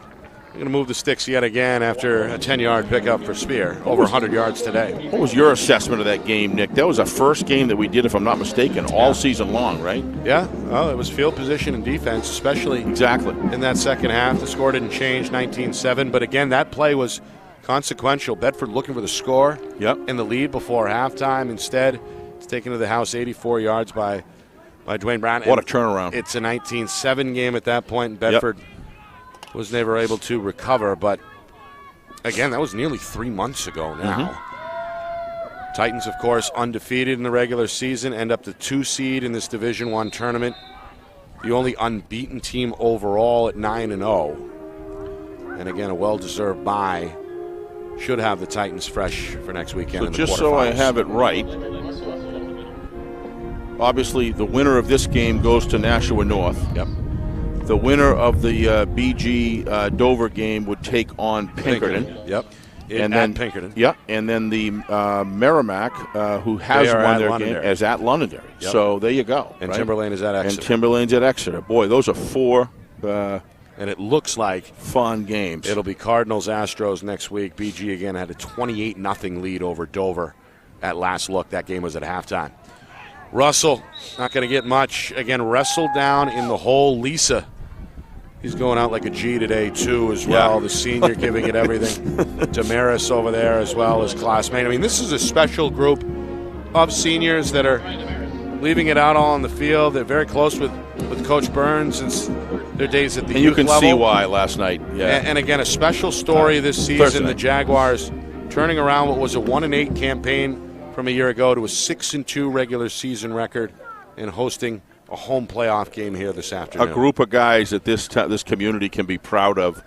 going to move the sticks yet again after a 10-yard pickup for Spear. Over 100 yards today. What was your assessment of that game, Nick? That was the first game that we did, if I'm not mistaken, all season long, right? Yeah. Well, it was field position and defense, especially in that second half. The score didn't change, 19-7. But again, that play was consequential. Bedford looking for the score and the lead before halftime. Instead, it's taken to the house 84 yards by Dwayne Brown. What a turnaround. It's a 19-7 game at that point, and Bedford was never able to recover. But again, that was nearly 3 months ago now. Titans, of course, undefeated in the regular season, end up the 2 seed in this Division I tournament. The only unbeaten team overall at 9-0. And again, a well-deserved bye. Should have the Titans fresh for next weekend. So in the just so I have it right, obviously the winner of this game goes to Nashua North. The winner of the BG Dover game would take on Pinkerton. And then Pinkerton. And then the Merrimack, who has won their game, is at Londonderry. So there you go. And Timberlane is at Exeter. And Timberlane's at Exeter. Boy, those are 4 and it looks like fun games. It'll be Cardinals Astros next week. BG again had a 28-0 lead over Dover at last look. That game was at halftime. Russell not going to get much. Again, wrestled down in the hole. Lisa, he's going out like a G today too as well. The senior giving it everything. Damaris over there as well as classmate. I mean, this is a special group of seniors that are leaving it out all on the field. They're very close with Coach Burns since their days at the youth level. And you can see why last night. And again, a special story this season. The Jaguars turning around what was a 1-8 campaign from a year ago to a 6-2 regular season record and hosting a home playoff game here this afternoon. A group of guys that this community can be proud of,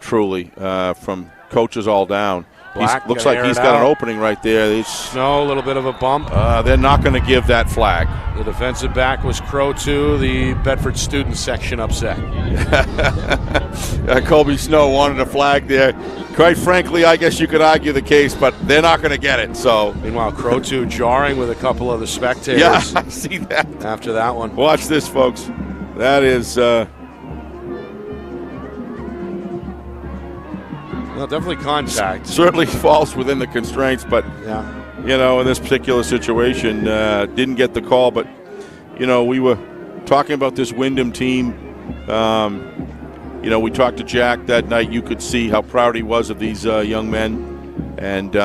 truly, from coaches all down. Looks like he's got an opening right there. No, a little bit of a bump. They're not going to give that flag. The defensive back was Crow 2, the Bedford student section upset. Colby Snow wanted a flag there. Quite frankly, I guess you could argue the case, but they're not going to get it. So, meanwhile, Crow 2 jarring with a couple of the spectators. Yeah, I see that. After that one. Watch this, folks. That is... well, definitely contact. Certainly falls within the constraints, but, you know, in this particular situation, didn't get the call. But, you know, we were talking about this Windham team. You know, we talked to Jack that night. You could see how proud he was of these young men. And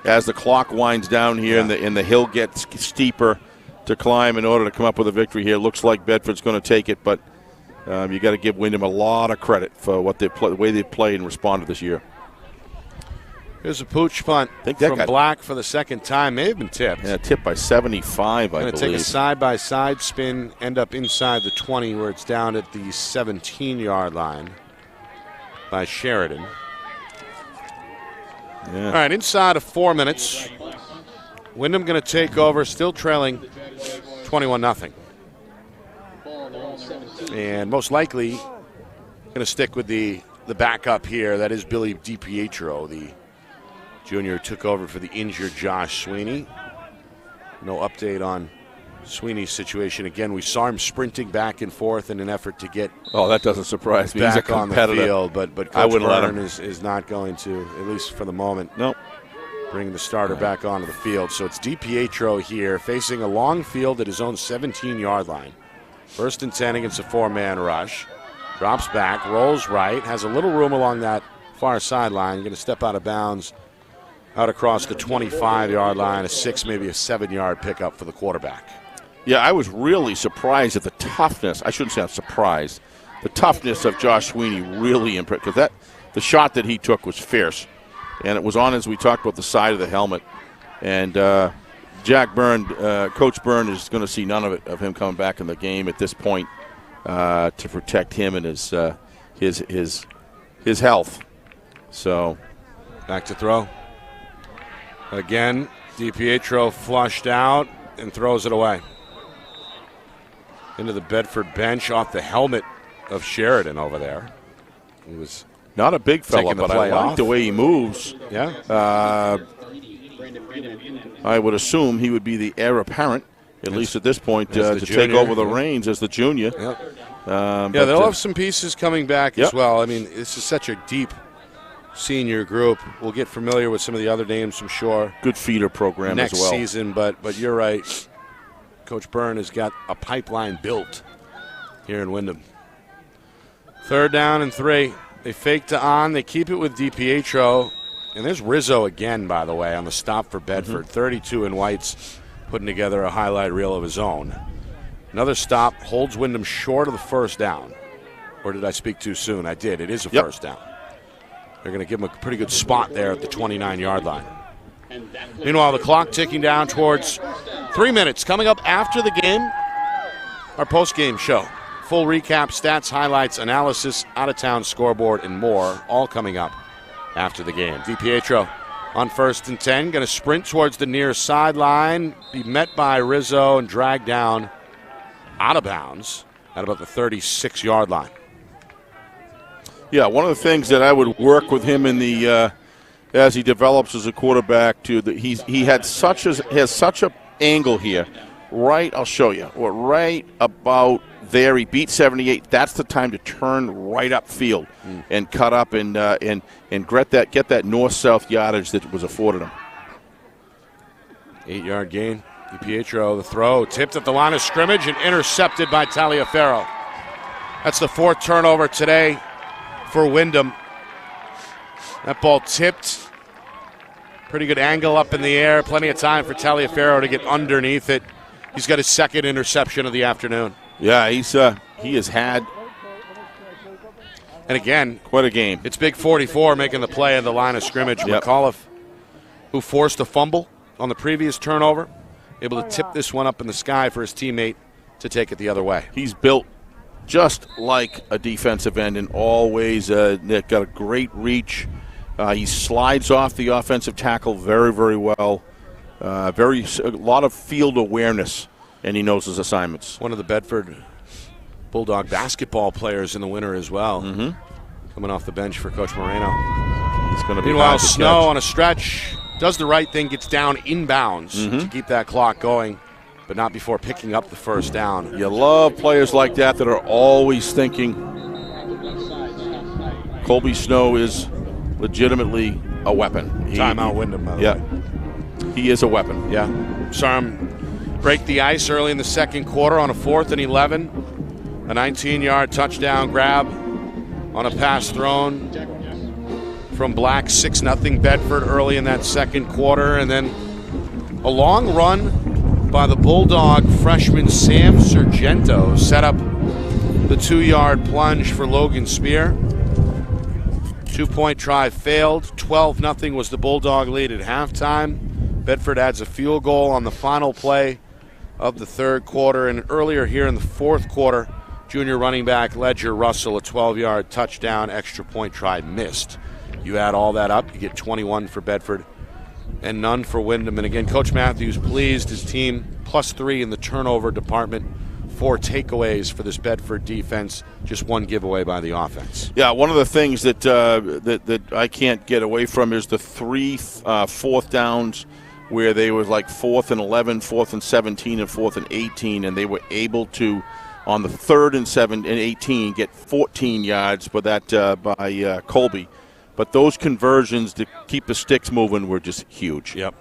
as the clock winds down here and the hill gets steeper to climb in order to come up with a victory here, looks like Bedford's going to take it. But you got to give Windham a lot of credit for what the way they've played and responded this year. Here's a pooch punt from Black for the second time. May have been tipped. Yeah, tipped by 75, I believe. Going to take a side-by-side spin, end up inside the 20 where it's down at the 17-yard line by Sheridan. Yeah. All right, inside of 4 minutes, Windham going to take over, still trailing 21-0. And most likely going to stick with the backup here. That is Billy DiPietro, the junior who took over for the injured Josh Sweeney. No update on Sweeney's situation. Again, we saw him sprinting back and forth in an effort to get that doesn't surprise me. Back He's a on the field, but Coach Byrne is not going to, at least for the moment, bring the starter back onto the field. So it's DiPietro here facing a long field at his own 17-yard line. 1st and 10 against a 4-man rush. Drops back, rolls right, has a little room along that far sideline. Going to step out of bounds out across the 25-yard line, a 6, maybe a 7-yard pickup for the quarterback. Yeah, I was really surprised at the toughness. I shouldn't say I'm surprised. The toughness of Josh Sweeney really impressed, because the shot that he took was fierce, and it was on, as we talked about, the side of the helmet. And Jack Byrne, Coach Byrne, is going to see none of him coming back in the game at this point to protect him and his health. So back to throw. Again, DiPietro flushed out and throws it away. Into the Bedford bench off the helmet of Sheridan over there. He was not a big fella, but I like the way he moves. Yeah. I would assume he would be the heir apparent, at least at this point, to take over the reins as the junior. Yep. They'll have some pieces coming back as well. I mean, this is such a deep senior group. We'll get familiar with some of the other names, I'm sure. Good feeder program next as well. Season, but you're right. Coach Byrne has got a pipeline built here in Windham. 3rd down and 3. They fake to on. They keep it with DiPietro. And there's Rizzo again, by the way, on the stop for Bedford. 32 in whites, putting together a highlight reel of his own. Another stop holds Windham short of the 1st down. Or did I speak too soon? I did. It is a 1st down. They're going to give him a pretty good spot there at the 29-yard line. Meanwhile, the clock ticking down towards 3 minutes. Coming up after the game, our post-game show. Full recap, stats, highlights, analysis, out-of-town scoreboard, and more, all coming up after the game. DiPietro on 1st and 10, going to sprint towards the near sideline, be met by Rizzo and dragged down out of bounds at about the 36-yard line. Yeah, one of the things that I would work with him in the as he develops as a quarterback, he has such a angle here. Right, I'll show you. Right about there, he beat 78. That's the time to turn right upfield and cut up and get that north-south yardage that was afforded him. 8-yard gain. DiPietro, the throw, tipped at the line of scrimmage and intercepted by Taliaferro. That's the 4th turnover today for Windham. That ball tipped. Pretty good angle up in the air. Plenty of time for Taliaferro to get underneath it. He's got his 2nd interception of the afternoon. Yeah, he has had, and again, quite a game. It's Big 44 making the play at the line of scrimmage. McAuliffe, who forced a fumble on the previous turnover, able to tip this one up in the sky for his teammate to take it the other way. He's built just like a defensive end in all ways. Nick, got a great reach. He slides off the offensive tackle very, very well. A lot of field awareness, and he knows his assignments. One of the Bedford Bulldog basketball players in the winter as well. Coming off the bench for Coach Moreno. He's going to be meanwhile, Snow on a stretch does the right thing, gets down inbounds to keep that clock going, but not before picking up the 1st down. You love players like that are always thinking. Colby Snow is legitimately a weapon. Timeout Windham, by the way. He is a weapon. Yeah. Saw him break the ice early in the 2nd quarter on a 4th and 11. A 19-yard touchdown grab on a pass thrown from Black. 6-0 Bedford early in that 2nd quarter. And then a long run by the Bulldog freshman Sam Sargento set up the 2-yard plunge for Logan Spear. 2-point try failed. 12-0 was the Bulldog lead at halftime. Bedford adds a field goal on the final play of the third quarter. And earlier here in the fourth quarter, junior running back Ledger Russell, a 12-yard touchdown extra point try missed. You add all that up, you get 21 for Bedford and none for Windham. And again, Coach Matthews pleased his team, +3 in the turnover department. 4 takeaways for this Bedford defense, just 1 giveaway by the offense. Yeah, one of the things that that I can't get away from is the 3 fourth downs where they was like 4th and 11, 4th and 17, and 4th and 18, and they were able to, on the 3rd and 7 and 18, get 14 yards by Colby. But those conversions to keep the sticks moving were just huge. Yep.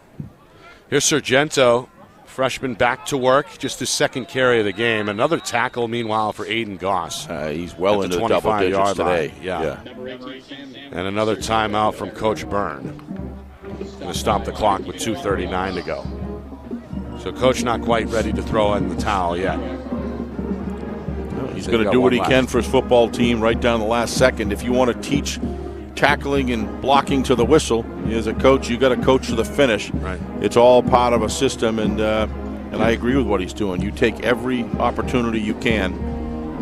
Here's Sargento, freshman, back to work, just his second carry of the game. Another tackle, meanwhile, for Aiden Goss. He's well into the double digits today. Yeah. And another timeout from Coach Byrne. Going to stop the clock with 2:39 to go. So Coach not quite ready to throw in the towel yet. He's going to do what he can for his football team right down the last second. If you want to teach tackling and blocking to the whistle, as a coach, you got to coach to the finish. Right. It's all part of a system, and I agree with what he's doing. You take every opportunity you can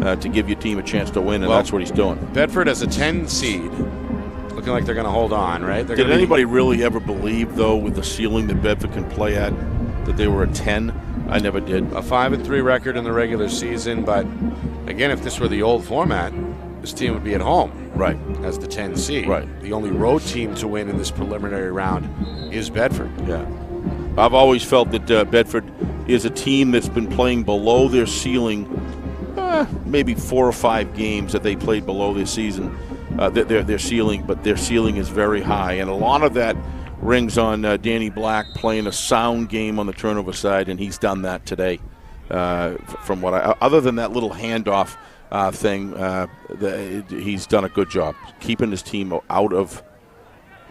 to give your team a chance to win, and that's what he's doing. Bedford as a 10 seed, looking like they're going to hold on, right? Did anybody really ever believe, though, with the ceiling that Bedford can play at, that they were a 10? I never did. A 5-3 record in the regular season, but again, if this were the old format, this team would be at home. Right. As the 10 seed. Right. The only road team to win in this preliminary round is Bedford. Yeah. I've always felt that Bedford is a team that's been playing below their ceiling, maybe 4 or 5 games that they played below their season, their ceiling, but their ceiling is very high. And a lot of that rings on Danny Black playing a sound game on the turnover side, and he's done that today. From what other than that little handoff thing, he's done a good job keeping his team out of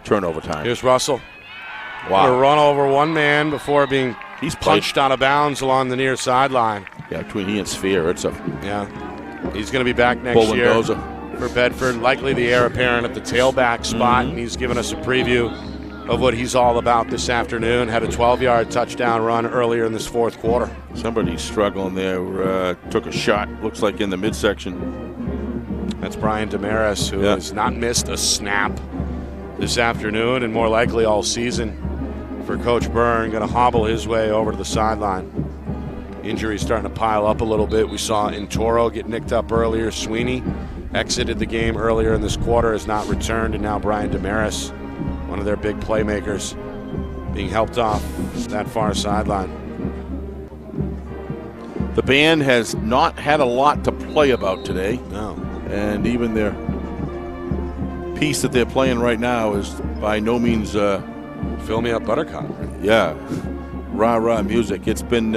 turnover time. Here's Russell. Wow. A run over one man before being He's punched out of bounds along the near sideline. Yeah, between he and Sphere, it's a He's going to be back next year bulldozer for Bedford. Likely the heir apparent at the tailback spot, and he's given us a preview of what he's all about this afternoon. Had a 12-yard touchdown run earlier in this fourth quarter. Somebody's struggling there. Took a shot, looks like in the midsection. That's Brian Damaris, who has not missed a snap this afternoon and more likely all season for Coach Byrne. Going to hobble his way over to the sideline. Injuries starting to pile up a little bit. We saw Intoro get nicked up earlier. Sweeney exited the game earlier in this quarter, has not returned, and now Brian Damaris, one of their big playmakers, being helped off that far sideline. The band has not had a lot to play about today. No. And even their piece that they're playing right now is by no means Fill Me Up Buttercup. Yeah, rah-rah music. It's been,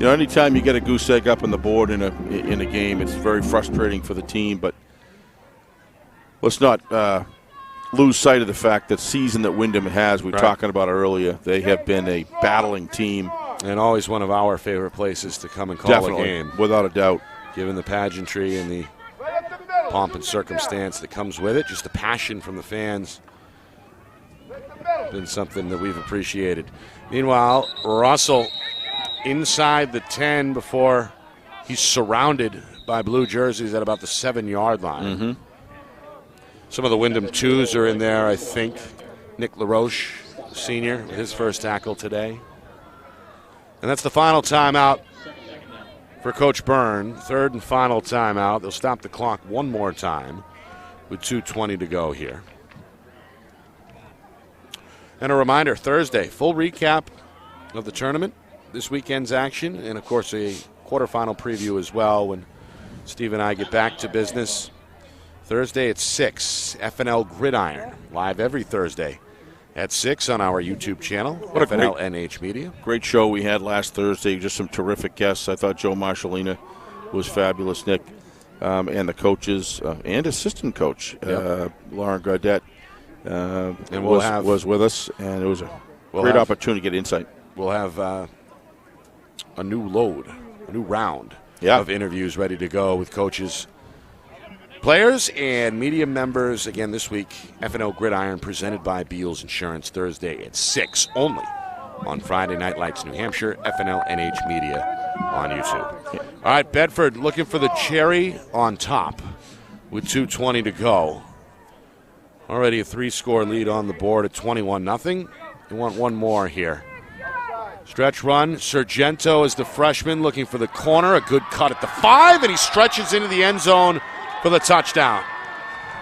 anytime you get a goose egg up on the board in a game, it's very frustrating for the team. But let's not lose sight of the fact that season that Windham has, we were talking about earlier, they have been a battling team. And always one of our favorite places to come and call a game. Without a doubt. Given the pageantry and the pomp and circumstance that comes with it, just the passion from the fans. Been something that we've appreciated. Meanwhile, Russell inside the 10 before he's surrounded by blue jerseys at about the 7-yard line. Mm-hmm. Some of the Windham 2s are in there, I think. Nick LaRoche, senior, with his first tackle today. And that's the final timeout for Coach Byrne. Third and final timeout. They'll stop the clock one more time with 2:20 to go here. And a reminder, Thursday, full recap of the tournament, this weekend's action, and, of course, a quarterfinal preview as well when Steve and I get back to business. Thursday at 6, FNL Gridiron, live every Thursday at 6 on our YouTube channel, FNLNH Media. Great show we had last Thursday, just some terrific guests. I thought Joe Marshallina was fabulous, Nick, and the coaches and assistant coach, Lauren Gardette, and was with us, and it was a great opportunity to get insight. We'll have a new round of interviews ready to go with coaches Players and media members, again this week, FNL Gridiron presented by Beals Insurance, Thursday at 6 only on Friday Night Lights, New Hampshire, FNLNH Media on YouTube. All right, Bedford looking for the cherry on top with 2:20 to go. Already a 3-score lead on the board at 21-0. You want one more here. Stretch run. Sargento is the freshman looking for the corner. A good cut at the 5, and he stretches into the end zone for the touchdown.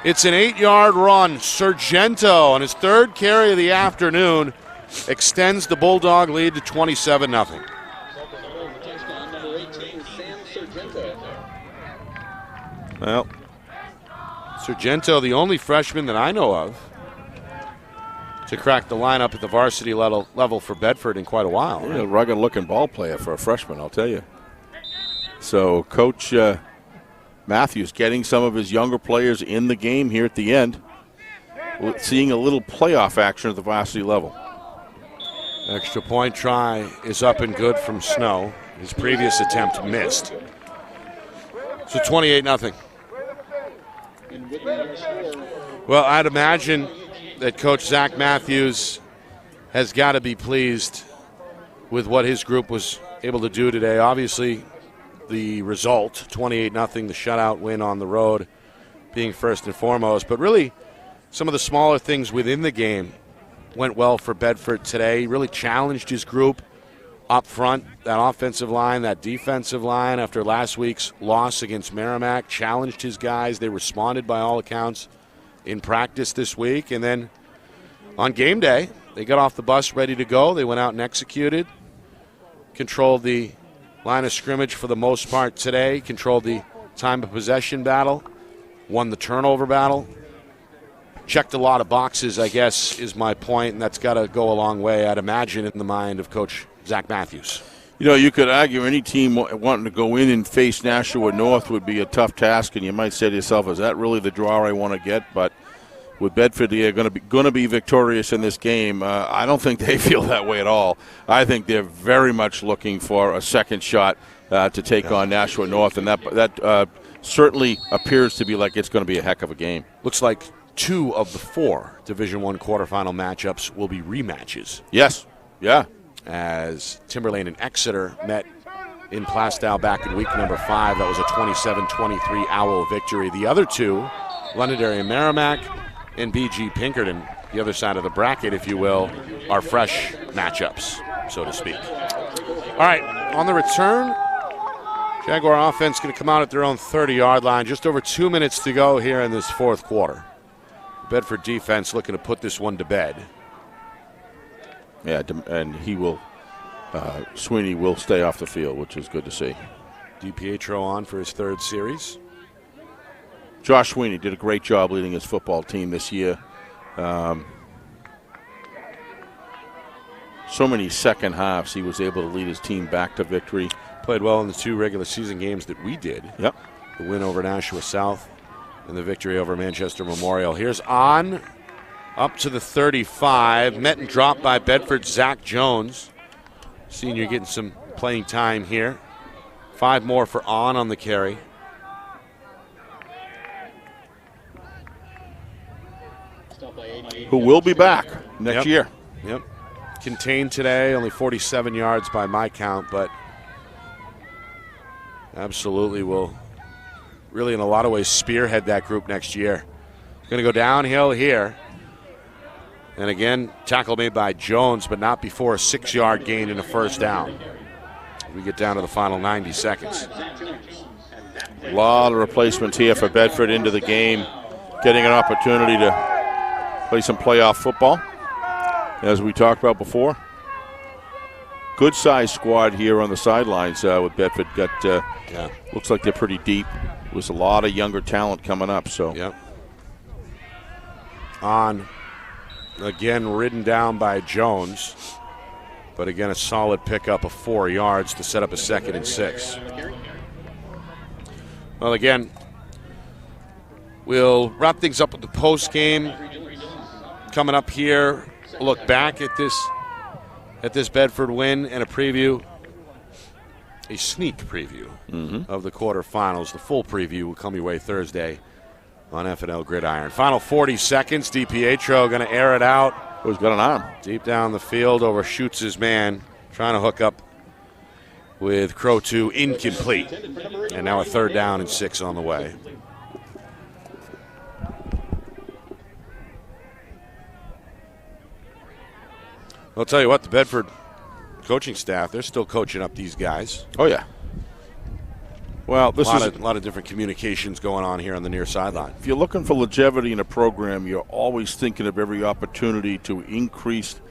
It's an 8-yard run. Sargento, on his 3rd carry of the afternoon, extends the Bulldog lead to 27-0. Well, Sargento, the only freshman that I know of to crack the lineup at the varsity level for Bedford in quite a while. Right? A rugged-looking ball player for a freshman, I'll tell you. So Coach Matthews getting some of his younger players in the game here at the end, seeing a little playoff action at the varsity level. Extra point try is up and good from Snow. His previous attempt missed. So 28-0. Well, I'd imagine that Coach Zach Matthews has got to be pleased with what his group was able to do today. Obviously, the result, 28-0, the shutout win on the road, being first and foremost. But really, some of the smaller things within the game went well for Bedford today. He really challenged his group up front, that offensive line, that defensive line after last week's loss against Merrimack, challenged his guys. They responded by all accounts in practice this week. And then on game day, they got off the bus ready to go. They went out and executed, controlled the line of scrimmage for the most part today, controlled the time of possession battle, won the turnover battle. Checked a lot of boxes, I guess, is my point, and that's got to go a long way, I'd imagine, in the mind of Coach Zach Matthews. You know, you could argue any team wanting to go in and face Nashua North would be a tough task, and you might say to yourself, is that really the draw I want to get? But with Bedford, they're going to be victorious in this game. I don't think they feel that way at all. I think they're very much looking for a second shot to take on Nashua North, and that certainly appears to be like it's going to be a heck of a game. Looks like 2 of the 4 Division I quarterfinal matchups will be rematches. Yes, yeah. As Timberlane and Exeter met in Plastow back in week number 5. That was a 27-23 Owl victory. The other 2, Londonderry and Merrimack, and BG Pinkerton, the other side of the bracket, if you will, are fresh matchups, so to speak. All right, on the return, Jaguar offense going to come out at their own 30-yard line. Just over 2 minutes to go here in this fourth quarter. Bedford defense looking to put this one to bed. Yeah, and he will, Sweeney will stay off the field, which is good to see. DiPietro on for his 3rd series. Josh Sweeney did a great job leading his football team this year. So many second halves he was able to lead his team back to victory. Played well in the 2 regular season games that we did. Yep. The win over Nashua South and the victory over Manchester Memorial. Here's on up to the 35. Met and dropped by Bedford's Zach Jones. Senior getting some playing time here. 5 more for on the carry. Who will be back next year. Yep. Contained today, only 47 yards by my count, but absolutely will really in a lot of ways spearhead that group next year. Going to go downhill here. And again, tackle made by Jones, but not before a 6-yard gain and a first down. We get down to the final 90 seconds. A lot of replacements here for Bedford into the game, getting an opportunity to play some playoff football, as we talked about before. Good-sized squad here on the sidelines with Bedford. Looks like they're pretty deep. There's a lot of younger talent coming up. So, yep. On, again, ridden down by Jones. But again, a solid pickup of 4 yards to set up a 2nd and 6. Well, again, we'll wrap things up with the post game. Coming up here, a look back at this Bedford win and a preview, a sneak preview of the quarterfinals. The full preview will come your way Thursday on FNL Gridiron. Final 40 seconds. DiPietro going to air it out. Who's got an arm? Deep down the field, overshoots his man. Trying to hook up with Crow 2, incomplete. And now a 3rd down and 6 on the way. I'll tell you what, the Bedford coaching staff, they're still coaching up these guys. Oh, yeah. Well, this is a lot of different communications going on here on the near sideline. If you're looking for longevity in a program, you're always thinking of every opportunity to increase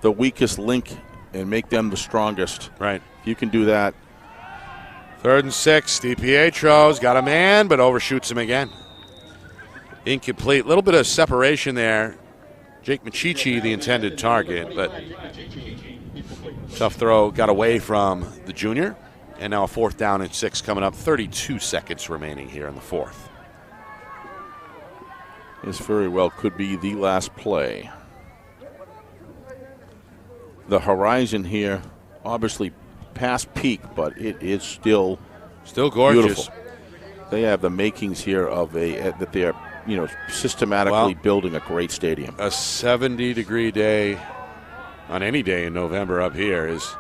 the weakest link and make them the strongest. Right. You can do that. 3rd and 6. DiPietro's got a man, but overshoots him again. Incomplete. A little bit of separation there. Jake Machichi, the intended target, but tough throw, got away from the junior. And now a 4th down and 6 coming up. 32 seconds remaining here in the 4th. This very well could be the last play. The horizon here, obviously past peak, but it is still gorgeous. Beautiful. They have the makings here of that they are, systematically building a great stadium. A 70-degree day on any day in November up here is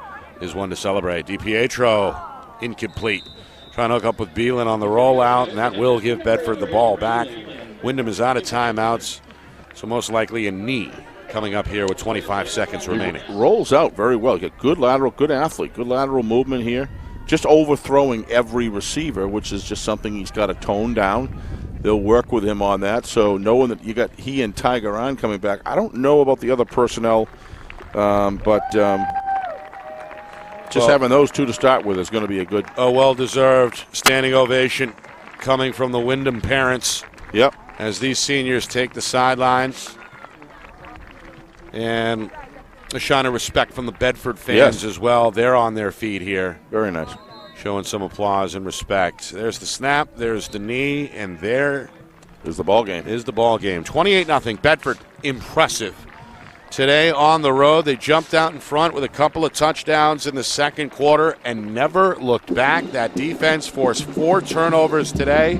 one to celebrate. DiPietro, incomplete. Trying to hook up with Beelan on the rollout, and that will give Bedford the ball back. Windham is out of timeouts, so most likely a knee coming up here with 25 seconds remaining. Rolls out very well. You got good lateral, good athlete, good lateral movement here. Just overthrowing every receiver, which is just something he's got to tone down. They'll work with him on that. So knowing that you got he and Tiger on coming back, I don't know about the other personnel, but having those two to start with is going to be a well-deserved standing ovation coming from the Windham parents. Yep. As these seniors take the sidelines. And a shine of respect from the Bedford fans as well. They're on their feet here. Very nice. Showing some applause and respect. There's the snap, there's the knee, and there is the ball game. 28-0. Bedford, impressive. Today on the road, they jumped out in front with a couple of touchdowns in the second quarter and never looked back. That defense forced 4 turnovers today,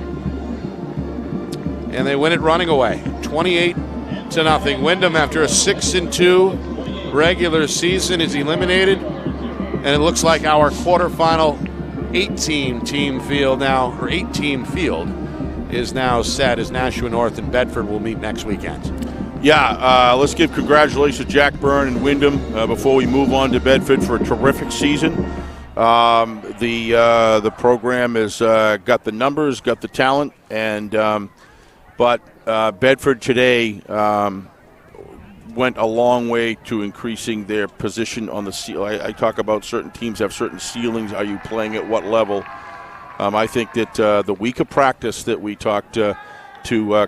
and they win it running away. 28-0. Windham, after a 6-2 regular season, is eliminated, and it looks like our quarterfinal 8-team field is now set as Nashua North and Bedford will meet next weekend. Yeah, let's give congratulations to Jack Byrne and Windham before we move on to Bedford for a terrific season. The program has got the numbers, got the talent, and but Bedford today went a long way to increasing their position on the ceiling. I talk about certain teams have certain ceilings. Are you playing at what level? I think that the week of practice that we talked to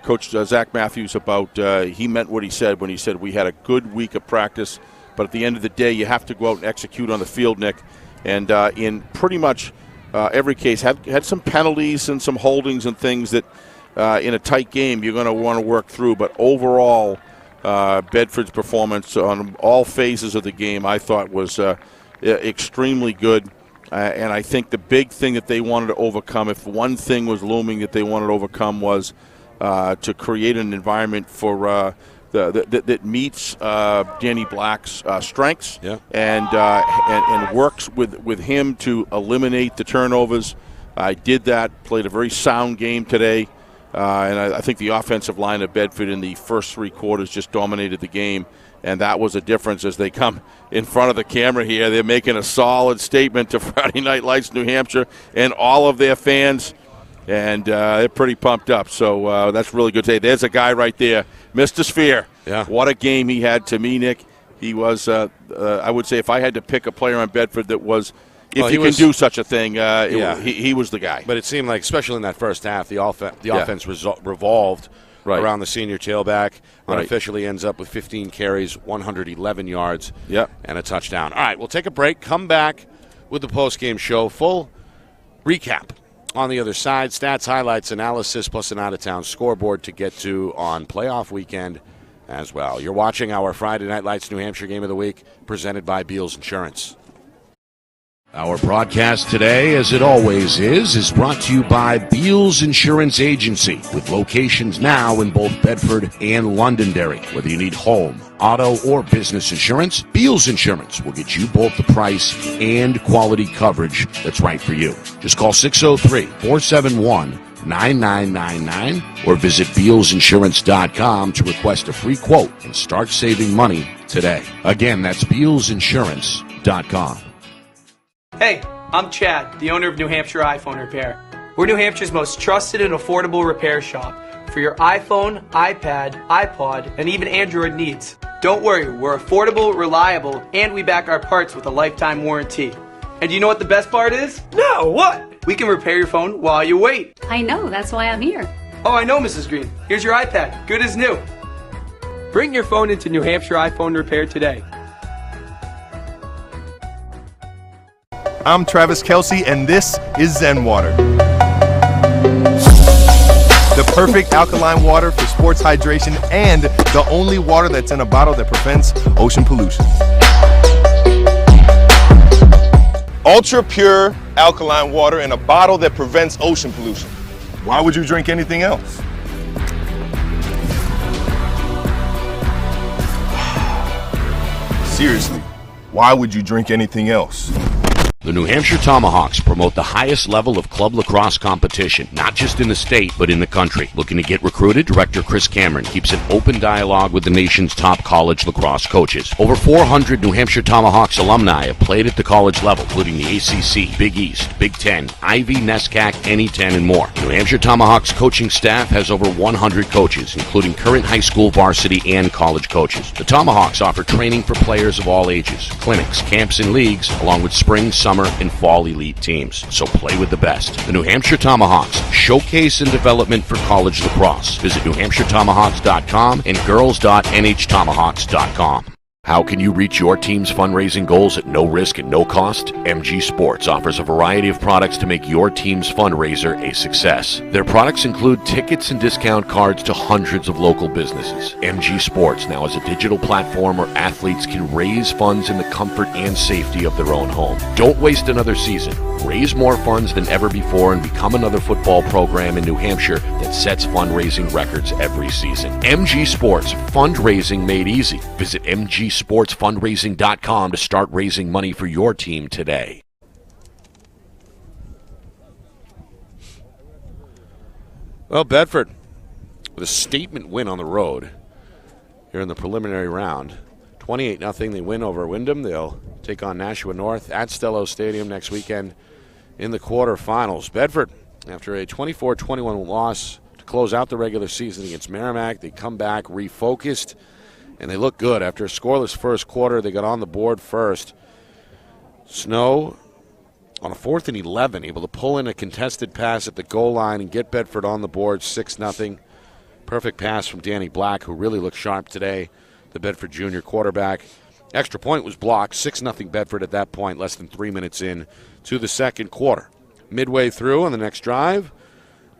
Coach Zach Matthews about, he meant what he said when he said we had a good week of practice, but at the end of the day, you have to go out and execute on the field, Nick. And in pretty much every case, had some penalties and some holdings and things that in a tight game you're going to want to work through. But overall, Bedford's performance on all phases of the game I thought was extremely good. And I think the big thing that they wanted to overcome, if one thing was looming that they wanted to overcome, was to create an environment for that meets Danny Black's strengths and works with him to eliminate the turnovers. I did that, played a very sound game today. And I think the offensive line of Bedford in the first 3 quarters just dominated the game, and that was a difference as they come in front of the camera here. They're making a solid statement to Friday Night Lights New Hampshire and all of their fans, and they're pretty pumped up. So that's really good today. There's a guy right there, Mr. Sphere. Yeah. What a game he had to me, Nick. He was, I would say, if I had to pick a player on Bedford that was – if he can do such a thing, he was the guy. But it seemed like, especially in that first half, the offense revolved around the senior tailback. Unofficially ends up with 15 carries, 111 yards, and a touchdown. All right, we'll take a break, come back with the postgame show. Full recap on the other side, stats, highlights, analysis, plus an out-of-town scoreboard to get to on playoff weekend as well. You're watching our Friday Night Lights New Hampshire Game of the Week, presented by Beals Insurance. Our broadcast today, as it always is brought to you by Beals Insurance Agency, with locations now in both Bedford and Londonderry. Whether you need home, auto, or business insurance, Beals Insurance will get you both the price and quality coverage that's right for you. Just call 603-471-9999 or visit BealsInsurance.com to request a free quote and start saving money today. Again, that's BealsInsurance.com. Hey, I'm Chad, the owner of New Hampshire iPhone Repair. We're New Hampshire's most trusted and affordable repair shop for your iPhone, iPad, iPod, and even Android needs. Don't worry, we're affordable, reliable, and we back our parts with a lifetime warranty. And you know what the best part is? No, what? We can repair your phone while you wait. I know, that's why I'm here. Oh, I know, Mrs. Green. Here's your iPad, good as new. Bring your phone into New Hampshire iPhone Repair today. I'm Travis Kelsey, and this is Zen Water. The perfect alkaline water for sports hydration and the only water that's in a bottle that prevents ocean pollution. Ultra pure alkaline water in a bottle that prevents ocean pollution. Why would you drink anything else? Seriously, why would you drink anything else? The New Hampshire Tomahawks promote the highest level of club lacrosse competition, not just in the state, but in the country. Looking to get recruited? Director Chris Cameron keeps an open dialogue with the nation's top college lacrosse coaches. Over 400 New Hampshire Tomahawks alumni have played at the college level, including the ACC, Big East, Big Ten, Ivy, NESCAC, NE10, and more. New Hampshire Tomahawks coaching staff has over 100 coaches, including current high school varsity and college coaches. The Tomahawks offer training for players of all ages, clinics, camps, and leagues, along with spring, summer, and fall elite teams. So play with the best. The New Hampshire Tomahawks, showcase and development for college lacrosse. Visit NewHampshireTomahawks.com and girls.nhtomahawks.com. How can you reach your team's fundraising goals at no risk and no cost? MG Sports offers a variety of products to make your team's fundraiser a success. Their products include tickets and discount cards to hundreds of local businesses. MG Sports now has a digital platform where athletes can raise funds in the comfort and safety of their own home. Don't waste another season. Raise more funds than ever before and become another football program in New Hampshire that sets fundraising records every season. MG Sports, fundraising made easy. Visit mgsportsfundraising.com to start raising money for your team today. Well, Bedford with a statement win on the road here in the preliminary round. 28-0, they win over Windham. They'll take on Nashua North at Stello Stadium next weekend in the quarterfinals. Bedford, after a 24-21 loss to close out the regular season against Merrimack, they come back refocused, and they look good. After a scoreless first quarter, they got on the board first. Snow on a 4th and 11, able to pull in a contested pass at the goal line and get Bedford on the board 6-0. Perfect pass from Danny Black, who really looked sharp today, the Bedford junior quarterback. Extra point was blocked, 6-0 Bedford at that point, less than 3 minutes in to the second quarter. Midway through on the next drive,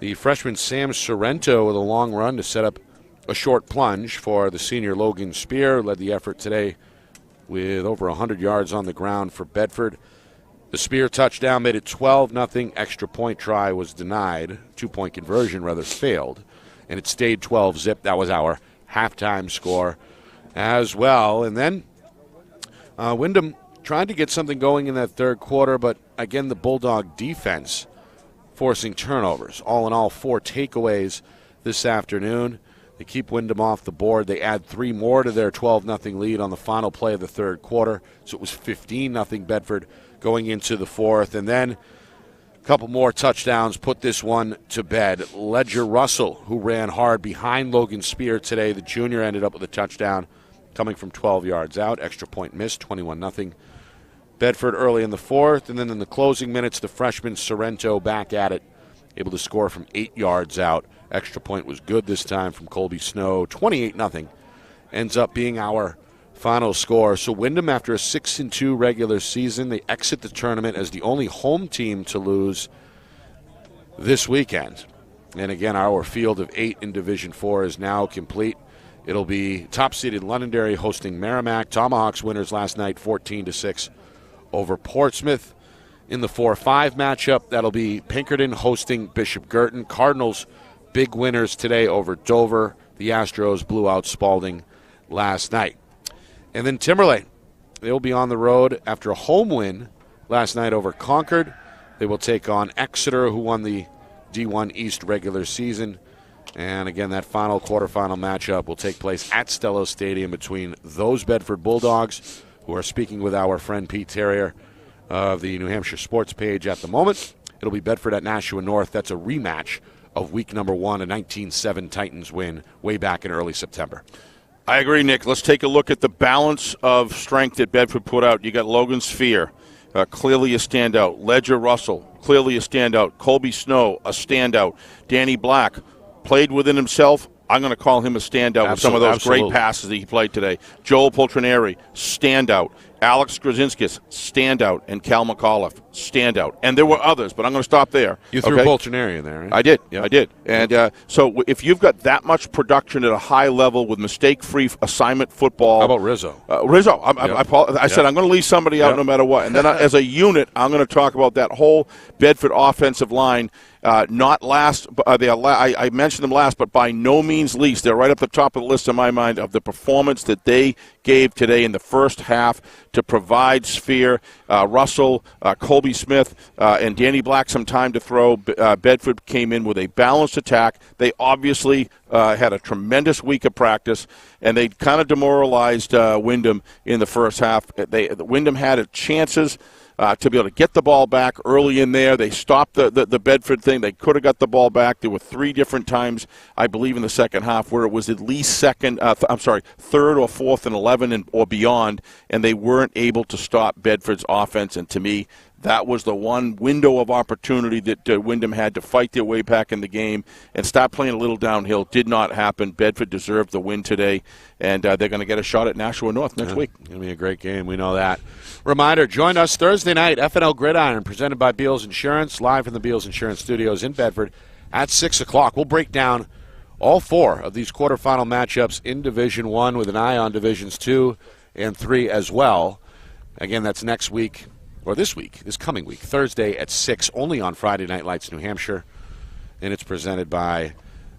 the freshman Sam Sorrento with a long run to set up a short plunge for the senior Logan Spear, led the effort today with over 100 yards on the ground for Bedford. The Spear touchdown made it 12-0. Extra point try was denied. 2-point conversion rather failed, and it stayed 12-zip. That was our halftime score as well. And then Windham tried to get something going in that third quarter, but again, the Bulldog defense forcing turnovers. All in all, 4 takeaways this afternoon. They keep Windham off the board. They add 3 more to their 12-0 lead on the final play of the third quarter. So it was 15-0 Bedford going into the fourth. And then a couple more touchdowns put this one to bed. Ledger Russell, who ran hard behind Logan Spear today, the junior, ended up with a touchdown coming from 12 yards out. Extra point missed, 21-0. Bedford early in the fourth. And then in the closing minutes, the freshman Sorrento back at it, able to score from 8 yards out. Extra point was good this time from Colby Snow. 28-0 ends up being our final score. So Windham, after a 6-2 regular season, they exit the tournament as the only home team to lose this weekend. And again, our field of 8 in Division 4 is now complete. It'll be top-seeded Londonderry hosting Merrimack. Tomahawks winners last night 14-6 over Portsmouth. in the 4-5 matchup. That'll be Pinkerton hosting Bishop Girton. Cardinals, big winners today over Dover. The Astros blew out Spalding last night. And then Timberlane, they'll be on the road after a home win last night over Concord. They will take on Exeter, who won the D1 East regular season. And again, that final quarterfinal matchup will take place at Stello Stadium between those Bedford Bulldogs, who are speaking with our friend Pete Terrier of the New Hampshire Sports page at the moment. It'll be Bedford at Nashua North. That's a rematch of week number 1, a 19-7 Titans win way back in early September. I agree, Nick. Let's take a look at the balance of strength that Bedford put out. You got Logan Sphere, clearly a standout. Ledger Russell, clearly a standout. Colby Snow, a standout. Danny Black, played within himself. I'm going to call him a standout with some of those great passes that he played today. Joel Poltrineri, standout. Alex Krasinskis, standout. And Cal McAuliffe, standout. And there were others, but I'm going to stop there. You threw Poltrineri in there, right? I did. Yeah, I did. And so if you've got that much production at a high level with mistake-free assignment football. How about Rizzo? Rizzo. I said I'm going to leave somebody out no matter what. And then as a unit, I'm going to talk about that whole Bedford offensive line. Not last, I mentioned them last, but by no means least. They're right up the top of the list in my mind of the performance that they gave today in the first half to provide Sphere, Russell, Colby Smith, and Danny Black some time to throw. Bedford came in with a balanced attack. They obviously had a tremendous week of practice, and they kind of demoralized Windham in the first half. Windham had chances to be able to get the ball back early in there. They stopped the Bedford thing. They could have got the ball back. There were 3 different times, I believe, in the second half where it was at least third or fourth and 11 or beyond, and they weren't able to stop Bedford's offense. And to me, that was the one window of opportunity that Windham had to fight their way back in the game and stop playing a little downhill. Did not happen. Bedford deserved the win today, and they're going to get a shot at Nashua North next week. It's going to be a great game. We know that. Reminder, join us Thursday night, FNL Gridiron, presented by Beals Insurance, live from the Beals Insurance Studios in Bedford at 6 o'clock. We'll break down all 4 of these quarterfinal matchups in Division 1 with an eye on Divisions 2 and 3 as well. Again, that's next week. Or this coming week, Thursday at 6, only on Friday Night Lights New Hampshire. And it's presented by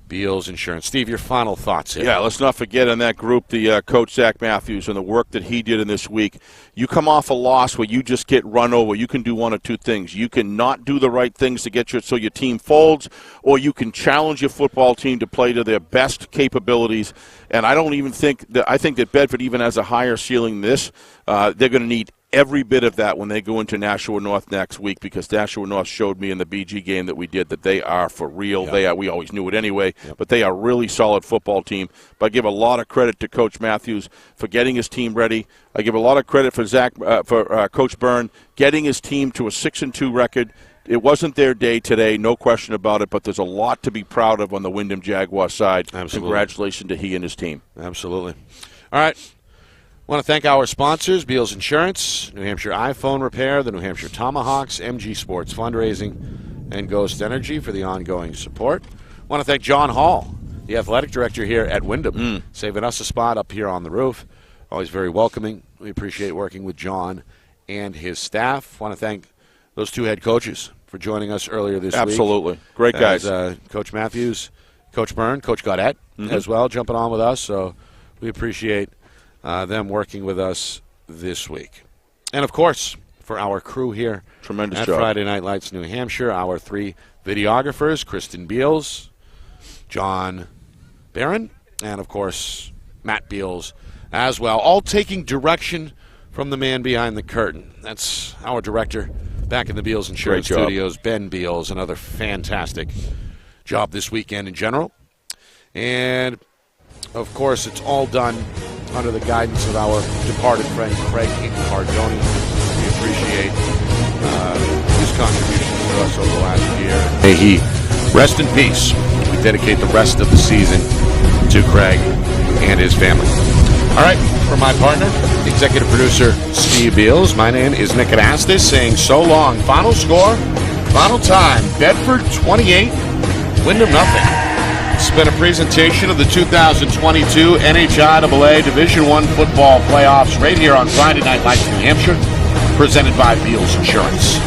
Beals Insurance. Steve, your final thoughts here. Yeah, let's not forget on that group, the coach Zach Matthews and the work that he did in this week. You come off a loss where you just get run over. You can do one of 2 things. You can not do the right things to get so your team folds, or you can challenge your football team to play to their best capabilities. And I think that Bedford even has a higher ceiling than this. They're going to need every bit of that when they go into Nashua North next week, because Nashua North showed me in the BG game that we did that they are for real. Yep. We always knew it anyway, but they are a really solid football team. But I give a lot of credit to Coach Matthews for getting his team ready. I give a lot of credit for Coach Byrne getting his team to a 6-2 record. It wasn't their day today, no question about it, but there's a lot to be proud of on the Windham Jaguar side. Absolutely. Congratulations to he and his team. Absolutely. All right. I want to thank our sponsors, Beals Insurance, New Hampshire iPhone Repair, the New Hampshire Tomahawks, MG Sports Fundraising, and Ghost Energy for the ongoing support. I want to thank John Hall, the athletic director here at Windham, saving us a spot up here on the roof. Always very welcoming. We appreciate working with John and his staff. I want to thank those 2 head coaches for joining us earlier this week. Absolutely. Great guys. Coach Matthews, Coach Byrne, Coach Gaudette as well, jumping on with us. So we appreciate them working with us this week. And, of course, for our crew here Tremendous at job. Friday Night Lights New Hampshire, our 3 videographers, Kristen Beals, John Barron, and, of course, Matt Beals as well, all taking direction from the man behind the curtain. That's our director back in the Beals Insurance Studios, Ben Beals. Another fantastic job this weekend in general. And, of course, it's all done under the guidance of our departed friend Craig Cardoni. We appreciate his contributions to us over the last year. May he rest in peace. We dedicate the rest of the season to Craig and his family. All right, for my partner, executive producer Steve Beals, my name is Nick Anastas, saying so long. Final score, final time, Bedford 28, Windham nothing. It's been a presentation of the 2022 NHIAA Division I football playoffs right here on Friday Night Lights New Hampshire, presented by Beals Insurance.